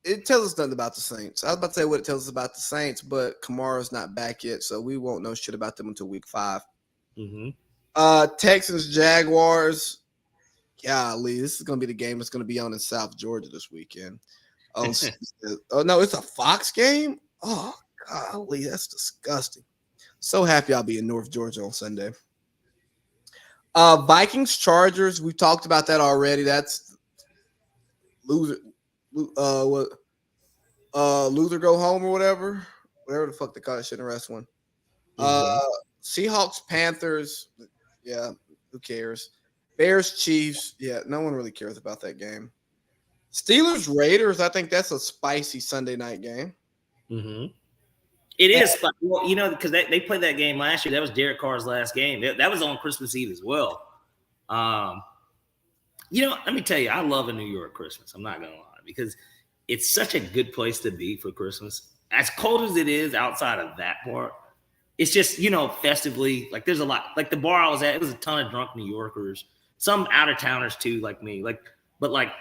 it tells us nothing about the Saints. I was about to say what it tells us about the Saints, but Kamara's not back yet, so we won't know shit about them until week 5. Mm-hmm. Texans, Jaguars. Golly, this is going to be the game that's going to be on in South Georgia this weekend. Oh, oh no, it's a Fox game. Oh, golly, that's disgusting. So happy I'll be in North Georgia on Sunday. Vikings Chargers. We talked about that already. That's loser. What? Loser go home or whatever. Whatever the fuck they call that shit in wrestling. Seahawks Panthers. Yeah, who cares? Bears Chiefs. Yeah, no one really cares about that game. Steelers Raiders. I think that's a spicy Sunday night game. It is, but well, you know, because they played that game last year. That was Derek Carr's last game. That was on Christmas Eve as well. You know, let me tell you, I love a New York Christmas. I'm not gonna lie, because it's such a good place to be for Christmas. As cold as it is outside of that part, it's just, you know, festively. Like there's a lot. Like the bar I was at, it was a ton of drunk New Yorkers, some out of towners too, like me. But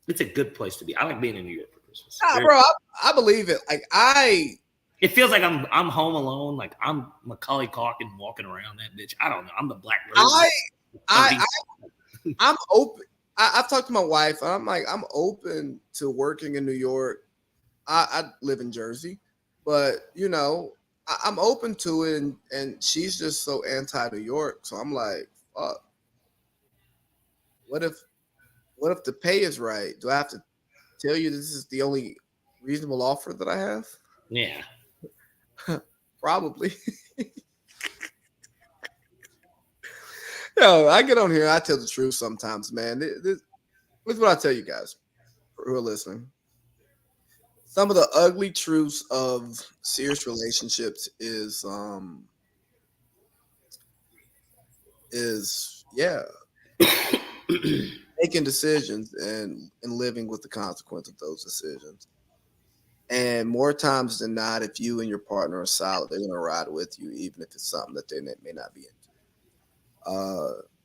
it's a good place to be. I like being in New York for Christmas. Bro, I believe it. It feels like I'm home alone. Like I'm Macaulay Culkin walking around that bitch. I don't know. I'm the Black Rose. I'm open. I've talked to my wife. And I'm like, I'm open to working in New York. I live in Jersey, but you know, I'm open to it. And she's just so anti-New York. So I'm like, fuck. What if the pay is right? Do I have to tell you this is the only reasonable offer that I have? Yeah. Probably. Yo, I get on here. I tell the truth sometimes, man. This is what I tell you guys who are listening. Some of the ugly truths of serious relationships is making decisions and living with the consequence of those decisions. And more times than not, if you and your partner are solid, they're going to ride with you, even if it's something that they may not be into.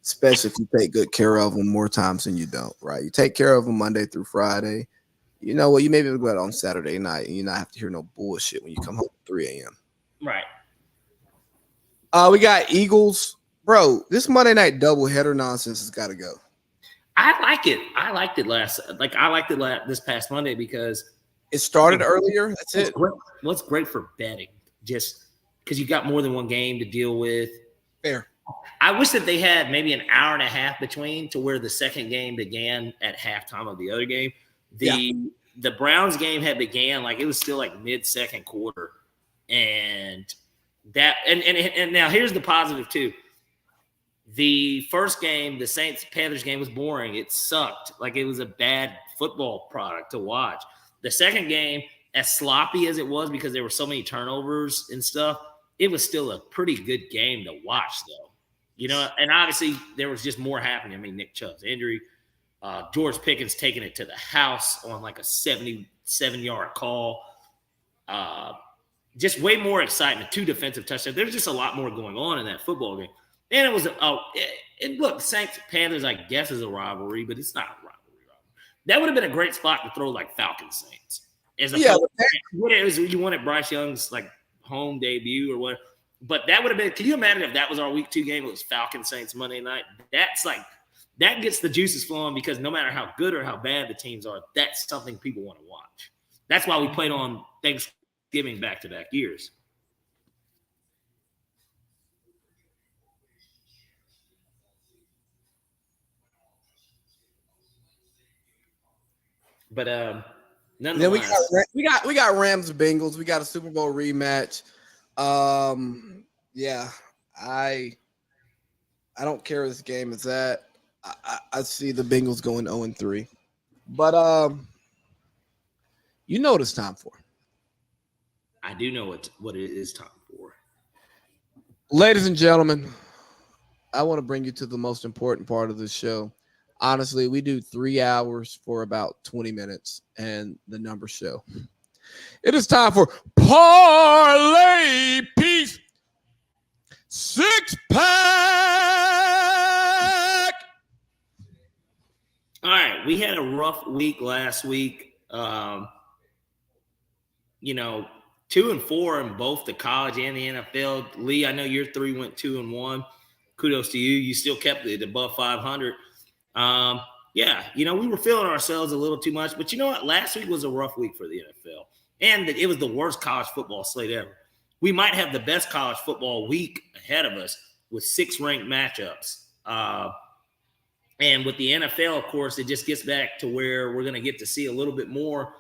Especially if you take good care of them more times than you don't, right? You take care of them Monday through Friday. You know what? You may be able to go out on Saturday night and you not have to hear no bullshit when you come home at 3 a.m. Right. We got Eagles. Bro, this Monday night doubleheader nonsense has got to go. I like it. I liked it this past Monday because it started earlier. That's it. What's great for betting, just because you got more than one game to deal with. Fair. I wish that they had maybe an hour and a half between to where the second game began at halftime of the other game. The Browns game had began like it was still like mid-second quarter. And now here's the positive too. The first game, the Saints-Panthers game, was boring. It sucked. Like it was a bad football product to watch. The second game, as sloppy as it was because there were so many turnovers and stuff, it was still a pretty good game to watch, though. You know, and obviously there was just more happening. I mean, Nick Chubb's injury, George Pickens taking it to the house on like a 77-yard call. Just way more excitement. 2 defensive touchdowns. There's just a lot more going on in that football game. And it was look, Saints-Panthers, I guess, is a rivalry, but it's not a rivalry. That would have been a great spot to throw like Falcons Saints. You wanted Bryce Young's like home debut or what. But that would have been – can you imagine if that was our week 2 game? It was Falcons Saints Monday night. That's like – that gets the juices flowing because no matter how good or how bad the teams are, that's something people want to watch. That's why we played on Thanksgiving back-to-back years. But then we got Rams Bengals. We got a Super Bowl rematch. Yeah, I don't care where this game is at. I see the Bengals going 0-3. But you know what it's time for. I do know what it is time for. Ladies and gentlemen, I want to bring you to the most important part of this show. Honestly, we do 3 hours for about 20 minutes, and the numbers show. It is time for Parlay Piece 6-pack. All right, we had a rough week last week. 2-4 in both the college and the NFL. Lee, I know your 3 went 2-1. Kudos to you. You still kept it above 500. Yeah, we were feeling ourselves a little too much. But you know what? Last week was a rough week for the NFL. And it was the worst college football slate ever. We might have the best college football week ahead of us with 6 ranked matchups. And with the NFL, of course, it just gets back to where we're going to get to see a little bit more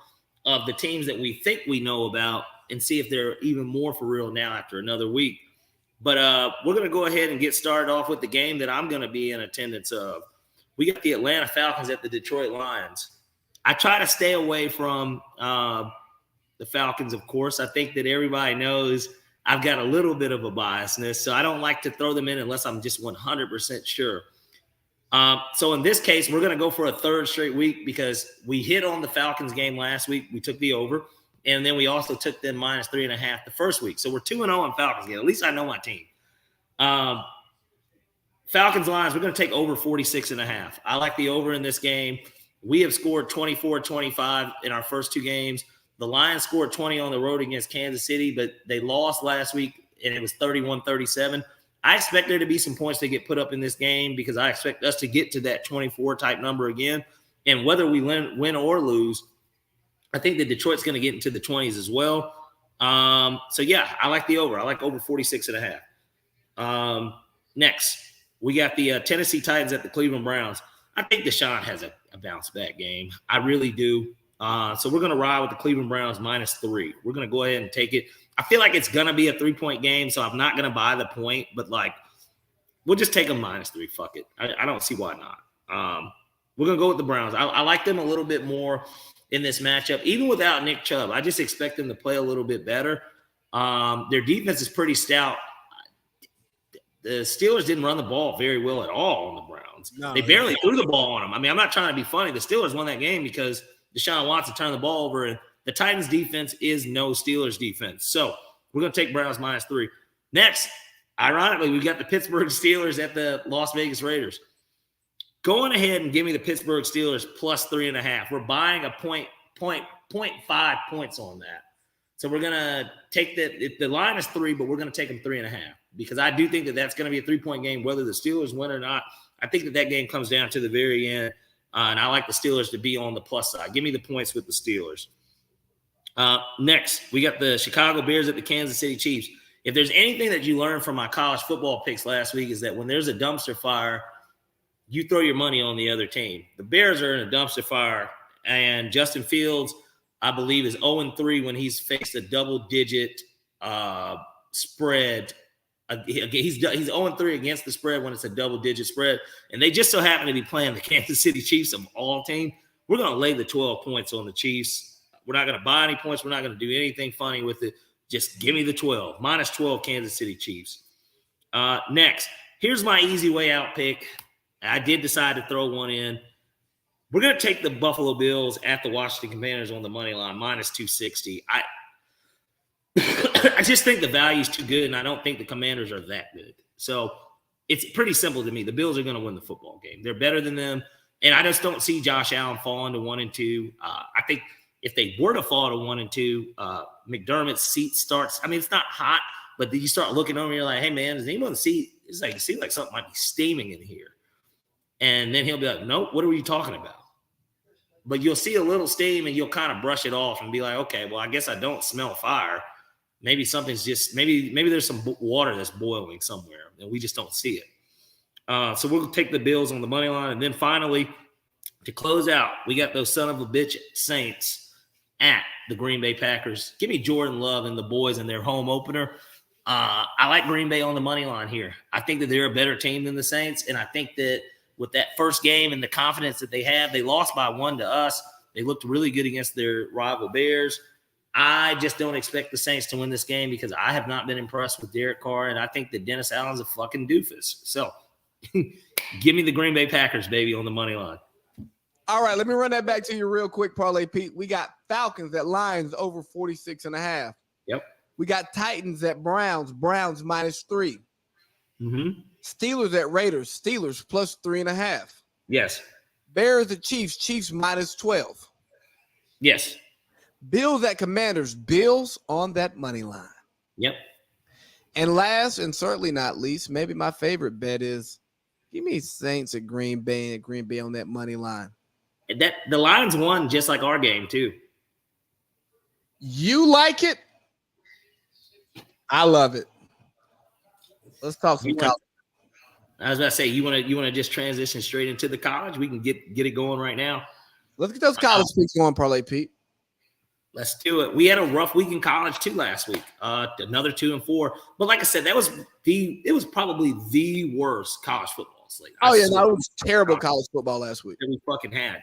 of the teams that we think we know about and see if they're even more for real now after another week. But we're going to go ahead and get started off with the game that I'm going to be in attendance of. We got the Atlanta Falcons at the Detroit Lions. I try to stay away from the Falcons, of course. I think that everybody knows I've got a little bit of a biasness, so I don't like to throw them in unless I'm just 100% sure. So in this case, we're going to go for a third straight week because we hit on the Falcons game last week. We took the over, and then we also took them -3.5 the first week. So we're 2-0 in Falcons game. At least I know my team. Falcons Lions, we're going to take over 46.5. I like the over in this game. We have scored 24-25 in our first 2 games. The Lions scored 20 on the road against Kansas City, but they lost last week, and it was 31-37. I expect there to be some points that get put up in this game because I expect us to get to that 24 type number again. And whether we win or lose, I think that Detroit's going to get into the 20s as well. So, yeah, I like the over. I like over 46.5. Next, we got the Tennessee Titans at the Cleveland Browns. I think Deshaun has a bounce-back game. I really do. So we're going to ride with the Cleveland Browns -3. We're going to go ahead and take it. I feel like it's going to be a 3-point game, so I'm not going to buy the point. But, we'll just take them -3. Fuck it. I don't see why not. We're going to go with the Browns. I like them a little bit more in this matchup. Even without Nick Chubb, I just expect them to play a little bit better. Their defense is pretty stout. The Steelers didn't run the ball very well at all on the Browns. No, they barely threw the ball on them. I mean, I'm not trying to be funny. The Steelers won that game because Deshaun Watson turned the ball over, and the Titans' defense is no Steelers' defense. So we're going to take Browns -3. Next, ironically, we got the Pittsburgh Steelers at the Las Vegas Raiders. Going ahead and give me the Pittsburgh Steelers +3.5. We're buying a 0.5 points on that. So we're going to take that. The line is 3, but we're going to take them 3.5 because I do think that that's going to be a 3-point game, whether the Steelers win or not. I think that game comes down to the very end, and I like the Steelers to be on the plus side. Give me the points with the Steelers. Next, we got the Chicago Bears at the Kansas City Chiefs. If there's anything that you learned from my college football picks last week is that when there's a dumpster fire, you throw your money on the other team. The Bears are in a dumpster fire, and Justin Fields, I believe, is 0-3 when he's faced a double-digit spread. He's 0-3 against the spread when it's a double-digit spread, and they just so happen to be playing the Kansas City Chiefs of all teams. We're going to lay the 12 points on the Chiefs. We're not going to buy any points. We're not going to do anything funny with it. Just give me the 12. -12 Kansas City Chiefs. Next, here's my easy way out pick. I did decide to throw one in. We're going to take the Buffalo Bills at the Washington Commanders on the money line, -260. I just think the value is too good, and I don't think the Commanders are that good. So it's pretty simple to me. The Bills are going to win the football game. They're better than them, and I just don't see Josh Allen falling to 1-2. I think if they were to fall to 1-2, McDermott's seat starts. I mean, it's not hot, but then you start looking over and you're like, hey, man, does anyone see? It's like, it seems like something might be steaming in here. And then he'll be like, nope, what are you talking about? But you'll see a little steam and you'll kind of brush it off and be like, okay, well, I guess I don't smell fire. Maybe something's just, maybe there's some water that's boiling somewhere and we just don't see it. So we'll take the Bills on the money line. And then finally, to close out, we got those son of a bitch Saints at the Green Bay Packers. Give me Jordan Love and the boys in their home opener. I like Green Bay on the money line here. I think that they're a better team than the Saints. And I think that with that first game and the confidence that they have, they lost by 1 to us. They looked really good against their rival Bears. I just don't expect the Saints to win this game because I have not been impressed with Derek Carr, and I think that Dennis Allen's a fucking doofus. So give me the Green Bay Packers, baby, on the money line. All right, let me run that back to you real quick, Parlay Pete. We got Falcons at Lions over 46.5. Yep. We got Titans at Browns -3. Mm-hmm. Steelers at Raiders, Steelers +3.5. Yes. Bears at Chiefs -12. Yes. Bills at Commanders, Bills on that money line. Yep. And last and certainly not least, maybe my favorite bet is Give me Saints at Green Bay on that money line. That the Lions won just like our game too. You like it? I love it. Let's talk some college. I was about to say, you want to just transition straight into the college? We can get it going right now. Let's get those college picks going, Parlay Pete. Let's do it. We had a rough week in college too last week. Another 2-4. But like I said, it was probably the worst college football slate. Oh yeah, no, it was terrible college football last week that we fucking had.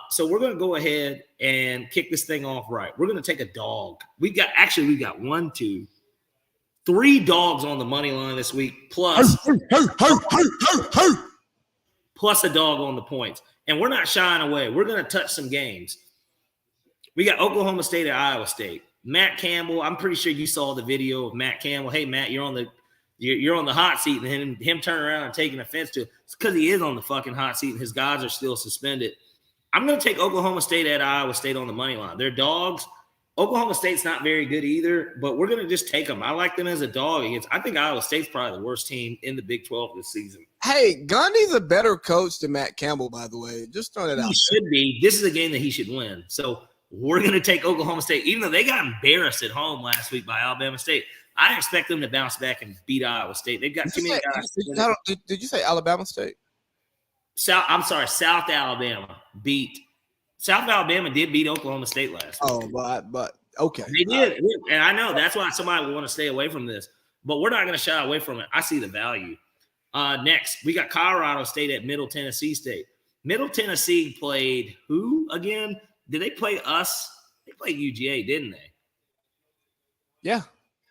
So we're gonna go ahead and kick this thing off right. We're gonna take a dog. We got 1, 2, 3 dogs on the money line this week, plus a dog on the points. And we're not shying away. We're gonna touch some games. We got Oklahoma State at Iowa State. Matt Campbell. I'm pretty sure you saw the video of Matt Campbell. Hey Matt, you're on the hot seat, and him turning around and taking offense to it. It's because he is on the fucking hot seat, and his guys are still suspended. I'm going to take Oklahoma State at Iowa State on the money line. They're dogs. Oklahoma State's not very good either, but we're going to just take them. I like them as a dog against. I think Iowa State's probably the worst team in the Big 12 this season. Hey, Gundy's a better coach than Matt Campbell, by the way. Just throwing it out. He should be. This is a game that he should win. So we're going to take Oklahoma State, even though they got embarrassed at home last week by Alabama State. I expect them to bounce back and beat Iowa State. They've got too many guys. Did you say Alabama State? South Alabama beat. South Alabama did beat Oklahoma State last week. Oh, but okay. They did. And I know that's why somebody would want to stay away from this. But we're not going to shy away from it. I see the value. Next, we got Colorado State at Middle Tennessee State. Middle Tennessee played who again? Did they play us? They played UGA, didn't they? Yeah.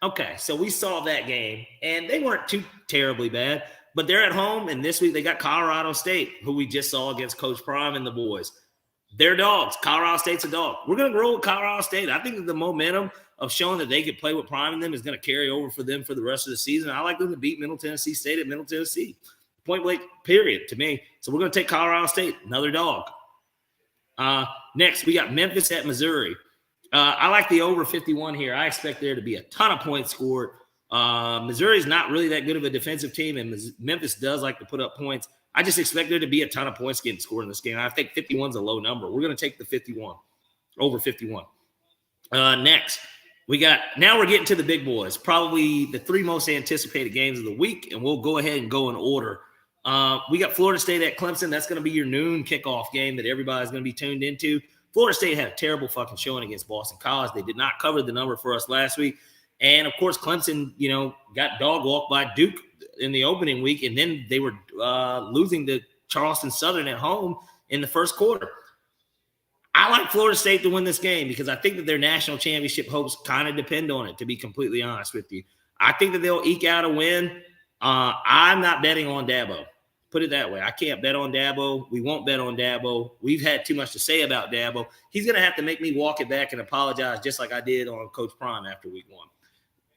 Okay, so we saw that game, and they weren't too terribly bad. But they're at home, and this week they got Colorado State, who we just saw against Coach Prime and the boys. They're dogs. Colorado State's a dog. We're going to roll with Colorado State. I think that the momentum of showing that they could play with Prime in them is going to carry over for them for the rest of the season. I like them to beat Middle Tennessee State at Middle Tennessee. Point blank, period, to me. So we're going to take Colorado State, another dog. Next, we got Memphis at Missouri. I like the over 51 here. I expect there to be a ton of points scored. Missouri's not really that good of a defensive team, and Memphis does like to put up points. I just expect there to be a ton of points getting scored in this game. I think 51 is a low number. We're going to take the 51, over 51. Next, now we're getting to the big boys, probably the 3 most anticipated games of the week, and we'll go ahead and go in order. We got Florida State at Clemson. That's going to be your noon kickoff game that everybody's going to be tuned into. Florida State had a terrible fucking showing against Boston College. They did not cover the number for us last week. And, of course, Clemson, got dog walked by Duke in the opening week, and then they were losing to Charleston Southern at home in the first quarter. I like Florida State to win this game because I think that their national championship hopes kind of depend on it, to be completely honest with you. I think that they'll eke out a win. I'm not betting on Dabo. Put it that way. I can't bet on Dabo. We won't bet on Dabo. We've had too much to say about Dabo. He's going to have to make me walk it back and apologize just like I did on Coach Prime after week 1.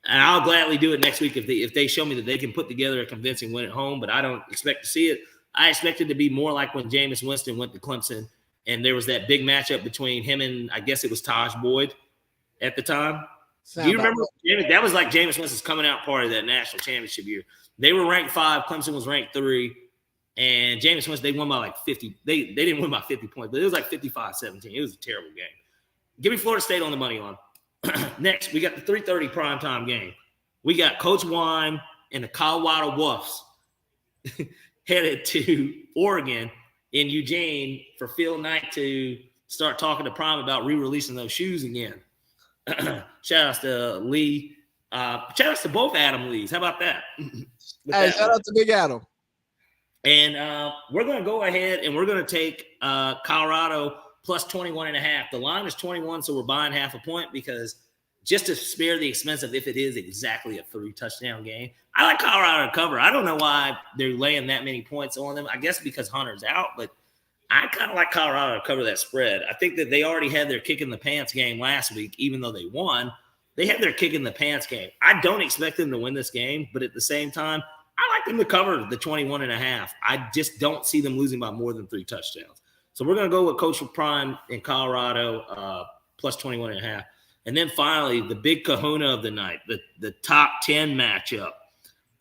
And I'll gladly do it next week if they show me that they can put together a convincing win at home, but I don't expect to see it. I expect it to be more like when Jameis Winston went to Clemson and there was that big matchup between him and I guess it was Taj Boyd at the time. Do you remember? That was like Jameis Winston's coming out party that national championship year. They were ranked 5. Clemson was ranked 3. And Jameis Winston, they won by like 50. They didn't win by 50 points, but it was like 55-17. It was a terrible game. Give me Florida State on the money line. Next, we got the 3:30 primetime game. We got Coach Wine and the Colorado Wolves headed to Oregon in Eugene for Phil Knight to start talking to Prime about re-releasing those shoes again. Shout outs to Lee. Shout outs to both Adam Lees. How about that? Hey, shout out to Big Adam. And we're going to go ahead and we're going to take Colorado plus 21.5. The line is 21, so we're buying half a point because just to spare the expense of if it is exactly a 3-touchdown game. I like Colorado to cover. I don't know why they're laying that many points on them. I guess because Hunter's out, but I kind of like Colorado to cover that spread. I think that they already had their kick in the pants game last week, even though they won. They had their kick in the pants game. I don't expect them to win this game, but at the same time, I like them to cover the 21.5. I just don't see them losing by more than 3 touchdowns. So we're going to go with Coach Prime in Colorado plus 21.5. And then finally, the big kahuna of the night, the top 10 matchup.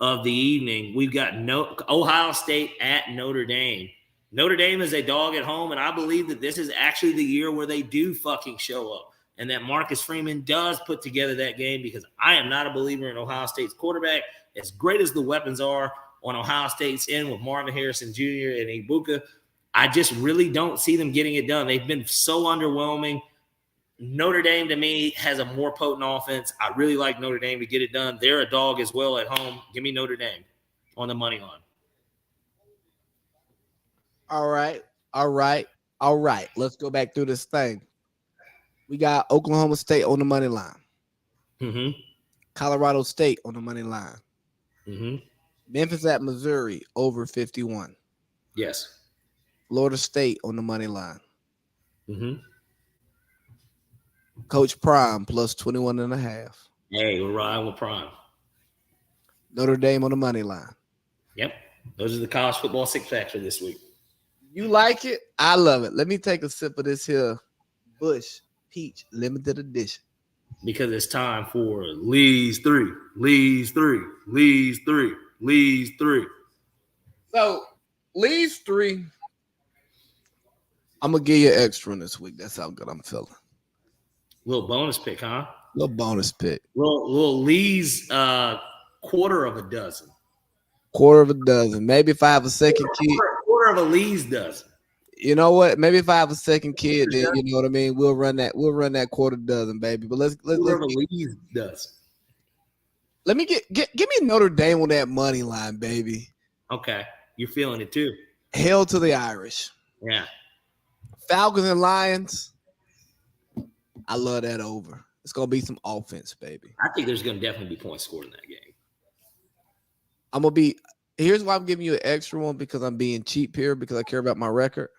of the evening, we've got Ohio State at Notre Dame. Notre Dame is a dog at home, and I believe that this is actually the year where they do fucking show up and that Marcus Freeman does put together that game, because I am not a believer in Ohio State's quarterback. As great as the weapons are on Ohio State's end with Marvin Harrison Jr. and Ibuka, I just really don't see them getting it done. They've been so underwhelming. Notre Dame, to me, has a more potent offense. I really like Notre Dame to get it done. They're a dog as well at home. Give me Notre Dame on the money line. All right. Let's go back through this thing. We got Oklahoma State on the money line. Mm-hmm. Colorado State on the money line. Mm-hmm. Memphis at Missouri over 51. Yes. Florida State on the money line. Mm-hmm. Coach Prime plus 21.5. Hey, we're riding with Prime. Notre Dame on the money line. Yep. Those are the college football six packs for this week. You like it? I love it. Let me take a sip of this here Bush Peach limited edition. Because it's time for Lee's 3. Lee's 3. Lee's 3. Lee's 3. So, Lee's 3. I'm going to give you an extra one this week. That's how good I'm feeling. Little bonus pick, huh? Little bonus pick. Little Lee's quarter of a dozen. Quarter of a dozen. Maybe if I have a second kid. Quarter of a Lee's dozen. You know what? Maybe if I have a second kid, then you know what I mean. We'll run that quarter dozen, baby. But let's Lee's dozen. Let me give me Notre Dame on that money line, baby. Okay, you're feeling it too. Hail to the Irish. Yeah. Falcons and Lions. I love that over. It's gonna be some offense, baby. I think there's gonna definitely be points scored in that game. Here's why I'm giving you an extra one, because I'm being cheap here because I care about my record.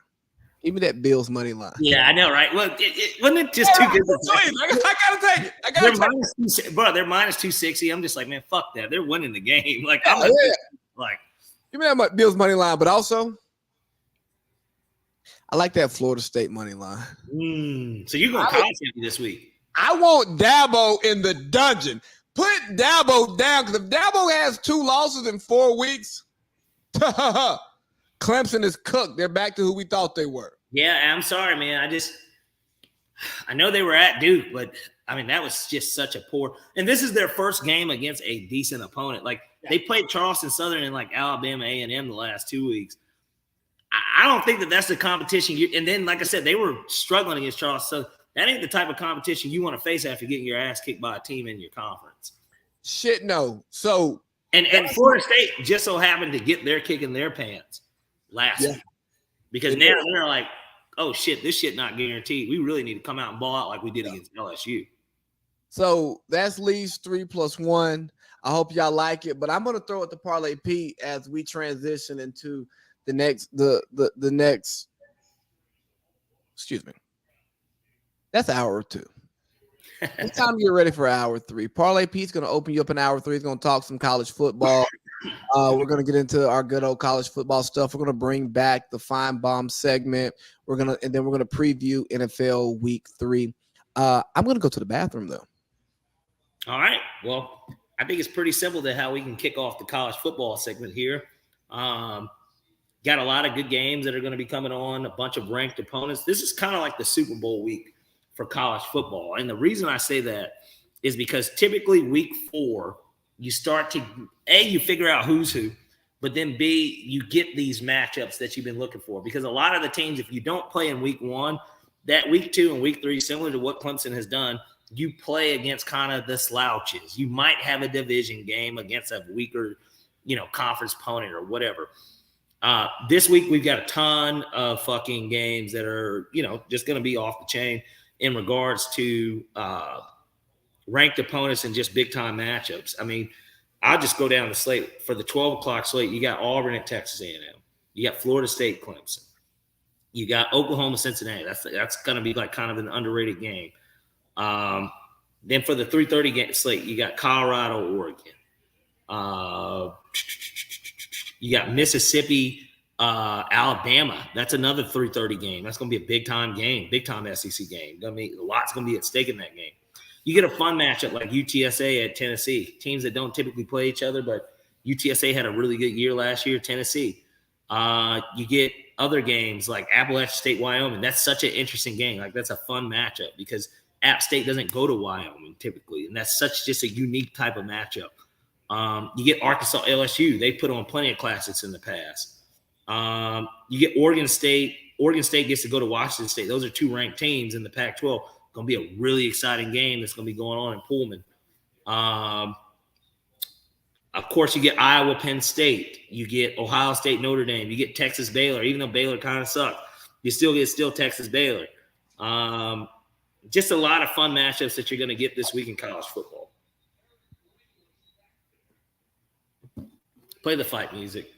Give me that Bills money line. Yeah, I know, right? Well, wasn't it just too good? I gotta take it. They're minus 260. I'm just like, man, fuck that. They're winning the game. Like, give me that Bills money line, but also I like that Florida State money line. So you're going college this week? I want Dabo in the dungeon. Put Dabo down, because if Dabo has 2 losses in 4 weeks, Clemson is cooked. They're back to who we thought they were. Yeah, I'm sorry, man. I know they were at Duke, but I mean, that was just such a poor. And this is their first game against a decent opponent. Like, they played Charleston Southern and like Alabama A&M the last 2 weeks. I don't think that that's the competition. And then, like I said, they were struggling against Charleston. So that ain't the type of competition you want to face after getting your ass kicked by a team in your conference. Shit, no. So and Florida State just so happened to get their kick in their pants last week, because now they're like, oh shit, this shit not guaranteed. We really need to come out and ball out like we did against LSU. So that's Lee's 3 + 1. I hope y'all like it, but I'm gonna throw it to Parlay Pete as we transition into the next. Excuse me. That's hour 2. It's time to get ready for hour 3. Parlay Pete's going to open you up in hour 3. He's going to talk some college football. We're going to get into our good old college football stuff. We're going to bring back the Fine Bomb segment. And then we're going to preview NFL Week 3. I'm going to go to the bathroom though. All right. Well, I think it's pretty simple to how we can kick off the college football segment here. Got a lot of good games that are going to be coming on, a bunch of ranked opponents. This is kind of like the Super Bowl week for college football. And the reason I say that is because typically week 4, you start to, A, you figure out who's who, but then B, you get these matchups that you've been looking for. Because a lot of the teams, if you don't play in week 1, that week 2 and week 3, similar to what Clemson has done, you play against kind of the slouches. You might have a division game against a weaker, conference opponent or whatever. This week, we've got a ton of fucking games that are, just going to be off the chain in regards to ranked opponents and just big-time matchups. I mean, I'll just go down the slate. For the 12 o'clock slate, you got Auburn at Texas A&M. You got Florida State, Clemson. You got Oklahoma, Cincinnati. That's going to be like kind of an underrated game. Then for the 3:30 game slate, you got Colorado, Oregon. You got Mississippi, Alabama. That's another 3:30 game. That's going to be a big-time game, big-time SEC game. I mean, a lot's going to be at stake in that game. You get a fun matchup like UTSA at Tennessee, teams that don't typically play each other, but, UTSA had a really good year last year. Tennessee. You get other games like Appalachian State, Wyoming. That's such an interesting game. Like that's a fun matchup because App State doesn't go to Wyoming typically, and that's just a unique type of matchup. You get Arkansas, LSU. They put on plenty of classics in the past. You get Oregon State. Oregon State gets to go to Washington State. Those are two ranked teams in the Pac-12. Going to be a really exciting game that's going to be going on in Pullman. Of course, you get Iowa, Penn State. You get Ohio State, Notre Dame. You get Texas, Baylor. Even though Baylor kind of sucked, you still get Texas, Baylor. Just a lot of fun matchups that you're going to get this week in college football. Play the fight music.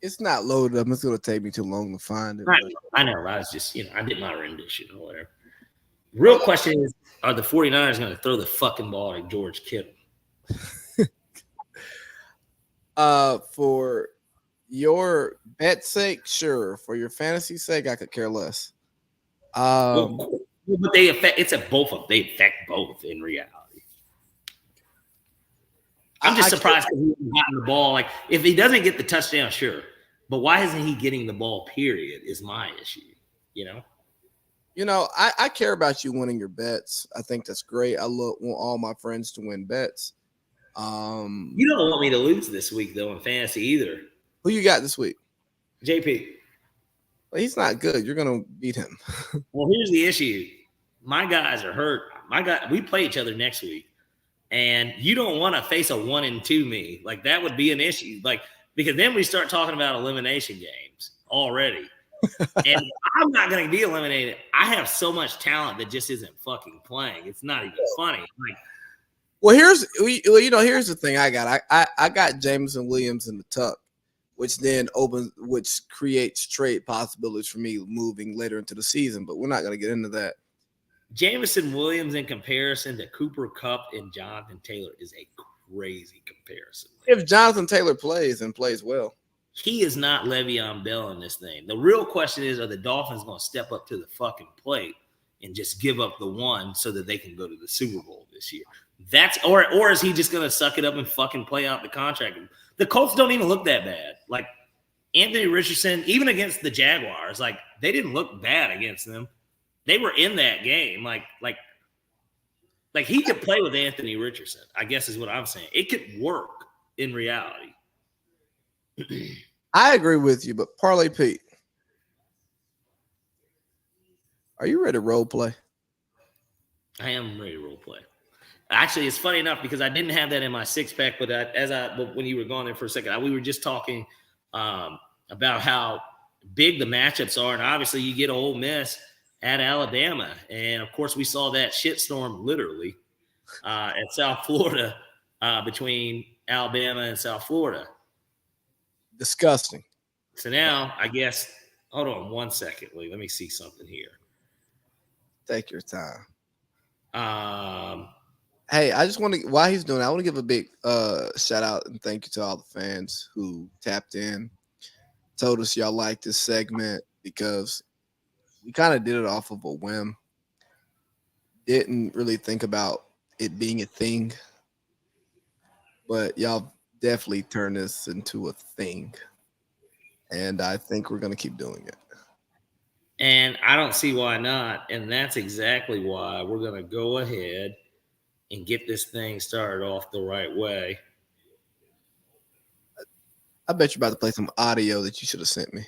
It's not loaded up. It's going to take me too long to find it. I know. I was just, I did my rendition or whatever. Real question is, are the 49ers going to throw the fucking ball at George Kittle? For your bet's sake, sure. For your fantasy sake, I could care less. But they affect both of them. They affect both in reality. I'm just surprised because he hasn't gotten the ball. Like, if he doesn't get the touchdown, sure. But why isn't he getting the ball, period, is my issue, I care about you winning your bets. I think that's great. I want all my friends to win bets. You don't want me to lose this week, though, in fantasy either. Who you got this week? JP. Well, he's not good. You're going to beat him. Well, here's the issue. My guys are hurt. We play each other next week. And you don't want to face a 1-2 me. Like, that would be an issue. Like, because then we start talking about elimination games already. And I'm not going to be eliminated. I have so much talent that just isn't fucking playing. It's not even funny. Like, well, here's the thing I got. I got Jameson Williams in the tuck, which creates trade possibilities for me moving later into the season. But we're not going to get into that. Jameson Williams in comparison to Cooper Kupp and Jonathan Taylor is a crazy comparison. If Jonathan Taylor plays and plays well. He is not Le'Veon Bell in this thing. The real question is, are the Dolphins going to step up to the fucking plate and just give up the one so that they can go to the Super Bowl this year? Or is he just going to suck it up and fucking play out the contract? The Colts don't even look that bad. Like, Anthony Richardson, even against the Jaguars, like, they didn't look bad against them. They were in that game. Like he could play with Anthony Richardson, I guess is what I'm saying. It could work in reality. I agree with you, but Parlay Pete, are you ready to role play? I am ready to role play. Actually, it's funny enough because I didn't have that in my six pack, but when you were gone there for a second, we were just talking about how big the matchups are, and obviously you get Ole Miss at Alabama, and of course we saw that shitstorm literally at South Florida between Alabama and South Florida. Disgusting. So now, I guess, hold on one second, Lee. Let me see something here. Take your time. Hey, I just want to, while he's doing it, I want to give a big shout out and thank you to all the fans who tapped in, told us y'all like this segment because we kind of did it off of a whim. Didn't really think about it being a thing, but y'all definitely turn this into a thing. And I think we're going to keep doing it. And I don't see why not. And that's exactly why we're going to go ahead and get this thing started off the right way. I bet you're about to play some audio that you should have sent me.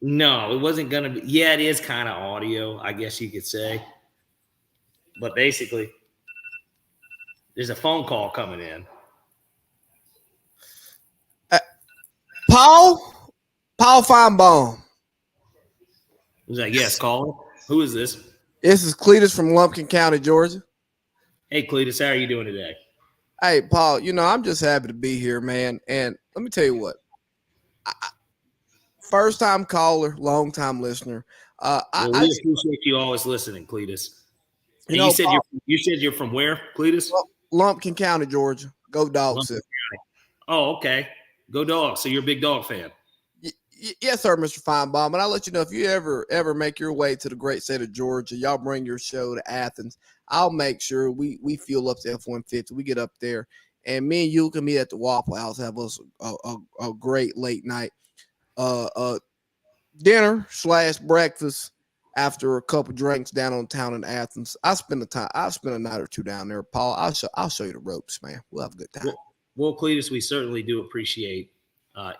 No, it wasn't going to be. Yeah, it is kind of audio, I guess you could say. But basically, there's a phone call coming in. Paul Feinbaum. Who's that? Yes, caller. Who is this? This is Cletus from Lumpkin County, Georgia. Hey, Cletus, how are you doing today? Hey, Paul, I'm just happy to be here, man. And let me tell you what. First-time caller, long-time listener. We appreciate you always listening, Cletus. And you said Paul, you said you're from where, Cletus? Lumpkin County, Georgia. Go Dogs. Oh, okay. Go Dogs. So you're a big dog fan. Yes, sir, Mr. Feinbaum. And I'll let you know if you ever make your way to the great state of Georgia, y'all bring your show to Athens. I'll make sure we fuel up to F-150. We get up there, and me and you can meet at the Waffle House, have us a great late night dinner / breakfast after a couple drinks down on town in Athens. I'll spend a night or two down there, Paul. I'll show you the ropes, man. We'll have a good time. Well, Cletus, we certainly do appreciate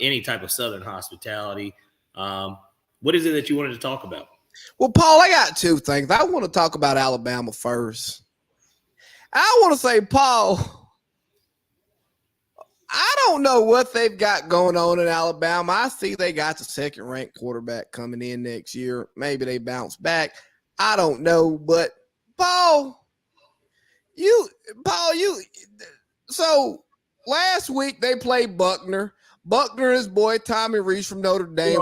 any type of Southern hospitality. What is it that you wanted to talk about? Well, Paul, I got two things. I want to talk about Alabama first. I want to say, Paul, I don't know what they've got going on in Alabama. I see they got the second-ranked quarterback coming in next year. Maybe they bounce back. I don't know, but Paul, so last week they played Buckner. Buckner and his boy Tommy Reese from Notre Dame.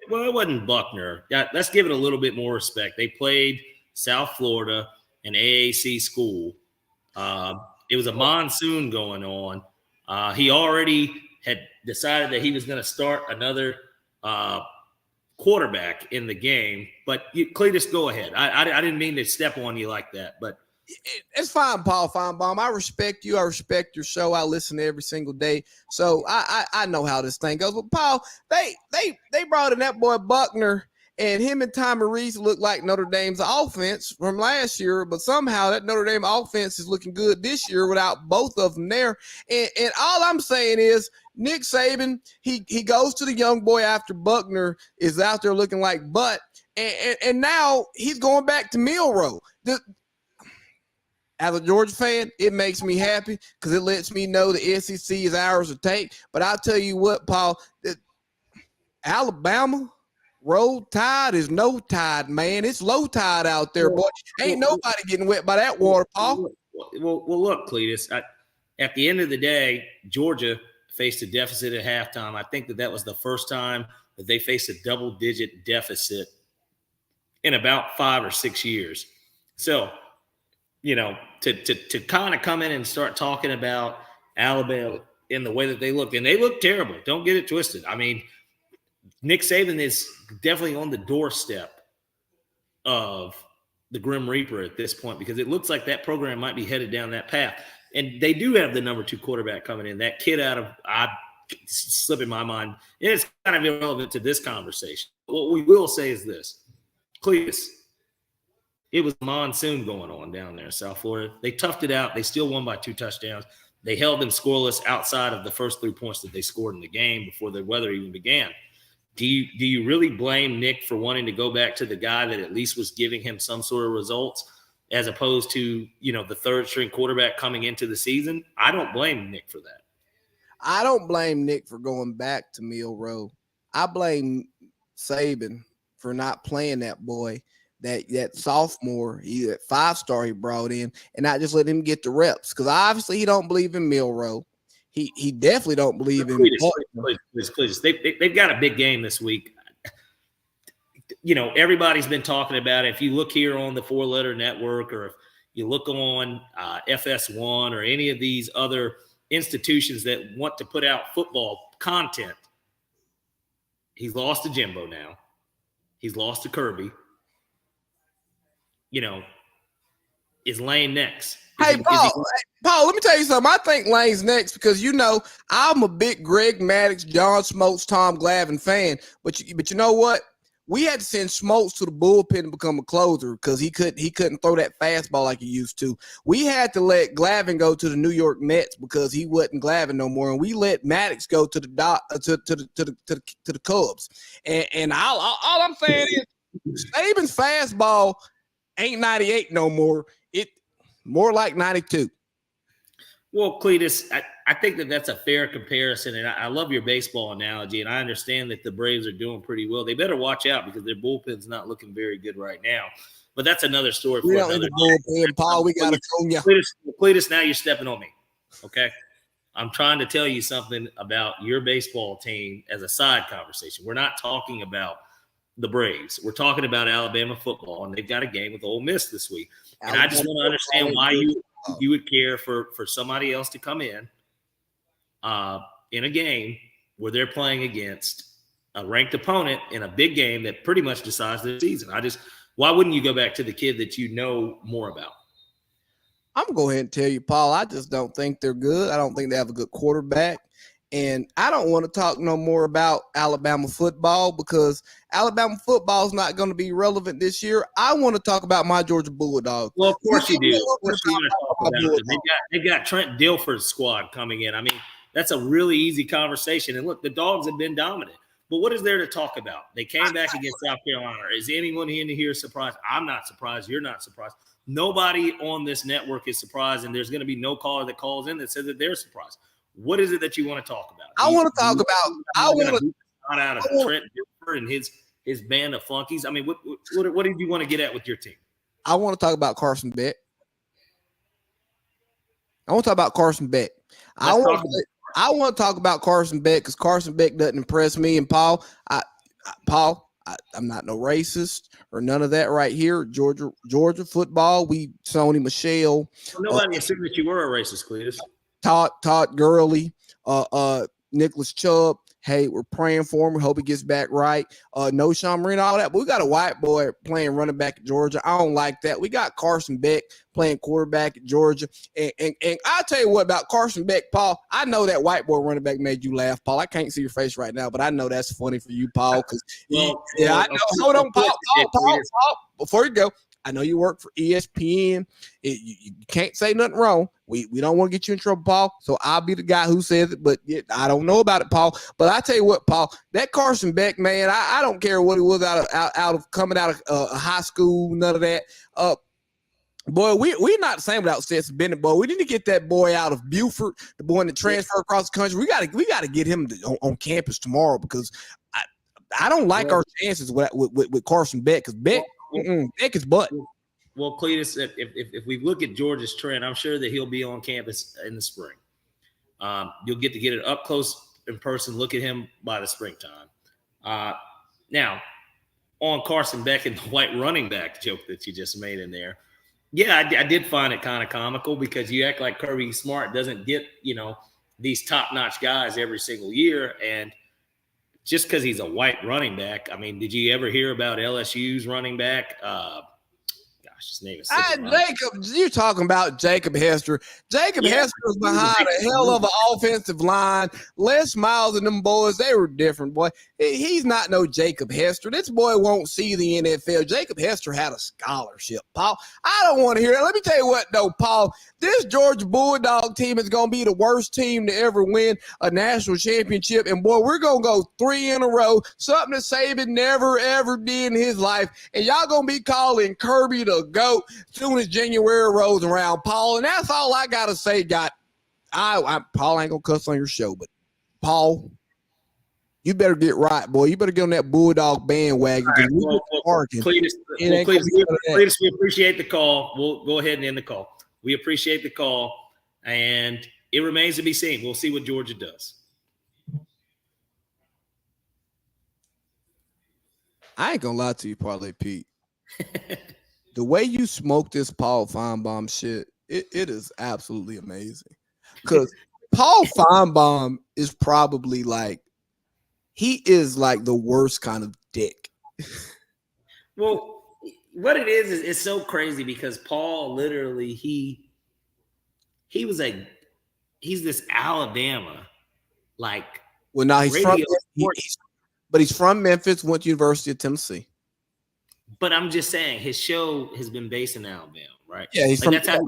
Well, it wasn't Buckner. Let's give it a little bit more respect. They played South Florida, an AAC school. It was a monsoon going on. He already had decided that he was going to start another quarterback in the game. But Cletus, go ahead. I didn't mean to step on you like that, but it's fine, Paul Feinbaum. I respect you. I respect your show. I listen every single day, so I know how this thing goes. But Paul, they brought in that boy Buckner, and him and Tommy Reese look like Notre Dame's offense from last year. But somehow that Notre Dame offense is looking good this year without both of them there. And all I'm saying is Nick Saban, he goes to the young boy after Buckner is out there looking like butt, and now he's going back to Milroe. As a Georgia fan, it makes me happy because it lets me know the SEC is ours to take. But I'll tell you what, Paul, Alabama roll tide is no tide, man. It's low tide out there, boy. Ain't nobody getting wet by that water, Paul. Well, look, Cletus, at the end of the day, Georgia faced a deficit at halftime. I think that was the first time that they faced a double-digit deficit in about 5 or 6 years. So, to kind of come in and start talking about Alabama in the way that they look, and they look terrible. Don't get it twisted. I mean, Nick Saban is definitely on the doorstep of the Grim Reaper at this point because it looks like that program might be headed down that path. And they do have the number 2 quarterback coming in. That kid slipping my mind. And it's kind of irrelevant to this conversation. What we will say is this. Cletus, it was monsoon going on down there in South Florida. They toughed it out. They still won by 2 touchdowns. They held them scoreless outside of the first 3 points that they scored in the game before the weather even began. Do you really blame Nick for wanting to go back to the guy that at least was giving him some sort of results as opposed to, the third-string quarterback coming into the season? I don't blame Nick for that. I don't blame Nick for going back to Milroe. I blame Saban for not playing that boy. That sophomore, that 5-star he brought in, and not just let him get the reps because obviously he don't believe in Milroe. He definitely don't believe in. Please. They've got a big game this week. Everybody's been talking about it. If you look here on the 4-letter network, or if you look on FS1 or any of these other institutions that want to put out football content, he's lost to Jimbo now. He's lost to Kirby. Is Lane next? Paul, let me tell you something. I think Lane's next because, I'm a big Greg Maddux, John Smoltz, Tom Glavine fan. But you know what? We had to send Smoltz to the bullpen to become a closer because he couldn't throw that fastball like he used to. We had to let Glavine go to the New York Mets because he wasn't Glavine no more, and we let Maddux go to the Cubs. And all I'm saying is Saban's fastball ain't 98 no more. It more like 92. Well, Cletus, I think that's a fair comparison, and I love your baseball analogy, and I understand that the Braves are doing pretty well. They better watch out because their bullpen's not looking very good right now. But that's another story for another day. Paul, we got to cone you. Cletus, now you're stepping on me, okay? I'm trying to tell you something about your baseball team as a side conversation. We're not talking about the Braves. We're talking about Alabama football, and they've got a game with Ole Miss this week. And I just want to understand why you would care for somebody else to come in a game where they're playing against a ranked opponent in a big game that pretty much decides the season. Why wouldn't you go back to the kid that you know more about? I'm going to go ahead and tell you, Paul, I just don't think they're good. I don't think they have a good quarterback. And I don't want to talk no more about Alabama football because Alabama football is not going to be relevant this year. I want to talk about my Georgia Bulldogs. Well, of course you do. Of course you want to talk about it. They've got Trent Dilfer's squad coming in. I mean, that's a really easy conversation. And look, the Dogs have been dominant. But what is there to talk about? They came back against South Carolina. Is anyone in here surprised? I'm not surprised. You're not surprised. Nobody on this network is surprised, and there's going to be no caller that calls in that says that they're surprised. What is it that you want to talk about? I want to talk about out of Trent Dilfer and his band of flunkies. I mean, what did you want to get at with your team? I want to talk about Carson Beck. I want to talk about Carson Beck. I want to talk about Carson Beck because Carson Beck doesn't impress me. And Paul, I'm not no racist or none of that right here. Georgia football. We Sony Michelle. Well, nobody assumed that you were a racist, Cletus. Todd Gurley, Nicholas Chubb. Hey, we're praying for him. We hope he gets back right. No Sean Marino, all that. But we got a white boy playing running back at Georgia. I don't like that. We got Carson Beck playing quarterback at Georgia. And I'll tell you what about Carson Beck, Paul. I know that white boy running back made you laugh, Paul. I can't see your face right now, but I know that's funny for you, Paul. Because I know. Hold on, Paul. Before you go, I know you work for ESPN. You can't say nothing wrong. We don't want to get you in trouble, Paul. So I'll be the guy who says it, but I don't know about it, Paul. But I tell you what, Paul, that Carson Beck, man, I don't care what he was out of coming out of high school, none of that. Boy, we're not the same without Stetson Bennett, boy. We need to get that boy out of Buford, the boy that transferred across the country. We got to get him on campus tomorrow because I don't like our chances with Carson Beck because Beck is butt. Well, Cletus, if we look at Georgia's trend, I'm sure that he'll be on campus in the spring. You'll get it up close in person, look at him by the springtime. Now, on Carson Beck and the white running back joke that you just made in there, yeah, I did find it kind of comical because you act like Kirby Smart doesn't get, these top-notch guys every single year, and just because he's a white running back, I mean, did you ever hear about LSU's running back? His name is Jacob. You're talking about Jacob Hester. Jacob Hester was behind a hell of an offensive line. Les Miles and them boys, they were different, boy. He's not no Jacob Hester. This boy won't see the NFL. Jacob Hester had a scholarship, Paul. I don't want to hear that. Let me tell you what, though, Paul. This Georgia Bulldog team is going to be the worst team to ever win a national championship. And, boy, we're going to go 3 in a row, something that Saban never, ever did in his life. And y'all going to be calling Kirby the GOAT as soon as January rolls around, Paul. And that's all I got to say, Paul, I ain't going to cuss on your show, but, Paul, you better get right, boy. You better get on that Bulldog bandwagon. Right, Cletus, we appreciate the call. We'll go ahead and end the call. We appreciate the call, and it remains to be seen. We'll see what Georgia does. I ain't gonna lie to you, Parlay Pete. The way you smoke this Paul Feinbaum shit, it is absolutely amazing. Because Paul Feinbaum is probably he is like the worst kind of dick. Well, what it is it's so crazy because Paul literally he's this Alabama he's from Memphis, went to University of Tennessee. But I'm just saying his show has been based in Alabama, right? Yeah, he's that's how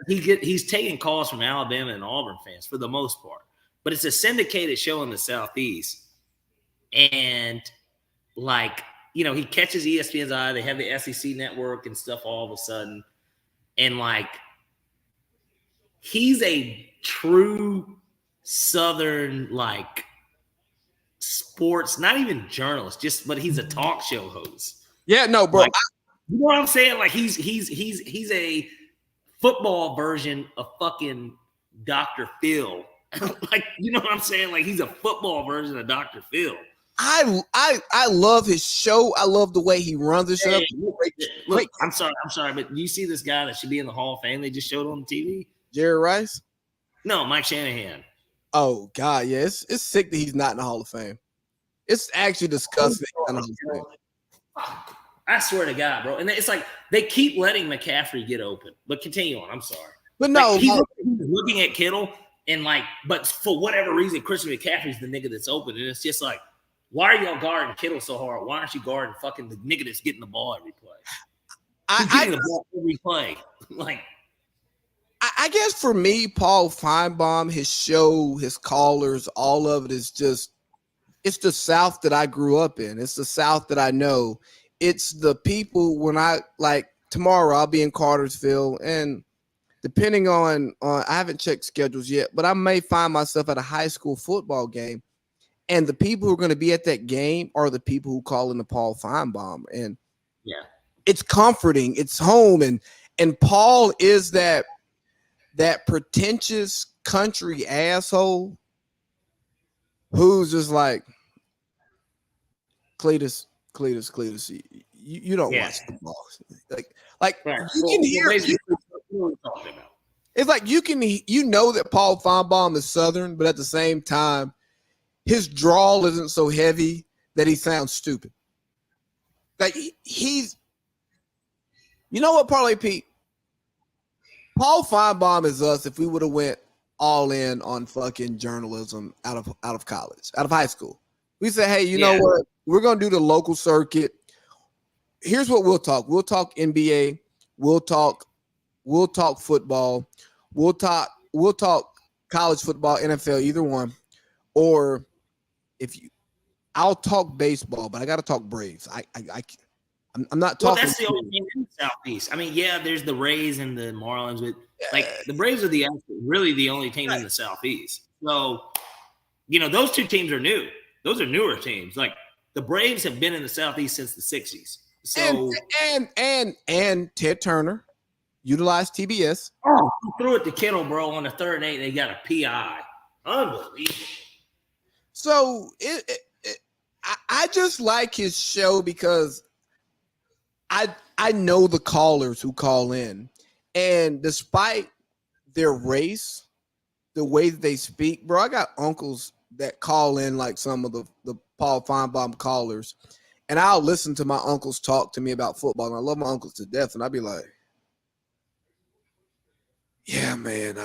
he's taking calls from Alabama and Auburn fans for the most part. But it's a syndicated show in the Southeast. And he catches ESPN's eye. They have the SEC network and stuff all of a sudden. And he's a true Southern, sports, not even journalist, but he's a talk show host. Yeah, no, bro. You know what I'm saying? He's a football version of fucking Dr. Phil. You know what I'm saying? He's a football version of Dr. Phil. I love his show. I love the way he runs his show. Look, I'm sorry, but you see this guy that should be in the Hall of Fame they just showed on TV? Jerry Rice? No, Mike Shanahan. Oh God, yeah, it's sick that he's not in the Hall of Fame. It's actually disgusting. I swear to God, bro. And it's like they keep letting McCaffrey get open. But continue on. I'm sorry. But no, like, he's looking at Kittle and like, but for whatever reason, Christian McCaffrey's the nigga that's open. And it's just like, why are y'all guarding Kittle so hard? Why aren't you guarding fucking the nigga that's getting the ball every play? He's getting the ball every play. Like, I guess for me, Paul Feinbaum, his show, his callers, all of it is just, it's the South that I grew up in. It's the South that I know. It's the people when I, like, tomorrow I'll be in Cartersville, and depending on I haven't checked schedules yet, but I may find myself at a high school football game, and the people who are going to be at that game are the people who call in the Paul Feinbaum. And yeah, it's comforting. It's home. And Paul is that pretentious country asshole who's just like, Cletus, you don't watch football. Like right. You can hear. It's like you know that Paul Feinbaum is Southern, but at the same time, his drawl isn't so heavy that he sounds stupid. Like he's, you know what, Parlay Pete? Paul Feinbaum is us if we would have went all in on fucking journalism out of college, out of high school. We said, hey, you know what? We're gonna do the local circuit. Here's what we'll talk. We'll talk NBA. We'll talk football. We'll talk college football, NFL, either one. Or I'll talk baseball, but I got to talk Braves. I'm not talking. Well, that's the only thing in the Southeast. I mean, yeah, there's the Rays and the Marlins, but like the Braves are really the only team in the Southeast. So, you know, those two teams are new. Those are newer teams. Like the Braves have been in the Southeast since the 60s. So and Ted Turner utilized TBS. Oh, he threw it to Kittle, bro, on the 3rd and 8. They got a PI. Unbelievable. So I just like his show because I know the callers who call in, and despite their race, the way that they speak, bro, I got uncles that call in like some of the Paul Feinbaum callers, and I'll listen to my uncles talk to me about football, and I love my uncles to death, and I'll be like, yeah, man,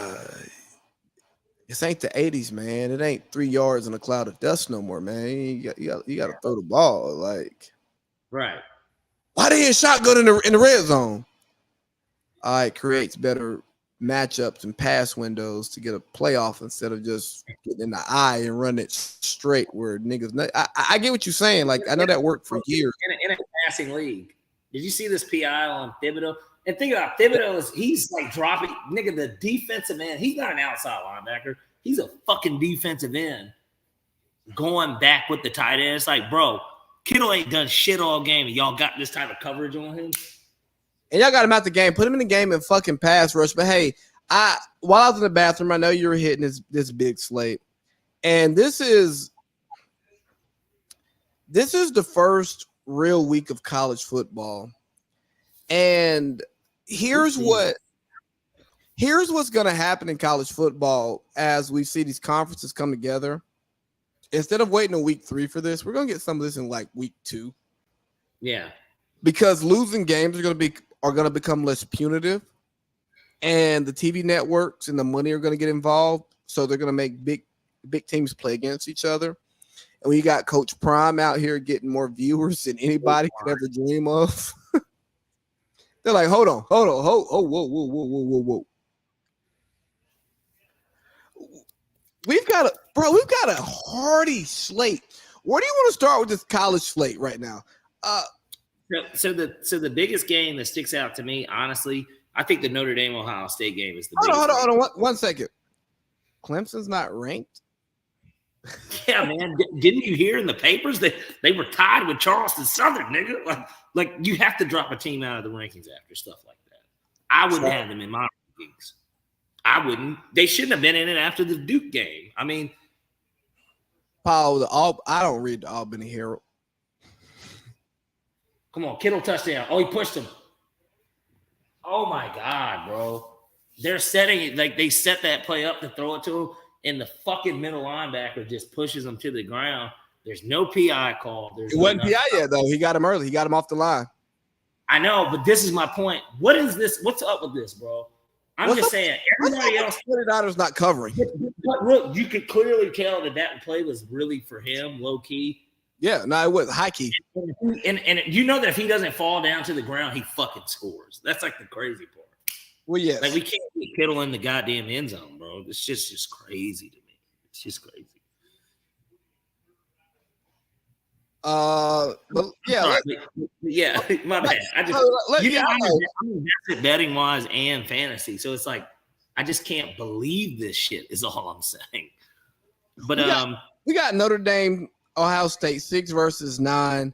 this ain't the 80s, man. It ain't 3 yards in a cloud of dust no more, man. You got to throw the ball. Like, right. Why they in shotgun in the red zone? It creates better matchups and pass windows to get a playoff instead of just getting in the eye and run it straight where niggas. I get what you're saying. Like, I know that worked for years. In a passing league. Did you see this PI on Thibodeau? And think about Thibodeau he's like dropping, nigga, the defensive end. He's not an outside linebacker. He's a fucking defensive end going back with the tight end. It's like, bro, Kittle ain't done shit all game, and y'all got this type of coverage on him. And y'all got him out the game. Put him in the game and fucking pass rush. But hey, while I was in the bathroom, I know you were hitting this big slate. And this is the first real week of college football. And here's what's going to happen in college football as we see these conferences come together. Instead of waiting a week 3 for this, we're going to get some of this in like week 2. Yeah. Because losing games are going to become less punitive, and the TV networks and the money are going to get involved. So they're going to make big teams play against each other. And we got Coach Prime out here getting more viewers than anybody could ever dream of. They're like, hold on, whoa. We've got a hearty slate. Where do you want to start with this college slate right now? So the biggest game that sticks out to me, honestly, I think the Notre Dame Ohio State game is the biggest. Hold on, 1 second. Clemson's not ranked. Yeah, man. Didn't you hear in the papers that they were tied with Charleston Southern, nigga? Like you have to drop a team out of the rankings after stuff like that. I wouldn't have them in my rankings. I wouldn't. They shouldn't have been in it after the Duke game. I mean, Paul, I don't read the Albany Herald. Come on, Kittle touchdown. Oh, he pushed him. Oh my God, bro. They're setting it like they set that play up to throw it to him, and the fucking middle linebacker just pushes him to the ground. There's no PI call. It wasn't PI yet, though. He got him early. He got him off the line. I know, but this is my point. What is this? What's up with this, bro? I'm just saying, everybody else. 49ers not covering. But look, you could clearly tell that play was really for him, low key. Yeah, no, it was high key. And you know that if he doesn't fall down to the ground, he fucking scores. That's like the crazy part. Well, yes. Like we can't get Kittle in the goddamn end zone, bro. It's just crazy to me. It's just crazy. But yeah, yeah, my bad. I just I'm invested betting wise and fantasy, so it's like I just can't believe this shit. Is all I'm saying. But we got Notre Dame, Ohio State 6 versus 9.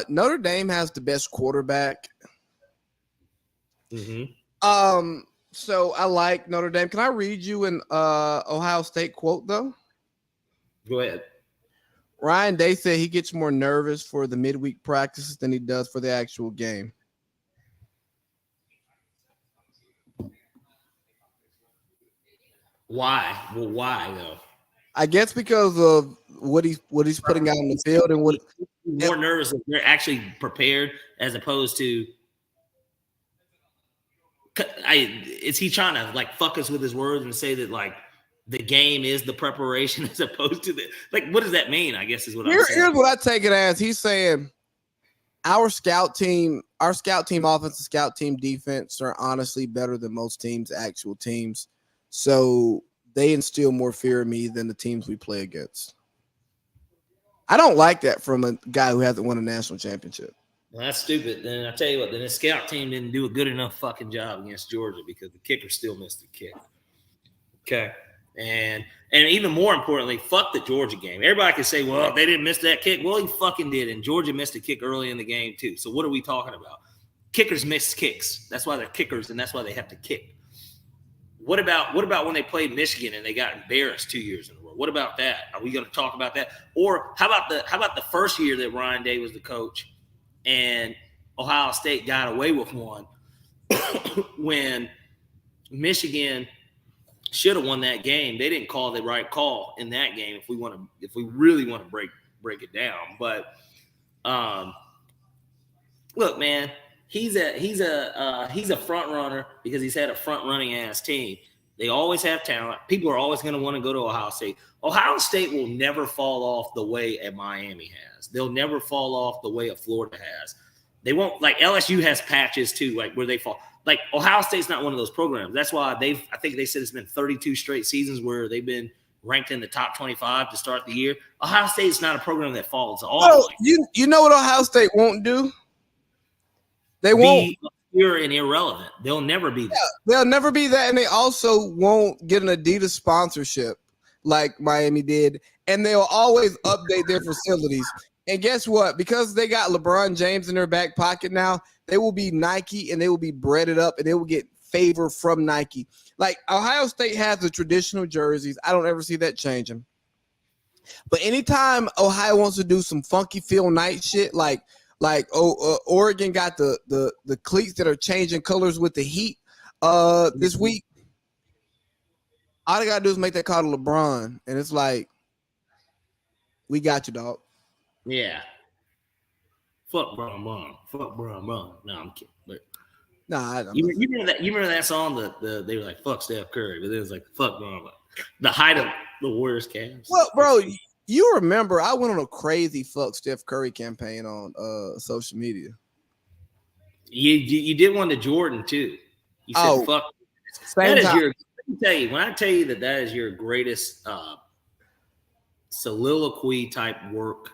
Notre Dame has the best quarterback. Mm-hmm. So I like Notre Dame. Can I read you an Ohio State quote though? Go ahead. Ryan Day said he gets more nervous for the midweek practices than he does for the actual game. Why? Well, why though? I guess because of what he's putting out on the field and what more nervous if they're actually prepared as opposed to. Is he trying to like fuck us with his words and say that like the game is the preparation as opposed to the like? What does that mean? I guess is what I'm saying. Here's what I take it as. He's saying our scout team offense and scout team defense are honestly better than most teams' actual teams. So they instill more fear in me than the teams we play against. I don't like that from a guy who hasn't won a national championship. Well, that's stupid. Then I tell you what, then the scout team didn't do a good enough fucking job against Georgia because the kicker still missed the kick. Okay. And even more importantly, fuck the Georgia game. Everybody can say, well, they didn't miss that kick. Well, he fucking did. And Georgia missed a kick early in the game, too. So what are we talking about? Kickers miss kicks. That's why they're kickers, and that's why they have to kick. What about when they played Michigan and they got embarrassed 2 years in a row? What about that? Are we going to talk about that? Or how about the first year that Ryan Day was the coach and Ohio State got away with one when Michigan should have won that game. They didn't call the right call in that game. If we really want to break it down, but look, man, he's a front runner because he's had a front running ass team. They always have talent. People are always going to want to go to Ohio State. Ohio State will never fall off the way a Miami has. They'll never fall off the way a Florida has. They won't, like LSU has patches too, like where they fall. Like Ohio State's not one of those programs. That's why I think they said it's been 32 straight seasons where they've been ranked in the top 25 to start the year. Ohio State's not a program that falls off. Oh, you know what Ohio State won't do? They won't. Obscure and irrelevant. They'll never be that. Yeah, they'll never be that, and they also won't get an Adidas sponsorship like Miami did, and they'll always update their facilities. And guess what? Because they got LeBron James in their back pocket now, they will be Nike and they will be breaded up and they will get favor from Nike. Like Ohio State has the traditional jerseys. I don't ever see that changing. But anytime Ohio wants to do some funky Phil Knight shit, like Oregon got the cleats that are changing colors with the heat this week, all they gotta do is make that call to LeBron, and it's like, we got you, dog. Yeah. Fuck Bron. Fuck Bron. No, I'm kidding. But nah, I don't. You remember that song? They were like, fuck Steph Curry, but it was like, fuck Bron. The height of the Warriors Cavs. Well, bro, you remember I went on a crazy fuck Steph Curry campaign on social media. You did one to Jordan too. You said fuck. That is your. Let me tell you, when I tell you that is your greatest soliloquy type work.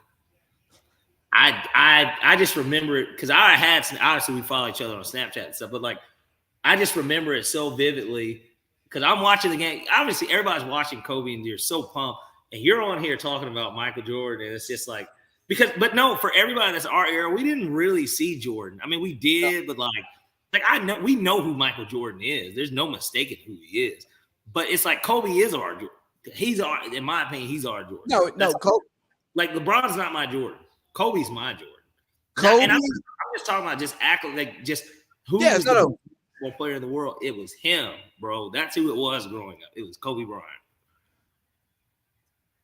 I just remember it because I had some, obviously we follow each other on Snapchat and stuff, but like I just remember it so vividly because I'm watching the game. Obviously, everybody's watching Kobe and you're so pumped, and you're on here talking about Michael Jordan, and it's just like but no, for everybody that's our era, we didn't really see Jordan. I mean, we did, but like we know who Michael Jordan is. There's no mistaking who he is. But it's like Kobe is our Jordan. In my opinion, he's our Jordan. No, Kobe. Like LeBron's not my Jordan. Kobe's my Jordan. Kobe. And I'm just talking about just acting like just who was the best player in the world. It was him, bro. That's who it was growing up. It was Kobe Bryant.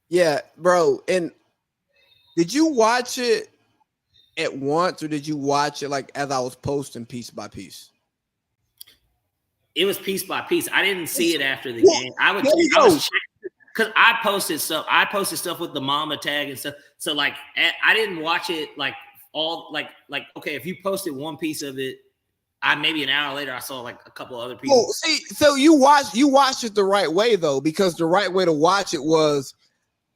Yeah, bro. And Did you watch it at once, or did you watch it like as I was posting piece by piece? It was piece by piece. I didn't see it after the Well, game. I was checking because I posted stuff. I posted stuff with the mama tag and stuff. So like, I didn't watch it like all like okay. If you posted one piece of it, maybe an hour later I saw like a couple other pieces. Oh, see, so you watched it the right way though, because the right way to watch it was,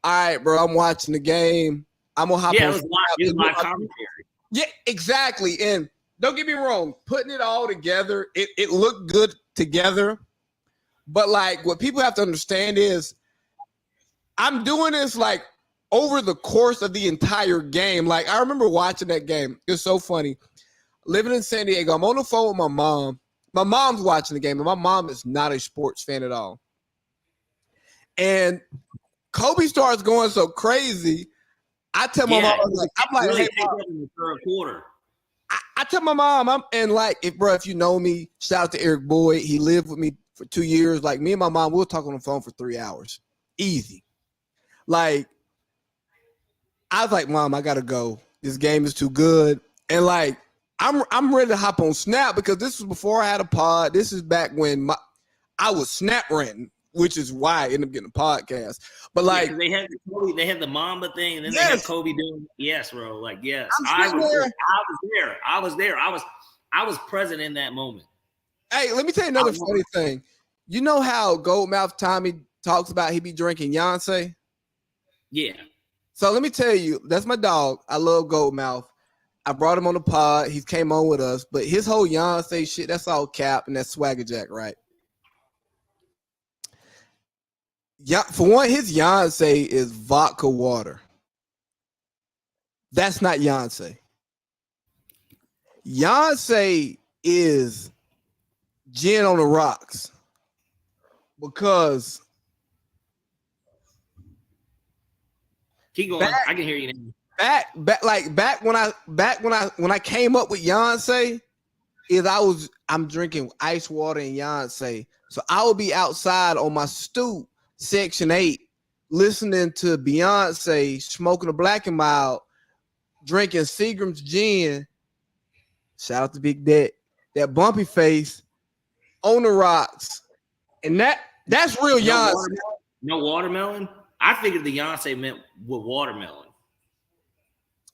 all right, bro. I'm watching the game. I'm gonna hop on. It was live commentary. Yeah, exactly. And don't get me wrong, putting it all together, it looked good together. But like, what people have to understand is, I'm doing this like over the course of the entire game. Like, I remember watching that game. It's so funny. Living in San Diego, I'm on the phone with my mom. My mom's watching the game, and my mom is not a sports fan at all. And Kobe starts going so crazy. I tell my mom, I'm like, hey, Mom. In the third quarter. I tell my mom, if you know me, shout out to Eric Boyd. He lived with me for 2 years. Like, me and my mom, we'll talk on the phone for 3 hours. Easy. Like, I was like, Mom, I gotta go. This game is too good. And like, I'm ready to hop on Snap, because this was before I had a pod. This is back when I was Snap ranting, which is why I ended up getting a podcast. But like, they had the Mamba thing, and then they had Kobe doing bro. Like, yes, I was there. I was present in that moment. Hey, let me tell you another funny thing. You know how Goldmouth Tommy talks about he be drinking Yonsei? Yeah. So let me tell you, that's my dog. I love Goldmouth. I brought him on the pod. He came on with us, but his whole Yonsei shit, that's all cap and that's swagger jack, right? Yeah, for one, his Yonsei is vodka water. That's not Yonsei. Yonsei is gin on the rocks, because keep going. I can hear you now. Back when I came up with Yonsei, I'm drinking ice water and Yonsei. So I would be outside on my stoop, Section 8, listening to Beyonce, smoking a Black and Mild, drinking Seagram's gin. Shout out to Big Dick. That bumpy face on the rocks. And that's real Yonsei. No watermelon? I figured the Yonsei meant with watermelon.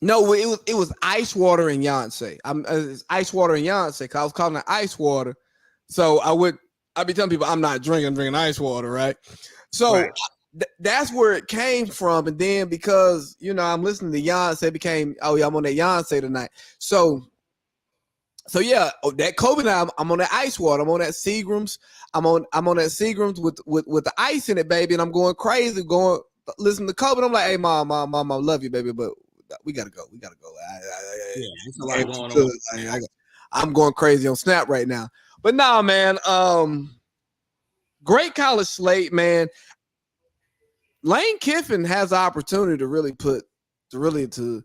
No, it was ice water and Yonsei. It's ice water and Yonsei, because I was calling it ice water. So I'd be telling people I'm not drinking, I'm drinking ice water, right? So right. That's where it came from. And then because, I'm listening to Yonsei, it became, oh yeah, I'm on that Yonsei tonight. So yeah, that Kobe now, I'm on that ice water. I'm on that Seagram's. I'm on that Seagram's with the ice in it, baby. And I'm going crazy, listening to Kobe. And I'm like, hey, mom, I love you, baby, but we gotta go. There's a lot going on. I'm going crazy on Snap right now. But nah, man. Great college slate, man. Lane Kiffin has the opportunity to really just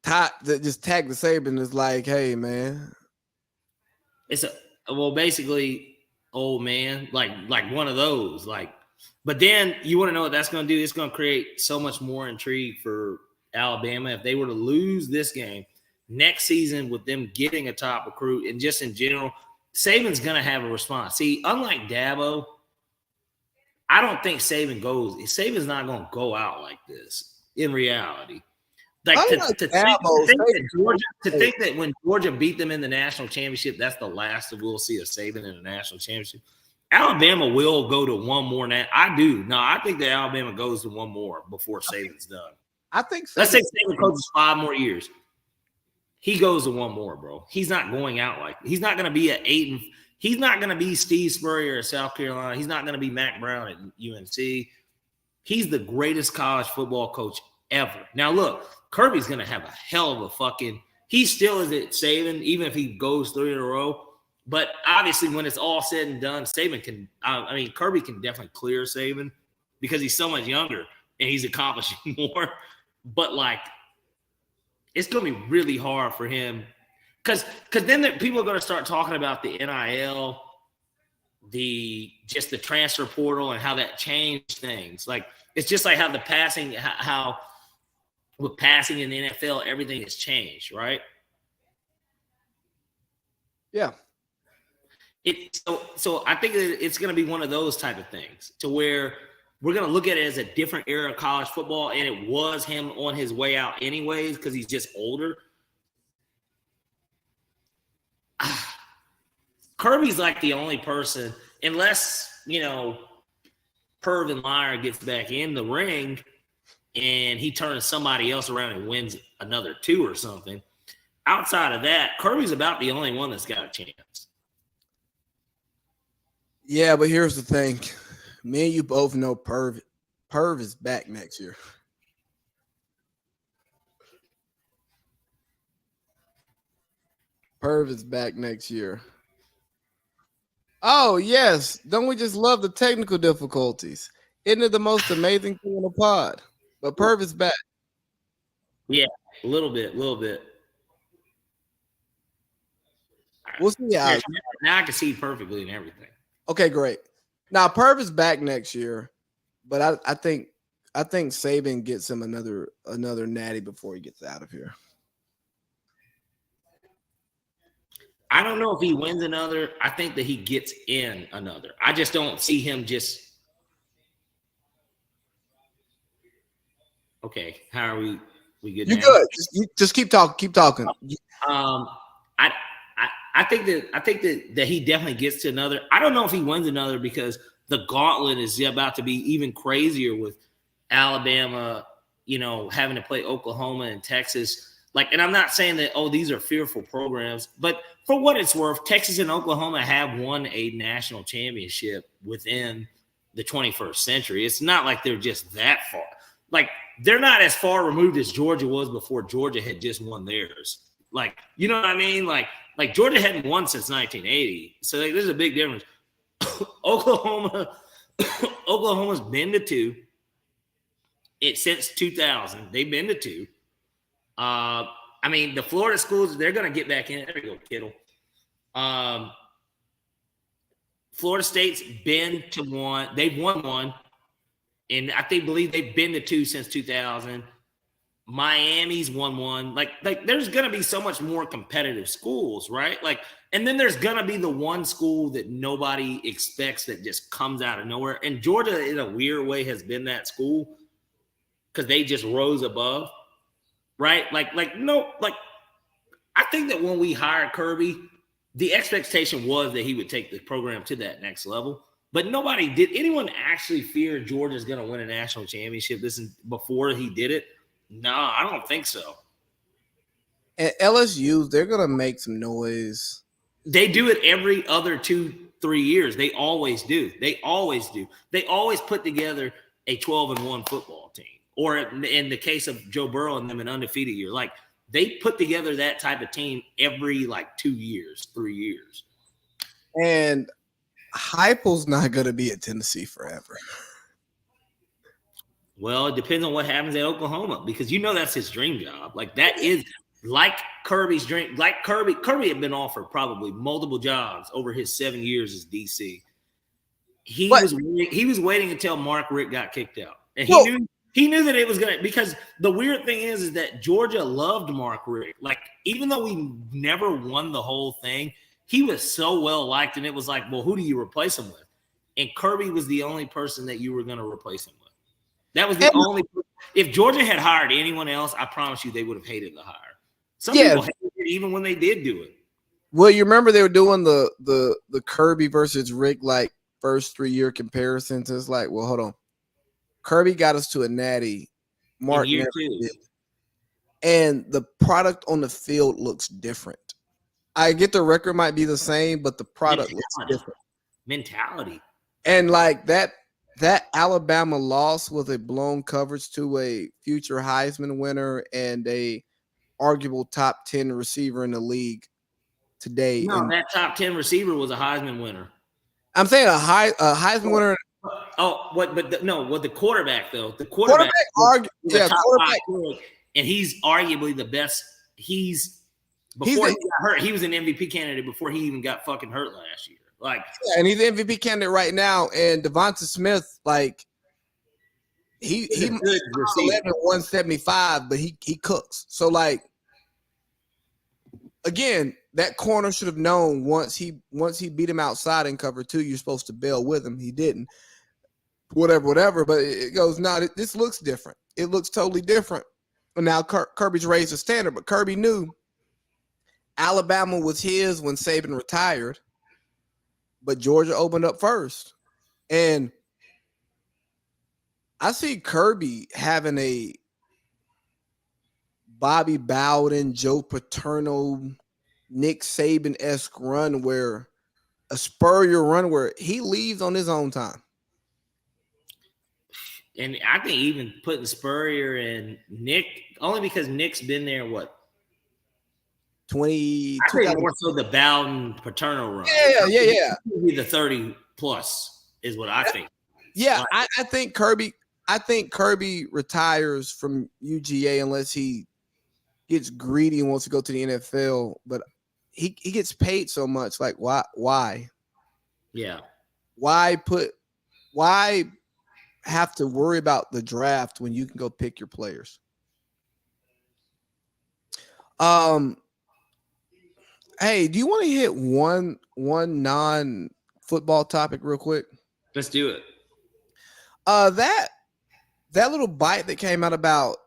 tag the Saban as like, hey, man. It's basically old man, like one of those, but then you want to know what that's going to do? It's going to create so much more intrigue for Alabama. If they were to lose this game next season with them getting a top recruit, and just in general, Saban's going to have a response. See, unlike Dabo, I don't think Saban's not going to go out like this in reality. Like to think that when Georgia beat them in the national championship, that's the last that we'll see of Saban in the national championship. Alabama will go to one more. I do. No, I think that Alabama goes to one more before Saban's done. I think so. Let's say Saban coaches 5 more years. He goes to one more, bro. He's not going out he's not going to be he's not going to be Steve Spurrier at South Carolina. He's not going to be Mac Brown at UNC. He's the greatest college football coach ever. Now, look, Kirby's going to have a hell of a he still is at Saban, even if he goes 3 in a row. But obviously, when it's all said and done, Kirby can definitely clear Saban because he's so much younger and he's accomplishing more. But, it's going to be really hard for him because then people are going to start talking about the NIL, the transfer portal and how that changed things. It's just like how the passing, how with passing in the NFL, everything has changed, right? Yeah. So I think that it's going to be one of those type of things to where we're going to look at it as a different era of college football, and it was him on his way out anyways because he's just older. Kirby's like the only person, unless, Perv and Liar gets back in the ring and he turns somebody else around and wins another 2 or something. Outside of that, Kirby's about the only one that's got a chance. Yeah, but here's the thing. Me and you both know Perv is back next year. Perv is back next year. Oh, yes. Don't we just love the technical difficulties? Isn't it the most amazing thing in the pod? But Perv is back. Yeah, a little bit. We'll see how. Now I can see perfectly and everything. Okay, great. Now Perv is back next year, but I think Saban gets him another natty before he gets out of here. I don't know if he wins another. I think that he gets in another. I just don't see him just. Okay, how are we? We good? You're now? good. Just keep talking. Keep talking. I think that he definitely gets to another. I don't know if he wins another because the gauntlet is about to be even crazier with Alabama, having to play Oklahoma and Texas. And I'm not saying that, these are fearful programs, but for what it's worth, Texas and Oklahoma have won a national championship within the 21st century. It's not like they're just that far. They're not as far removed as Georgia was before Georgia had just won theirs. You know what I mean? Georgia hadn't won since 1980. So there's a big difference. Oklahoma's been to 2. Since 2000. They've been to 2. The Florida schools, they're going to get back in. There we go, Kittle. Florida State's been to 1. They've won 1. And I believe they've been to 2 since 2000. Miami's won 1. There's going to be so much more competitive schools, right? And then there's going to be the one school that nobody expects that just comes out of nowhere. And Georgia, in a weird way, has been that school because they just rose above, right? I think that when we hired Kirby, the expectation was that he would take the program to that next level. But nobody did. Anyone actually fear Georgia's going to win a national championship before he did it? No, I don't think so. At LSU, they're going to make some noise. They do it every other 2-3 years. They always do. They always put together a 12-1 football team. Or in the case of Joe Burrow and them, an undefeated year. They put together that type of team every 2 years, 3 years. And Heupel's not going to be at Tennessee forever. Well, it depends on what happens at Oklahoma because that's his dream job. That is Kirby's dream. Kirby had been offered probably multiple jobs over his 7 years as DC. He was waiting until Mark Richt got kicked out, and he knew that it was gonna. Because the weird thing is that Georgia loved Mark Richt. Even though we never won the whole thing, he was so well liked, and it was well, who do you replace him with? And Kirby was the only person that you were going to replace him with. That was the only. If Georgia had hired anyone else, I promise you they would have hated the hire. Some people hated it even when they did do it. Well, you remember they were doing the Kirby versus Rick first 3-year comparisons. It's well, hold on. Kirby got us to a natty. Mark never did. And the product on the field looks different. I get the record might be the same, but the product looks different. Mentality. And that Alabama loss with a blown coverage to a future Heisman winner and a arguable top 10 receiver in the league today. No, that top 10 receiver was a Heisman winner. I'm saying a Heisman winner. Oh, what? But the quarterback though. The quarterback and he's arguably the best. Before he got hurt, he was an MVP candidate before he even got fucking hurt last year. And he's the MVP candidate right now. And Devonta Smith, He He's a good receiver. 11, 175, but he cooks. So like again, that corner should have known once he beat him outside in cover 2, you're supposed to bail with him. He didn't. Whatever. But it goes, no, this looks different. It looks totally different. And now Kirby's raised the standard, but Kirby knew Alabama was his when Saban retired, but Georgia opened up first. And I see Kirby having a Bobby Bowden, Joe Paterno, Nick Saban-esque run where a Spurrier run where he leaves on his own time. And I think even putting Spurrier and Nick, only because Nick's been there, what? 20. I think more so the Bowden Paterno run. Yeah. Maybe the 30 plus is what I think. Yeah, I think Kirby retires from UGA unless he gets greedy and wants to go to the NFL. But he gets paid so much. Like, why? Yeah. Why have to worry about the draft when you can go pick your players? Hey, do you want to hit one non-football topic real quick? Let's do it. That little bite that came out about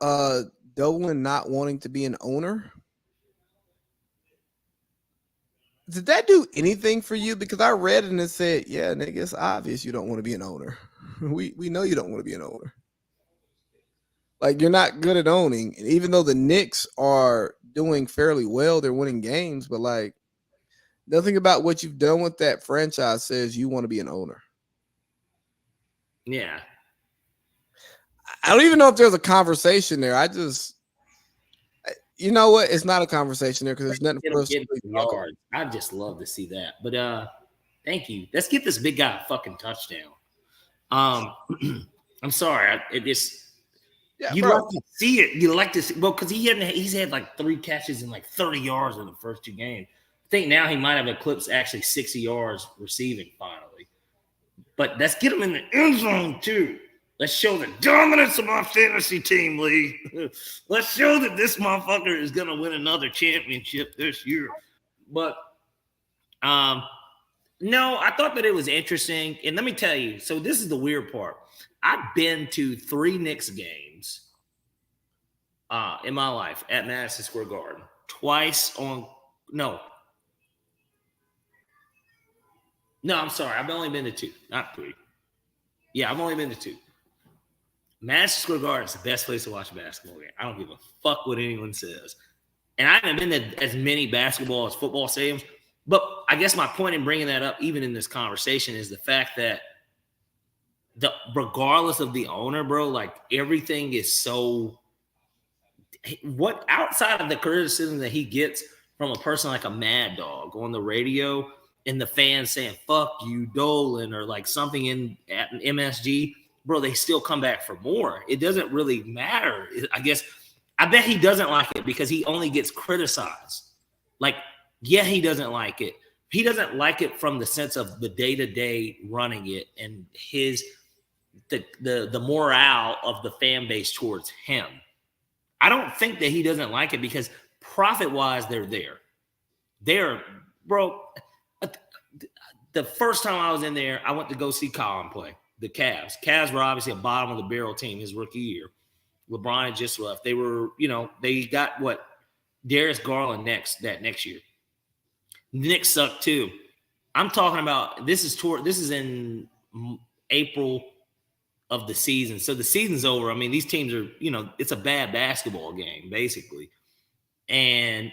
Dolan not wanting to be an owner. Did that do anything for you? Because I read it and it said, yeah, nigga, it's obvious you don't want to be an owner. We know you don't want to be an owner. Like, you're not good at owning. And even though the Knicks are doing fairly well, they're winning games, but like nothing about what you've done with that franchise says you want to be an owner. Yeah. I don't even know if there's a conversation there. You know what? It's not a conversation there because there's nothing for us to talk about. I'd just love to see that. But thank you. Let's get this big guy a fucking touchdown. I'm sorry. You like to see it. You like to see, well, because he's had like 3 catches and like 30 yards in the first 2 games. I think now he might have eclipsed actually 60 yards receiving finally. But let's get him in the end zone too. Let's show the dominance of my fantasy team, Lee. Let's show that this motherfucker is going to win another championship this year. But no, I thought that it was interesting. And let me tell you, so this is the weird part. I've been to 3 Knicks games in my life at Madison Square Garden. No, I'm sorry. I've only been to 2, not 3. Yeah, I've only been to 2. Madison Square Garden is the best place to watch a basketball game. I don't give a fuck what anyone says. And I haven't been to as many basketball as football stadiums. But I guess my point in bringing that up, even in this conversation, is the fact that regardless of the owner, bro, like everything is so – what outside of the criticism that he gets from a person like a Mad Dog on the radio and the fans saying, fuck you, Dolan, or like something at an MSG – bro, they still come back for more. It doesn't really matter. I bet he doesn't like it because he only gets criticized. Like, yeah, he doesn't like it. He doesn't like it from the sense of the day-to-day running it and the morale of the fan base towards him. I don't think that he doesn't like it because profit-wise, they're there. Bro, the first time I was in there, I went to go see Colin play. The Cavs. Cavs were obviously a bottom of the barrel team his rookie year. LeBron had just left. They were, they got Darius Garland next year. The Knicks sucked too. I'm talking about this is in April of the season. So the season's over. I mean, these teams are, it's a bad basketball game, basically. And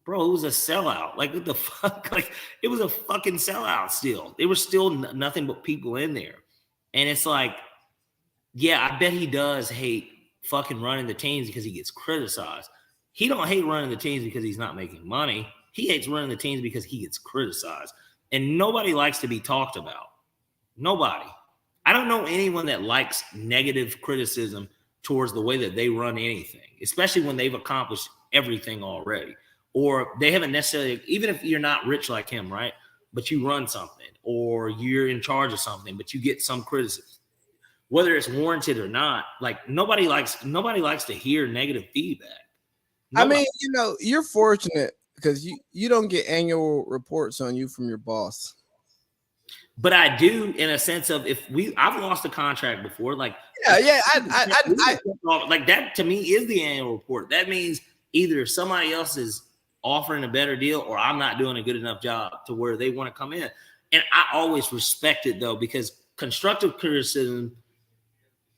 bro, it was a sellout. Like, what the fuck? Like, it was a fucking sellout still. There were still nothing but people in there. And it's like, yeah, I bet he does hate fucking running the teams because he gets criticized. He don't hate running the teams because he's not making money. He hates running the teams because he gets criticized. And nobody likes to be talked about. Nobody. I don't know anyone that likes negative criticism towards the way that they run anything, especially when they've accomplished everything already. Or they haven't necessarily, even if you're not rich like him, right? But you run something or you're in charge of something, but you get some criticism. whether it's warranted or not. Like nobody likes to hear negative feedback. Nobody. I mean, you're fortunate because you don't get annual reports on you from your boss. But I do, in a sense of I've lost a contract before. Like I like that to me is the annual report. That means either somebody else is offering a better deal or I'm not doing a good enough job to where they want to come in. And I always respect it though, because constructive criticism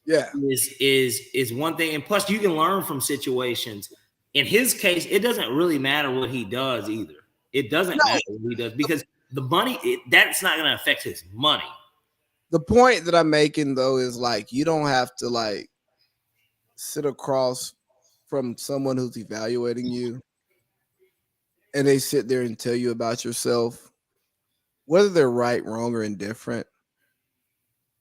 is one thing. And plus you can learn from situations. In his case, it doesn't really matter what he does either. It doesn't matter what he does because the money, that's not going to affect his money. The point that I'm making though is like you don't have to like sit across from someone who's evaluating you and they sit there and tell you about yourself, whether they're right, wrong, or indifferent.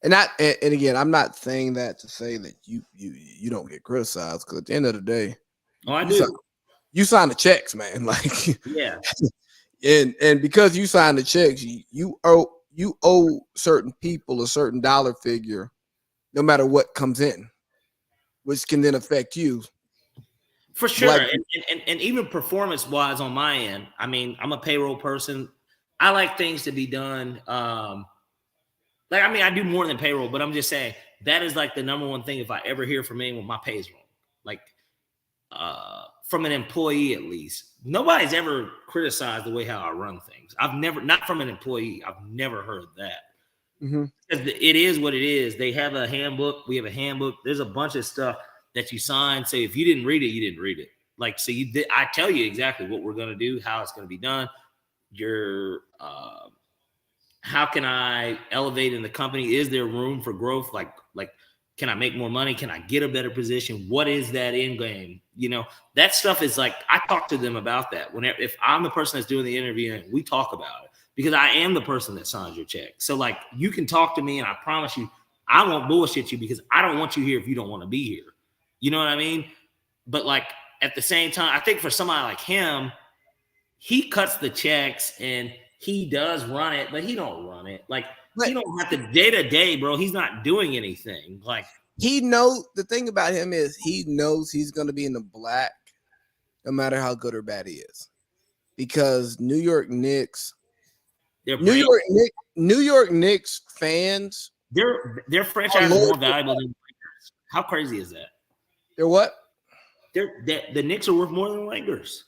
And again, I'm not saying that to say that you don't get criticized, because at the end of the day, I do. You sign the checks, man. Like yeah. And because you sign the checks, you owe certain people a certain dollar figure, no matter what comes in, which can then affect you. For sure. Like, and even performance wise on my end, I mean, I'm a payroll person. I like things to be done. I do more than payroll, but I'm just saying that is like the number one thing. If I ever hear from anyone, my pay is wrong. Like, from an employee, at least, nobody's ever criticized the way how I run things. I've never, not from an employee. I've never heard that. Mm-hmm. It is what it is. They have a handbook. We have a handbook. There's a bunch of stuff that you sign. So if you didn't read it, you didn't read it. Like, so I tell you exactly what we're going to do, how it's going to be done. How can I elevate in the company? Is there room for growth? Like, can I make more money? Can I get a better position? What is that end game? That stuff is like, I talk to them about that. If I'm the person that's doing the interviewing, we talk about it because I am the person that signs your check. So like, you can talk to me and I promise you, I won't bullshit you because I don't want you here if you don't want to be here. You know what I mean? But like, at the same time, I think for somebody like him, he cuts the checks and he does run it, but he don't run it. Like, he don't have to day to day, bro. He's not doing anything. Like, the thing about him is he knows he's going to be in the black no matter how good or bad he is, because New York Knicks fans, their franchise is more valuable than the Lakers. How crazy is that? They're what? The Knicks are worth more than the Lakers.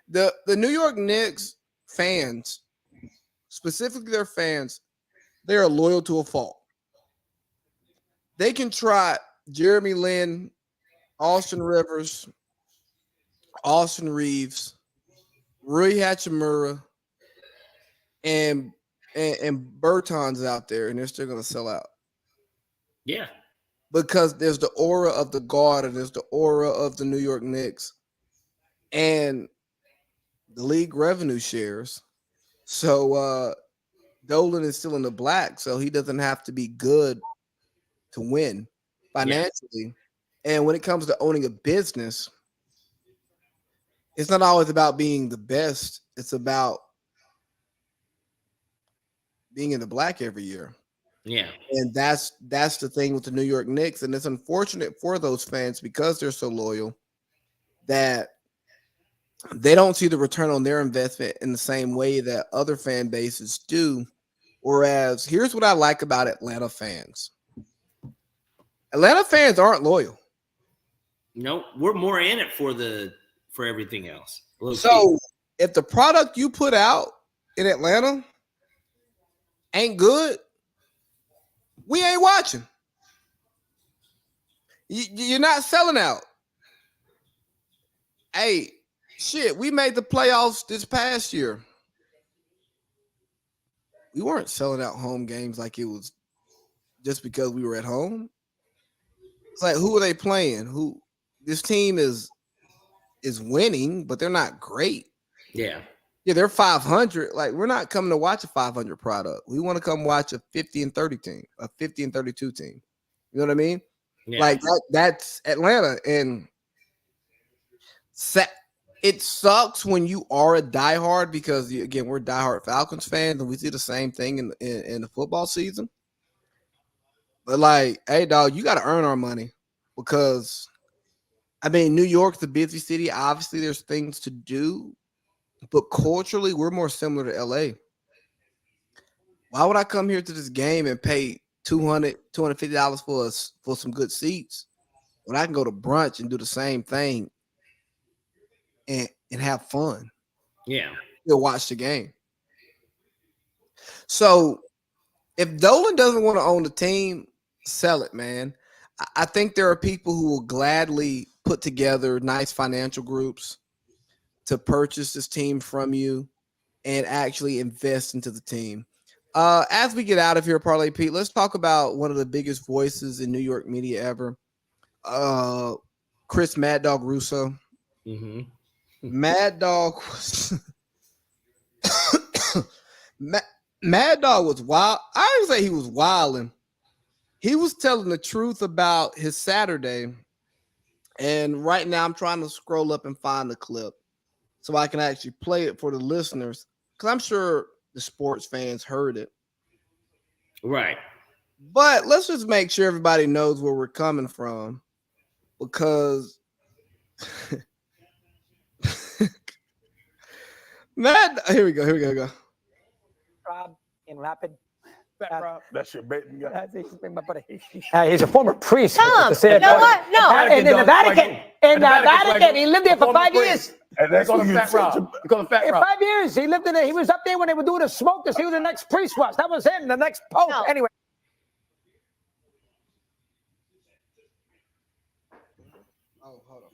The New York Knicks fans, specifically their fans, they are loyal to a fault. They can try Jeremy Lin, Austin Rivers, Austin Reeves, Rui Hachimura, and Bertans out there, and they're still going to sell out. Yeah. Because there's the aura of the guard and there's the aura of the New York Knicks and the league revenue shares. So Dolan is still in the black, so he doesn't have to be good to win financially. Yeah. And when it comes to owning a business, it's not always about being the best. It's about being in the black every year. Yeah. And that's the thing with the New York Knicks. And it's unfortunate for those fans because they're so loyal that they don't see the return on their investment in the same way that other fan bases do. Whereas here's what I like about Atlanta fans. Atlanta fans aren't loyal. No, we're more in it for everything else. So if the product you put out in Atlanta ain't good, we ain't watching. You're not selling out. Hey, shit, we made the playoffs this past year. We weren't selling out home games like it was just because we were at home. It's like, who are they playing? This team is winning, but they're not great. Yeah. Yeah, they're 500. Like, we're not coming to watch a 500 product. We want to come watch a 50 and 30 team, a 50 and 32 team. You know what I mean? Yeah. Like that's Atlanta. And it sucks when you are a diehard because, again, we're diehard Falcons fans and we see the same thing in the football season. But like, hey, dog, you got to earn our money because I mean, New York's a busy city. Obviously, there's things to do, but culturally, we're more similar to LA. Why would I come here to this game and pay $250 for some good seats when I can go to brunch and do the same thing and have fun? Yeah. You'll watch the game. So if Dolan doesn't want to own the team, sell it, man. I think there are people who will gladly put together nice financial groups to purchase this team from you and actually invest into the team. As we get out of here, Parlay Pete, let's talk about one of the biggest voices in New York media ever, Chris Mad Dog Russo. Mm-hmm. Mad Dog was Mad Dog was wild. I didn't say he was wilding. He was telling the truth about his Saturday. And right now I'm trying to scroll up and find the clip so I can actually play it for the listeners. Because I'm sure the sports fans heard it. Right. But let's just make sure everybody knows where we're coming from. Because Mad, here we go. Rob in Rapid. That's your baiting guy. He's a former priest. Tell him. You know what? No. In the Vatican. In the Vatican. He lived there for 5 years. And that's what you Fat Rob. You call him Fat In Rob. 5 years, he lived in there. He was up there when they were doing the smoke to see who the next priest was. That was him, the next pope. No. Anyway. Oh, hold on.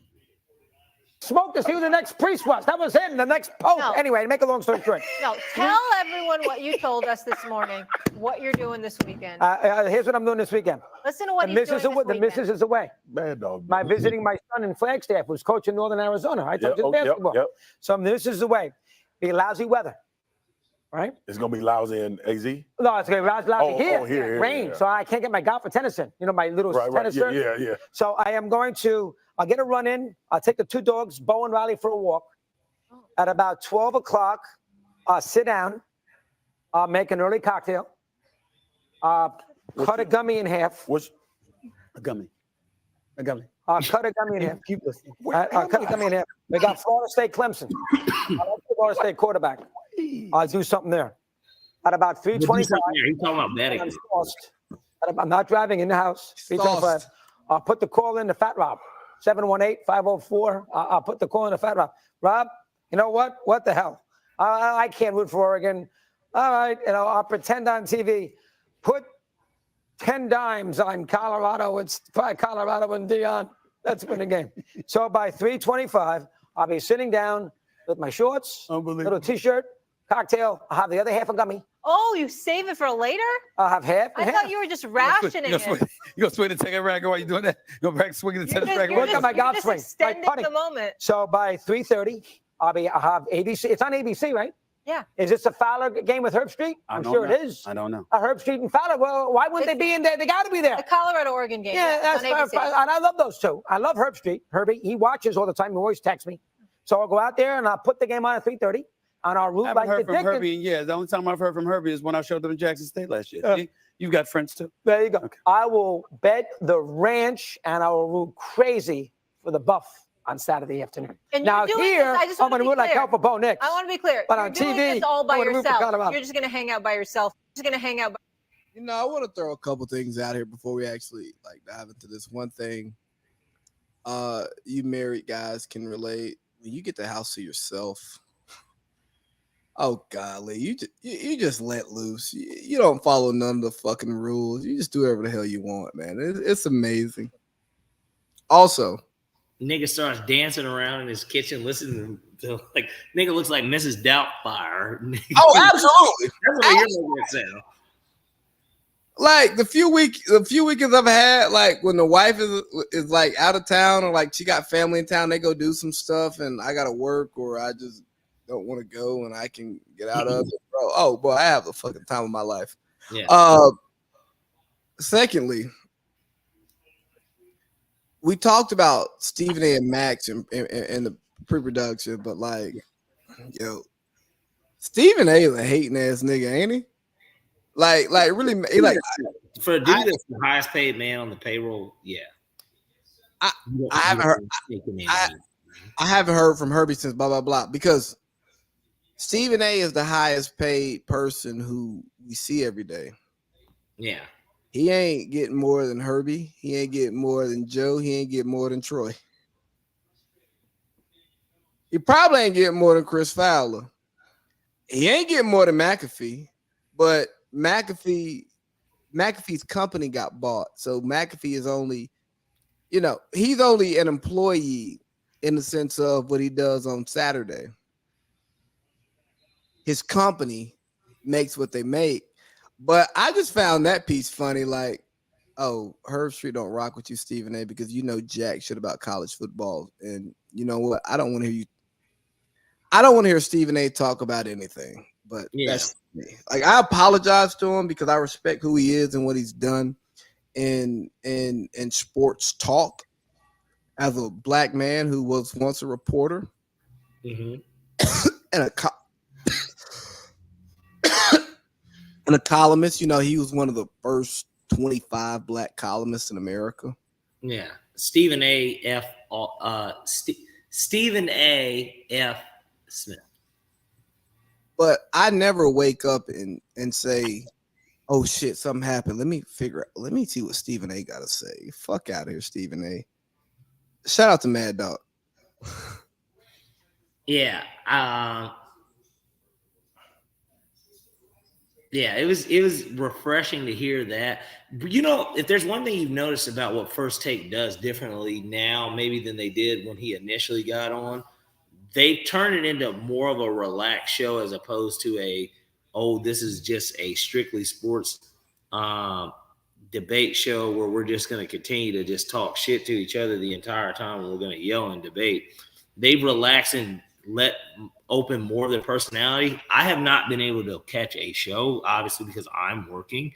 Smoke to see who the next priest was. That was him, the next pope. No. Anyway, to make a long story short. No, tell everyone what you told us this morning, what you're doing this weekend. Here's what I'm doing this weekend. Listen to what The he's doing missus, this the weekend. missus is away. Mad Dog. My visiting my son in Flagstaff, who's coaching Northern Arizona. I told you basketball. Yep. So the missus is away. Be lousy weather. Right? It's going to be lousy in AZ? No, it's going to be lousy here. Here, Rain. yeah. So I can't get my golf or tennis in. You know, my little tennis shirt. Yeah. So I am going to, I'll get a run in. I'll take the two dogs, Bo and Riley, for a walk. At about 12 o'clock, I'll sit down. I'll make an early cocktail. Cut a gummy in half. What's A gummy. I'll cut a gummy in half. Keep listening. I'll cut a gummy in half. We got Florida State Clemson. I like the Florida State quarterback. I'll do something there. At about 3:25. He's talking about betting. I'm sauced. I'm not driving in the house. 3:25. I'll put the call in to Fat Rob. 718-504. I'll put the call in to Fat Rob. Rob, you know what? What the hell? I can't root for Oregon. All right, I'll pretend on TV. Put 10 dimes on Colorado. It's probably Colorado and Dion. That's winning game. So by 3:25, I'll be sitting down with my shorts, little T-shirt, cocktail. I'll have the other half a gummy. Oh, you save it for later? I'll have half. I thought you were just rationing it. You gonna swing the tennis racket while you doing that? You gonna back swinging the tennis racket? Work on my golf swing. Extending Like putting. the moment. So by 3:30, I'll have ABC. It's on ABC, right? Yeah. Is this a Fowler game with Herb Street? I'm sure it is. I don't know. Herb Street and Fowler. Well, why wouldn't they be in there? They got to be there. The Colorado-Oregon game. Yeah, that's on ABC. and I love those two. I love Herb Street. Herbie, he watches all the time. He always texts me. So I'll go out there and I'll put the game on at 3:30. And I'll root I like haven't the heard from Dickens. Herbie in years. The only time I've heard from Herbie is when I showed up in Jackson State last year. See? You've got friends too. There you go. Okay. I will bet the ranch and I will root crazy for the Buff on Saturday afternoon. And Now you're doing here, this, I just I'm want going to to root like clear. hell for Bo Nix. I want to be clear. But You're on doing TV, this all by I'm gonna root for yourself. Colorado. You're just going to hang out by yourself. You're just going to hang out by You know, I want to throw a couple things out here before we actually dive into this. One thing, you married guys can relate. When you get the house to yourself, oh golly, you just let loose. You don't follow none of the fucking rules. You just do whatever the hell you want, man. It's amazing. Also, Nigga starts dancing around in his kitchen, listening to nigga looks like Mrs. Doubtfire. oh, absolutely. That's what you're making it sound. Like the few weekends I've had, like when the wife is like out of town or like she got family in town, they go do some stuff and I gotta work or I just don't want to go and I can get out of it, bro. Oh boy, I have the fucking time of my life. Yeah. Secondly, we talked about Stephen A. and Max in the pre-production, but like, yo, Stephen A. is a hating ass nigga, ain't he? Like really, like for a dude that's the highest paid man on the payroll, yeah. I You don't- haven't you heard. don't take any I- of it. I haven't heard from Herbie since blah blah blah because Stephen A is the highest paid person who we see every day. Yeah. He ain't getting more than Herbie. He ain't getting more than Joe. He ain't getting more than Troy. He probably ain't getting more than Chris Fowler. He ain't getting more than McAfee, but McAfee's company got bought. So McAfee is only, he's only an employee in the sense of what he does on Saturday. His company makes what they make. But I just found that piece funny. Like, oh, Herb Street don't rock with you, Stephen A, because you know jack shit about college football. And you know what? I don't want to hear Stephen A talk about anything. But that's me. Like, I apologize to him because I respect who he is and what he's done in sports talk as a black man who was once a reporter and a and a columnist. He was one of the first 25 black columnists in America. Yeah. Stephen A. F. Smith. But I never wake up and say, oh shit, something happened. Let me see what Stephen A got to say. Fuck out of here, Stephen A. Shout out to Mad Dog. Yeah. Yeah, it was refreshing to hear that. If there's one thing you've noticed about what First Take does differently now, maybe than they did when he initially got on, they turn it into more of a relaxed show as opposed to this is just a strictly sports debate show where we're just going to continue to just talk shit to each other the entire time and we're going to yell and debate. They've relaxed and let open more of their personality. I have not been able to catch a show, obviously, because I'm working.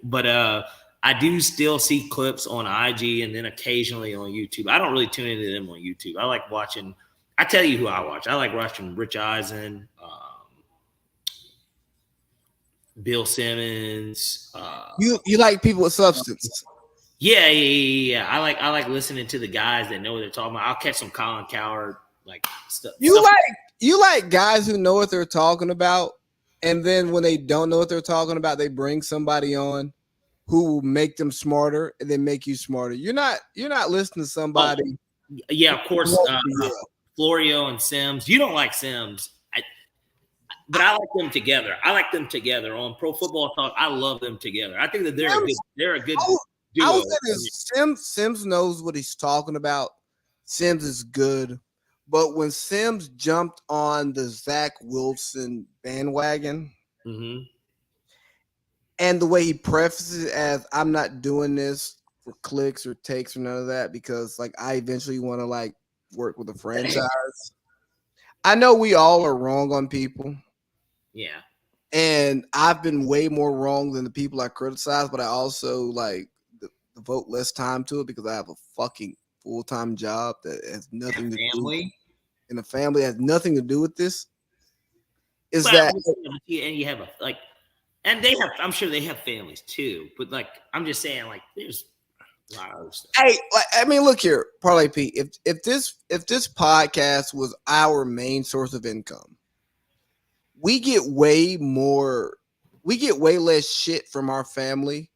But I do still see clips on IG and then occasionally on YouTube. I don't really tune into them on YouTube. I like watching – I tell you who I watch. I like watching Rich Eisen, Bill Simmons. You like people with substance. Yeah. I like listening to the guys that know what they're talking about. I'll catch some Colin Cowherd stuff. You like guys who know what they're talking about, and then when they don't know what they're talking about, they bring somebody on who will make them smarter and then make you smarter. You're not listening to somebody. Yeah, of course. Florio and Sims. You don't like Sims. But I like them together. I like them together on Pro Football Talk. I love them together. I think that they're a good duo. I would say this, Sims knows what he's talking about. Sims is good. But when Sims jumped on the Zach Wilson bandwagon, and the way he prefaces it as, I'm not doing this for clicks or takes or none of that, because like I eventually want to work with a franchise. I know we all are wrong on people. Yeah. And I've been way more wrong than the people I criticize, but I also devote less time to it because I have a fucking full-time job that has nothing to do. And a family has nothing to do with this. And you have and they have, I'm sure they have families too, but I'm just saying, there's a lot of other stuff. Hey, look here, Parlay P. If this podcast was our main source of income, we get way less shit from our family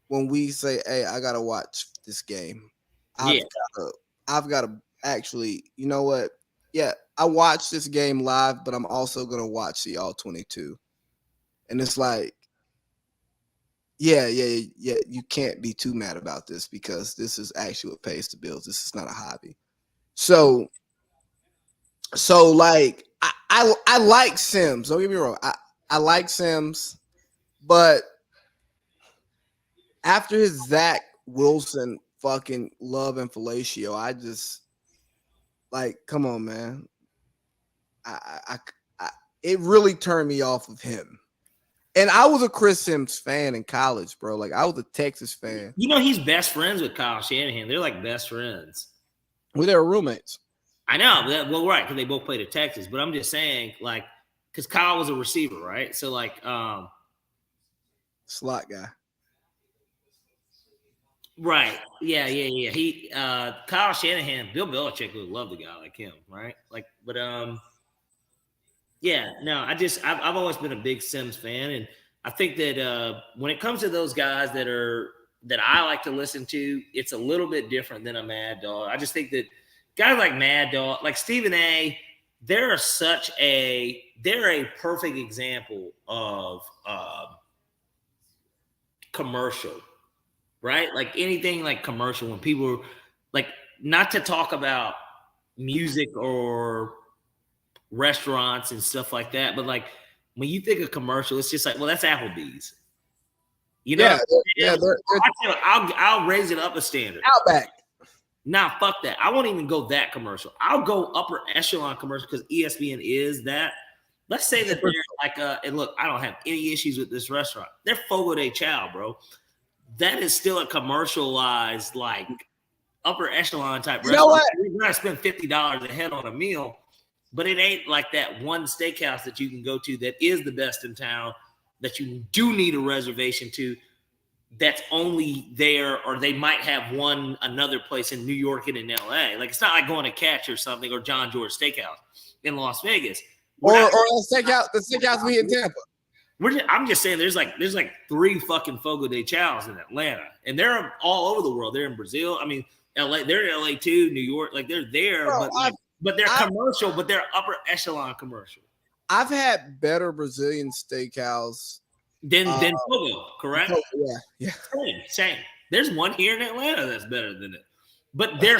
when we say, hey, I gotta watch this game. I've gotta actually, you know what? Yeah, I watched this game live, but I'm also gonna watch the All 22. And it's like, yeah, you can't be too mad about this because this is actually what pays the bills. This is not a hobby. So I like Sims. Don't get me wrong. I like Sims, but after his Zach Wilson fucking love and fellatio, I just come on, man. It really turned me off of him. And I was a Chris Sims fan in college, bro. I was a Texas fan. He's best friends with Kyle Shanahan. They're best friends. Well, they were roommates. I know. Well, right, because they both played at Texas. But I'm just saying, because Kyle was a receiver, right? So, Slot guy. Right. Yeah. He Kyle Shanahan, Bill Belichick would love a guy like him, right? Yeah, no, I've always been a big Sims fan, and I think that when it comes to those guys that I like to listen to, it's a little bit different than a Mad Dog. I just think that guys like Mad Dog, like Stephen A, they're a perfect example of commercial, right? Like anything like commercial, when people like, not to talk about music or restaurants and stuff like that, but like when you think of commercial, it's just like, well, that's Applebee's. You know, I'll raise it up a standard. Outback. Nah, fuck that. I won't even go that commercial. I'll go upper echelon commercial because ESPN is that. Let's say that they're like and look, I don't have any issues with this restaurant. They're Fogo de Chao, bro. That is still a commercialized, like upper echelon type restaurant. You know what? You're gonna spend $50 a head on a meal, but it ain't like that one steakhouse that you can go to that is the best in town that you do need a reservation to. That's only there, or they might have another place in New York and in LA. Like it's not like going to Catch or something, or John George Steakhouse in Las Vegas. Or the steakhouse we in Tampa. I'm just saying there's like 3 fucking Fogo de Chaos in Atlanta, and they're all over the world. They're in Brazil. I mean, LA. They're in LA too, New York. Like they're there, but they're commercial, but they're upper echelon commercial. I've had better Brazilian steakhouse than Fogo, correct? Yeah. Same. There's one here in Atlanta that's better than it, but they're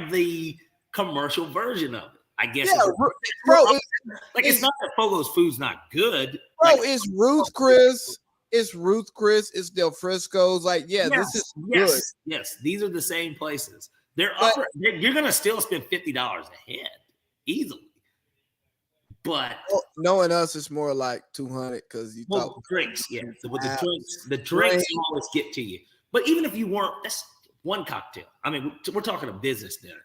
the commercial version of it. I guess, bro. It's not that Fogo's food's not good, bro. It's Ruth Chris. It's Del Frisco's. Like, yeah, this is good. Yes, these are the same places. You're gonna still spend $50 a head easily. But knowing us, it's more like 200 because you thought drinks. Yeah, with the drinks always get to you. But even if you weren't, that's one cocktail. I mean, we're talking a business dinner.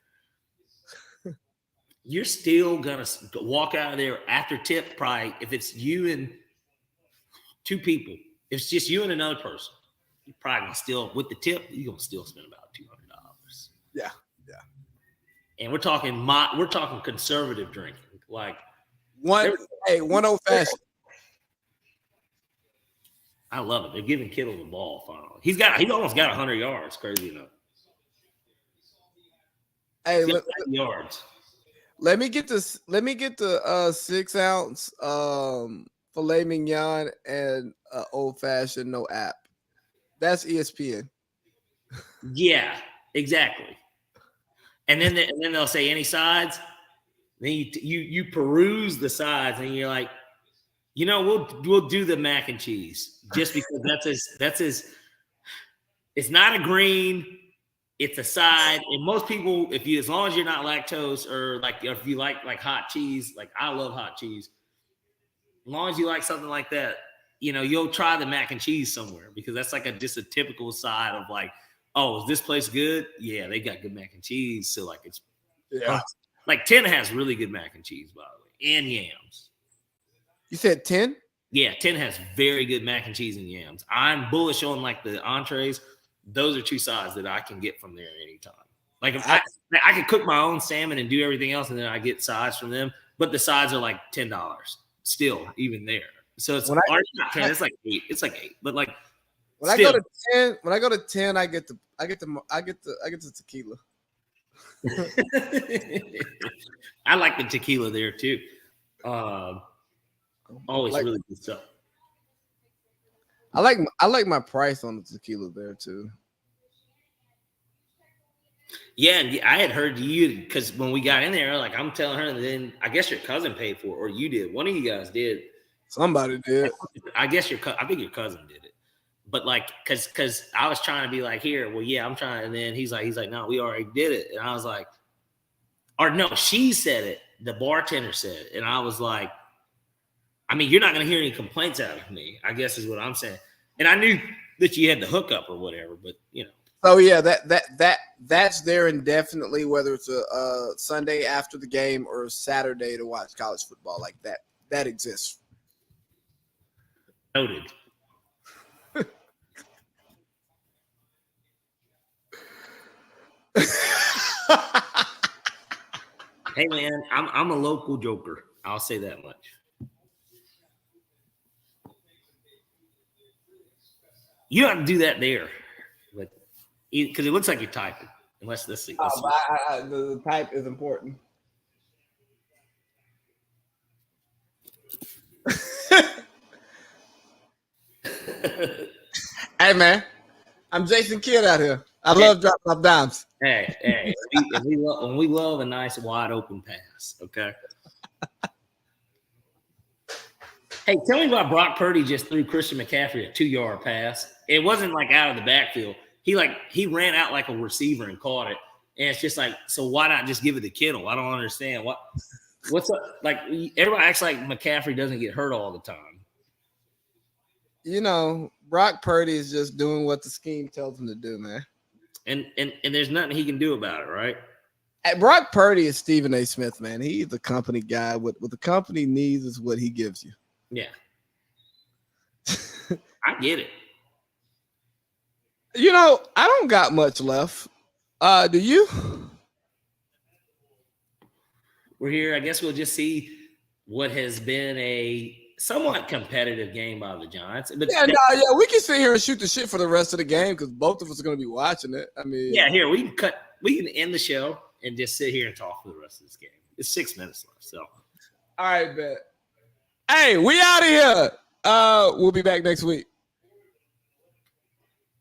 You're still gonna walk out of there after tip, probably if it's you and 2 people. If it's just you and another person, you're probably gonna still, with the tip, you're gonna still spend about $200. Yeah. And we're talking conservative drinking, like one old fashioned. I love it. They're giving Kittle the ball finally. He almost got 100 yards. Crazy enough. Hey, yards. Let me get the 6-ounce filet mignon and old fashioned, no app. That's ESPN. Yeah, exactly. And then they'll say any sides. Then you peruse the sides and you're like, we'll do the mac and cheese just because that's his. It's not a green. It's a side, and most people, as long as you're not lactose or if you like hot cheese, like I love hot cheese. As long as you like something like that, you'll try the mac and cheese somewhere because that's like just a typical side of like, oh, is this place good? Yeah, they got good mac and cheese. So like it's like 10 has really good mac and cheese, by the way, and yams. You said 10? Yeah, 10 has very good mac and cheese and yams. I'm bullish on like the entrees. Those are 2 sides that I can get from there anytime. Like if I could cook my own salmon and do everything else, and then I get sides from them. But the sides are like $10 still, even there. So it's not 10. It's like 8. It's like 8. But like when I go to 10, I get the tequila. I like the tequila there too. Always really good stuff. I like my price on the tequila there too. Yeah, and I had heard you because when we got in there, like I'm telling her, then I guess your cousin paid for it, or you did. One of you guys did. Somebody did. I think your cousin did it. But like, cause I was trying to be like, here, well, yeah, I'm trying, and then he's like, no, we already did it, and I was like, or no, she said it. The bartender said it, and I was like, I mean, you're not going to hear any complaints out of me, I guess is what I'm saying. And I knew that you had the hookup or whatever, but So yeah, that's there indefinitely, whether it's a Sunday after the game or a Saturday to watch college football, like that exists. Noted. Hey man, I'm a local joker. I'll say that much. You don't have to do that there, but because it looks like you're typing. Unless let's see. The type is important. Hey man, I'm Jason Kidd out here. I love dropping off dimes. Hey, when we love a nice wide open pass, okay. Hey, tell me why Brock Purdy just threw Christian McCaffrey a 2-yard pass. It wasn't like out of the backfield. He ran out like a receiver and caught it. And it's just like, so why not just give it to Kittle? I don't understand. What's up? Like, everybody acts like McCaffrey doesn't get hurt all the time. You know, Brock Purdy is just doing what the scheme tells him to do, man. And there's nothing he can do about it, right? Brock Purdy is Stephen A. Smith, man. He's the company guy. What the company needs is what he gives you. Yeah. I get it. You know, I don't got much left. Do you? We're here. I guess we'll just see what has been a somewhat competitive game by the Giants. But we can sit here and shoot the shit for the rest of the game because both of us are going to be watching it. I mean, yeah, here we can end the show and just sit here and talk for the rest of this game. It's 6 minutes left. So, all right, bet. Hey, we out of here. We'll be back next week.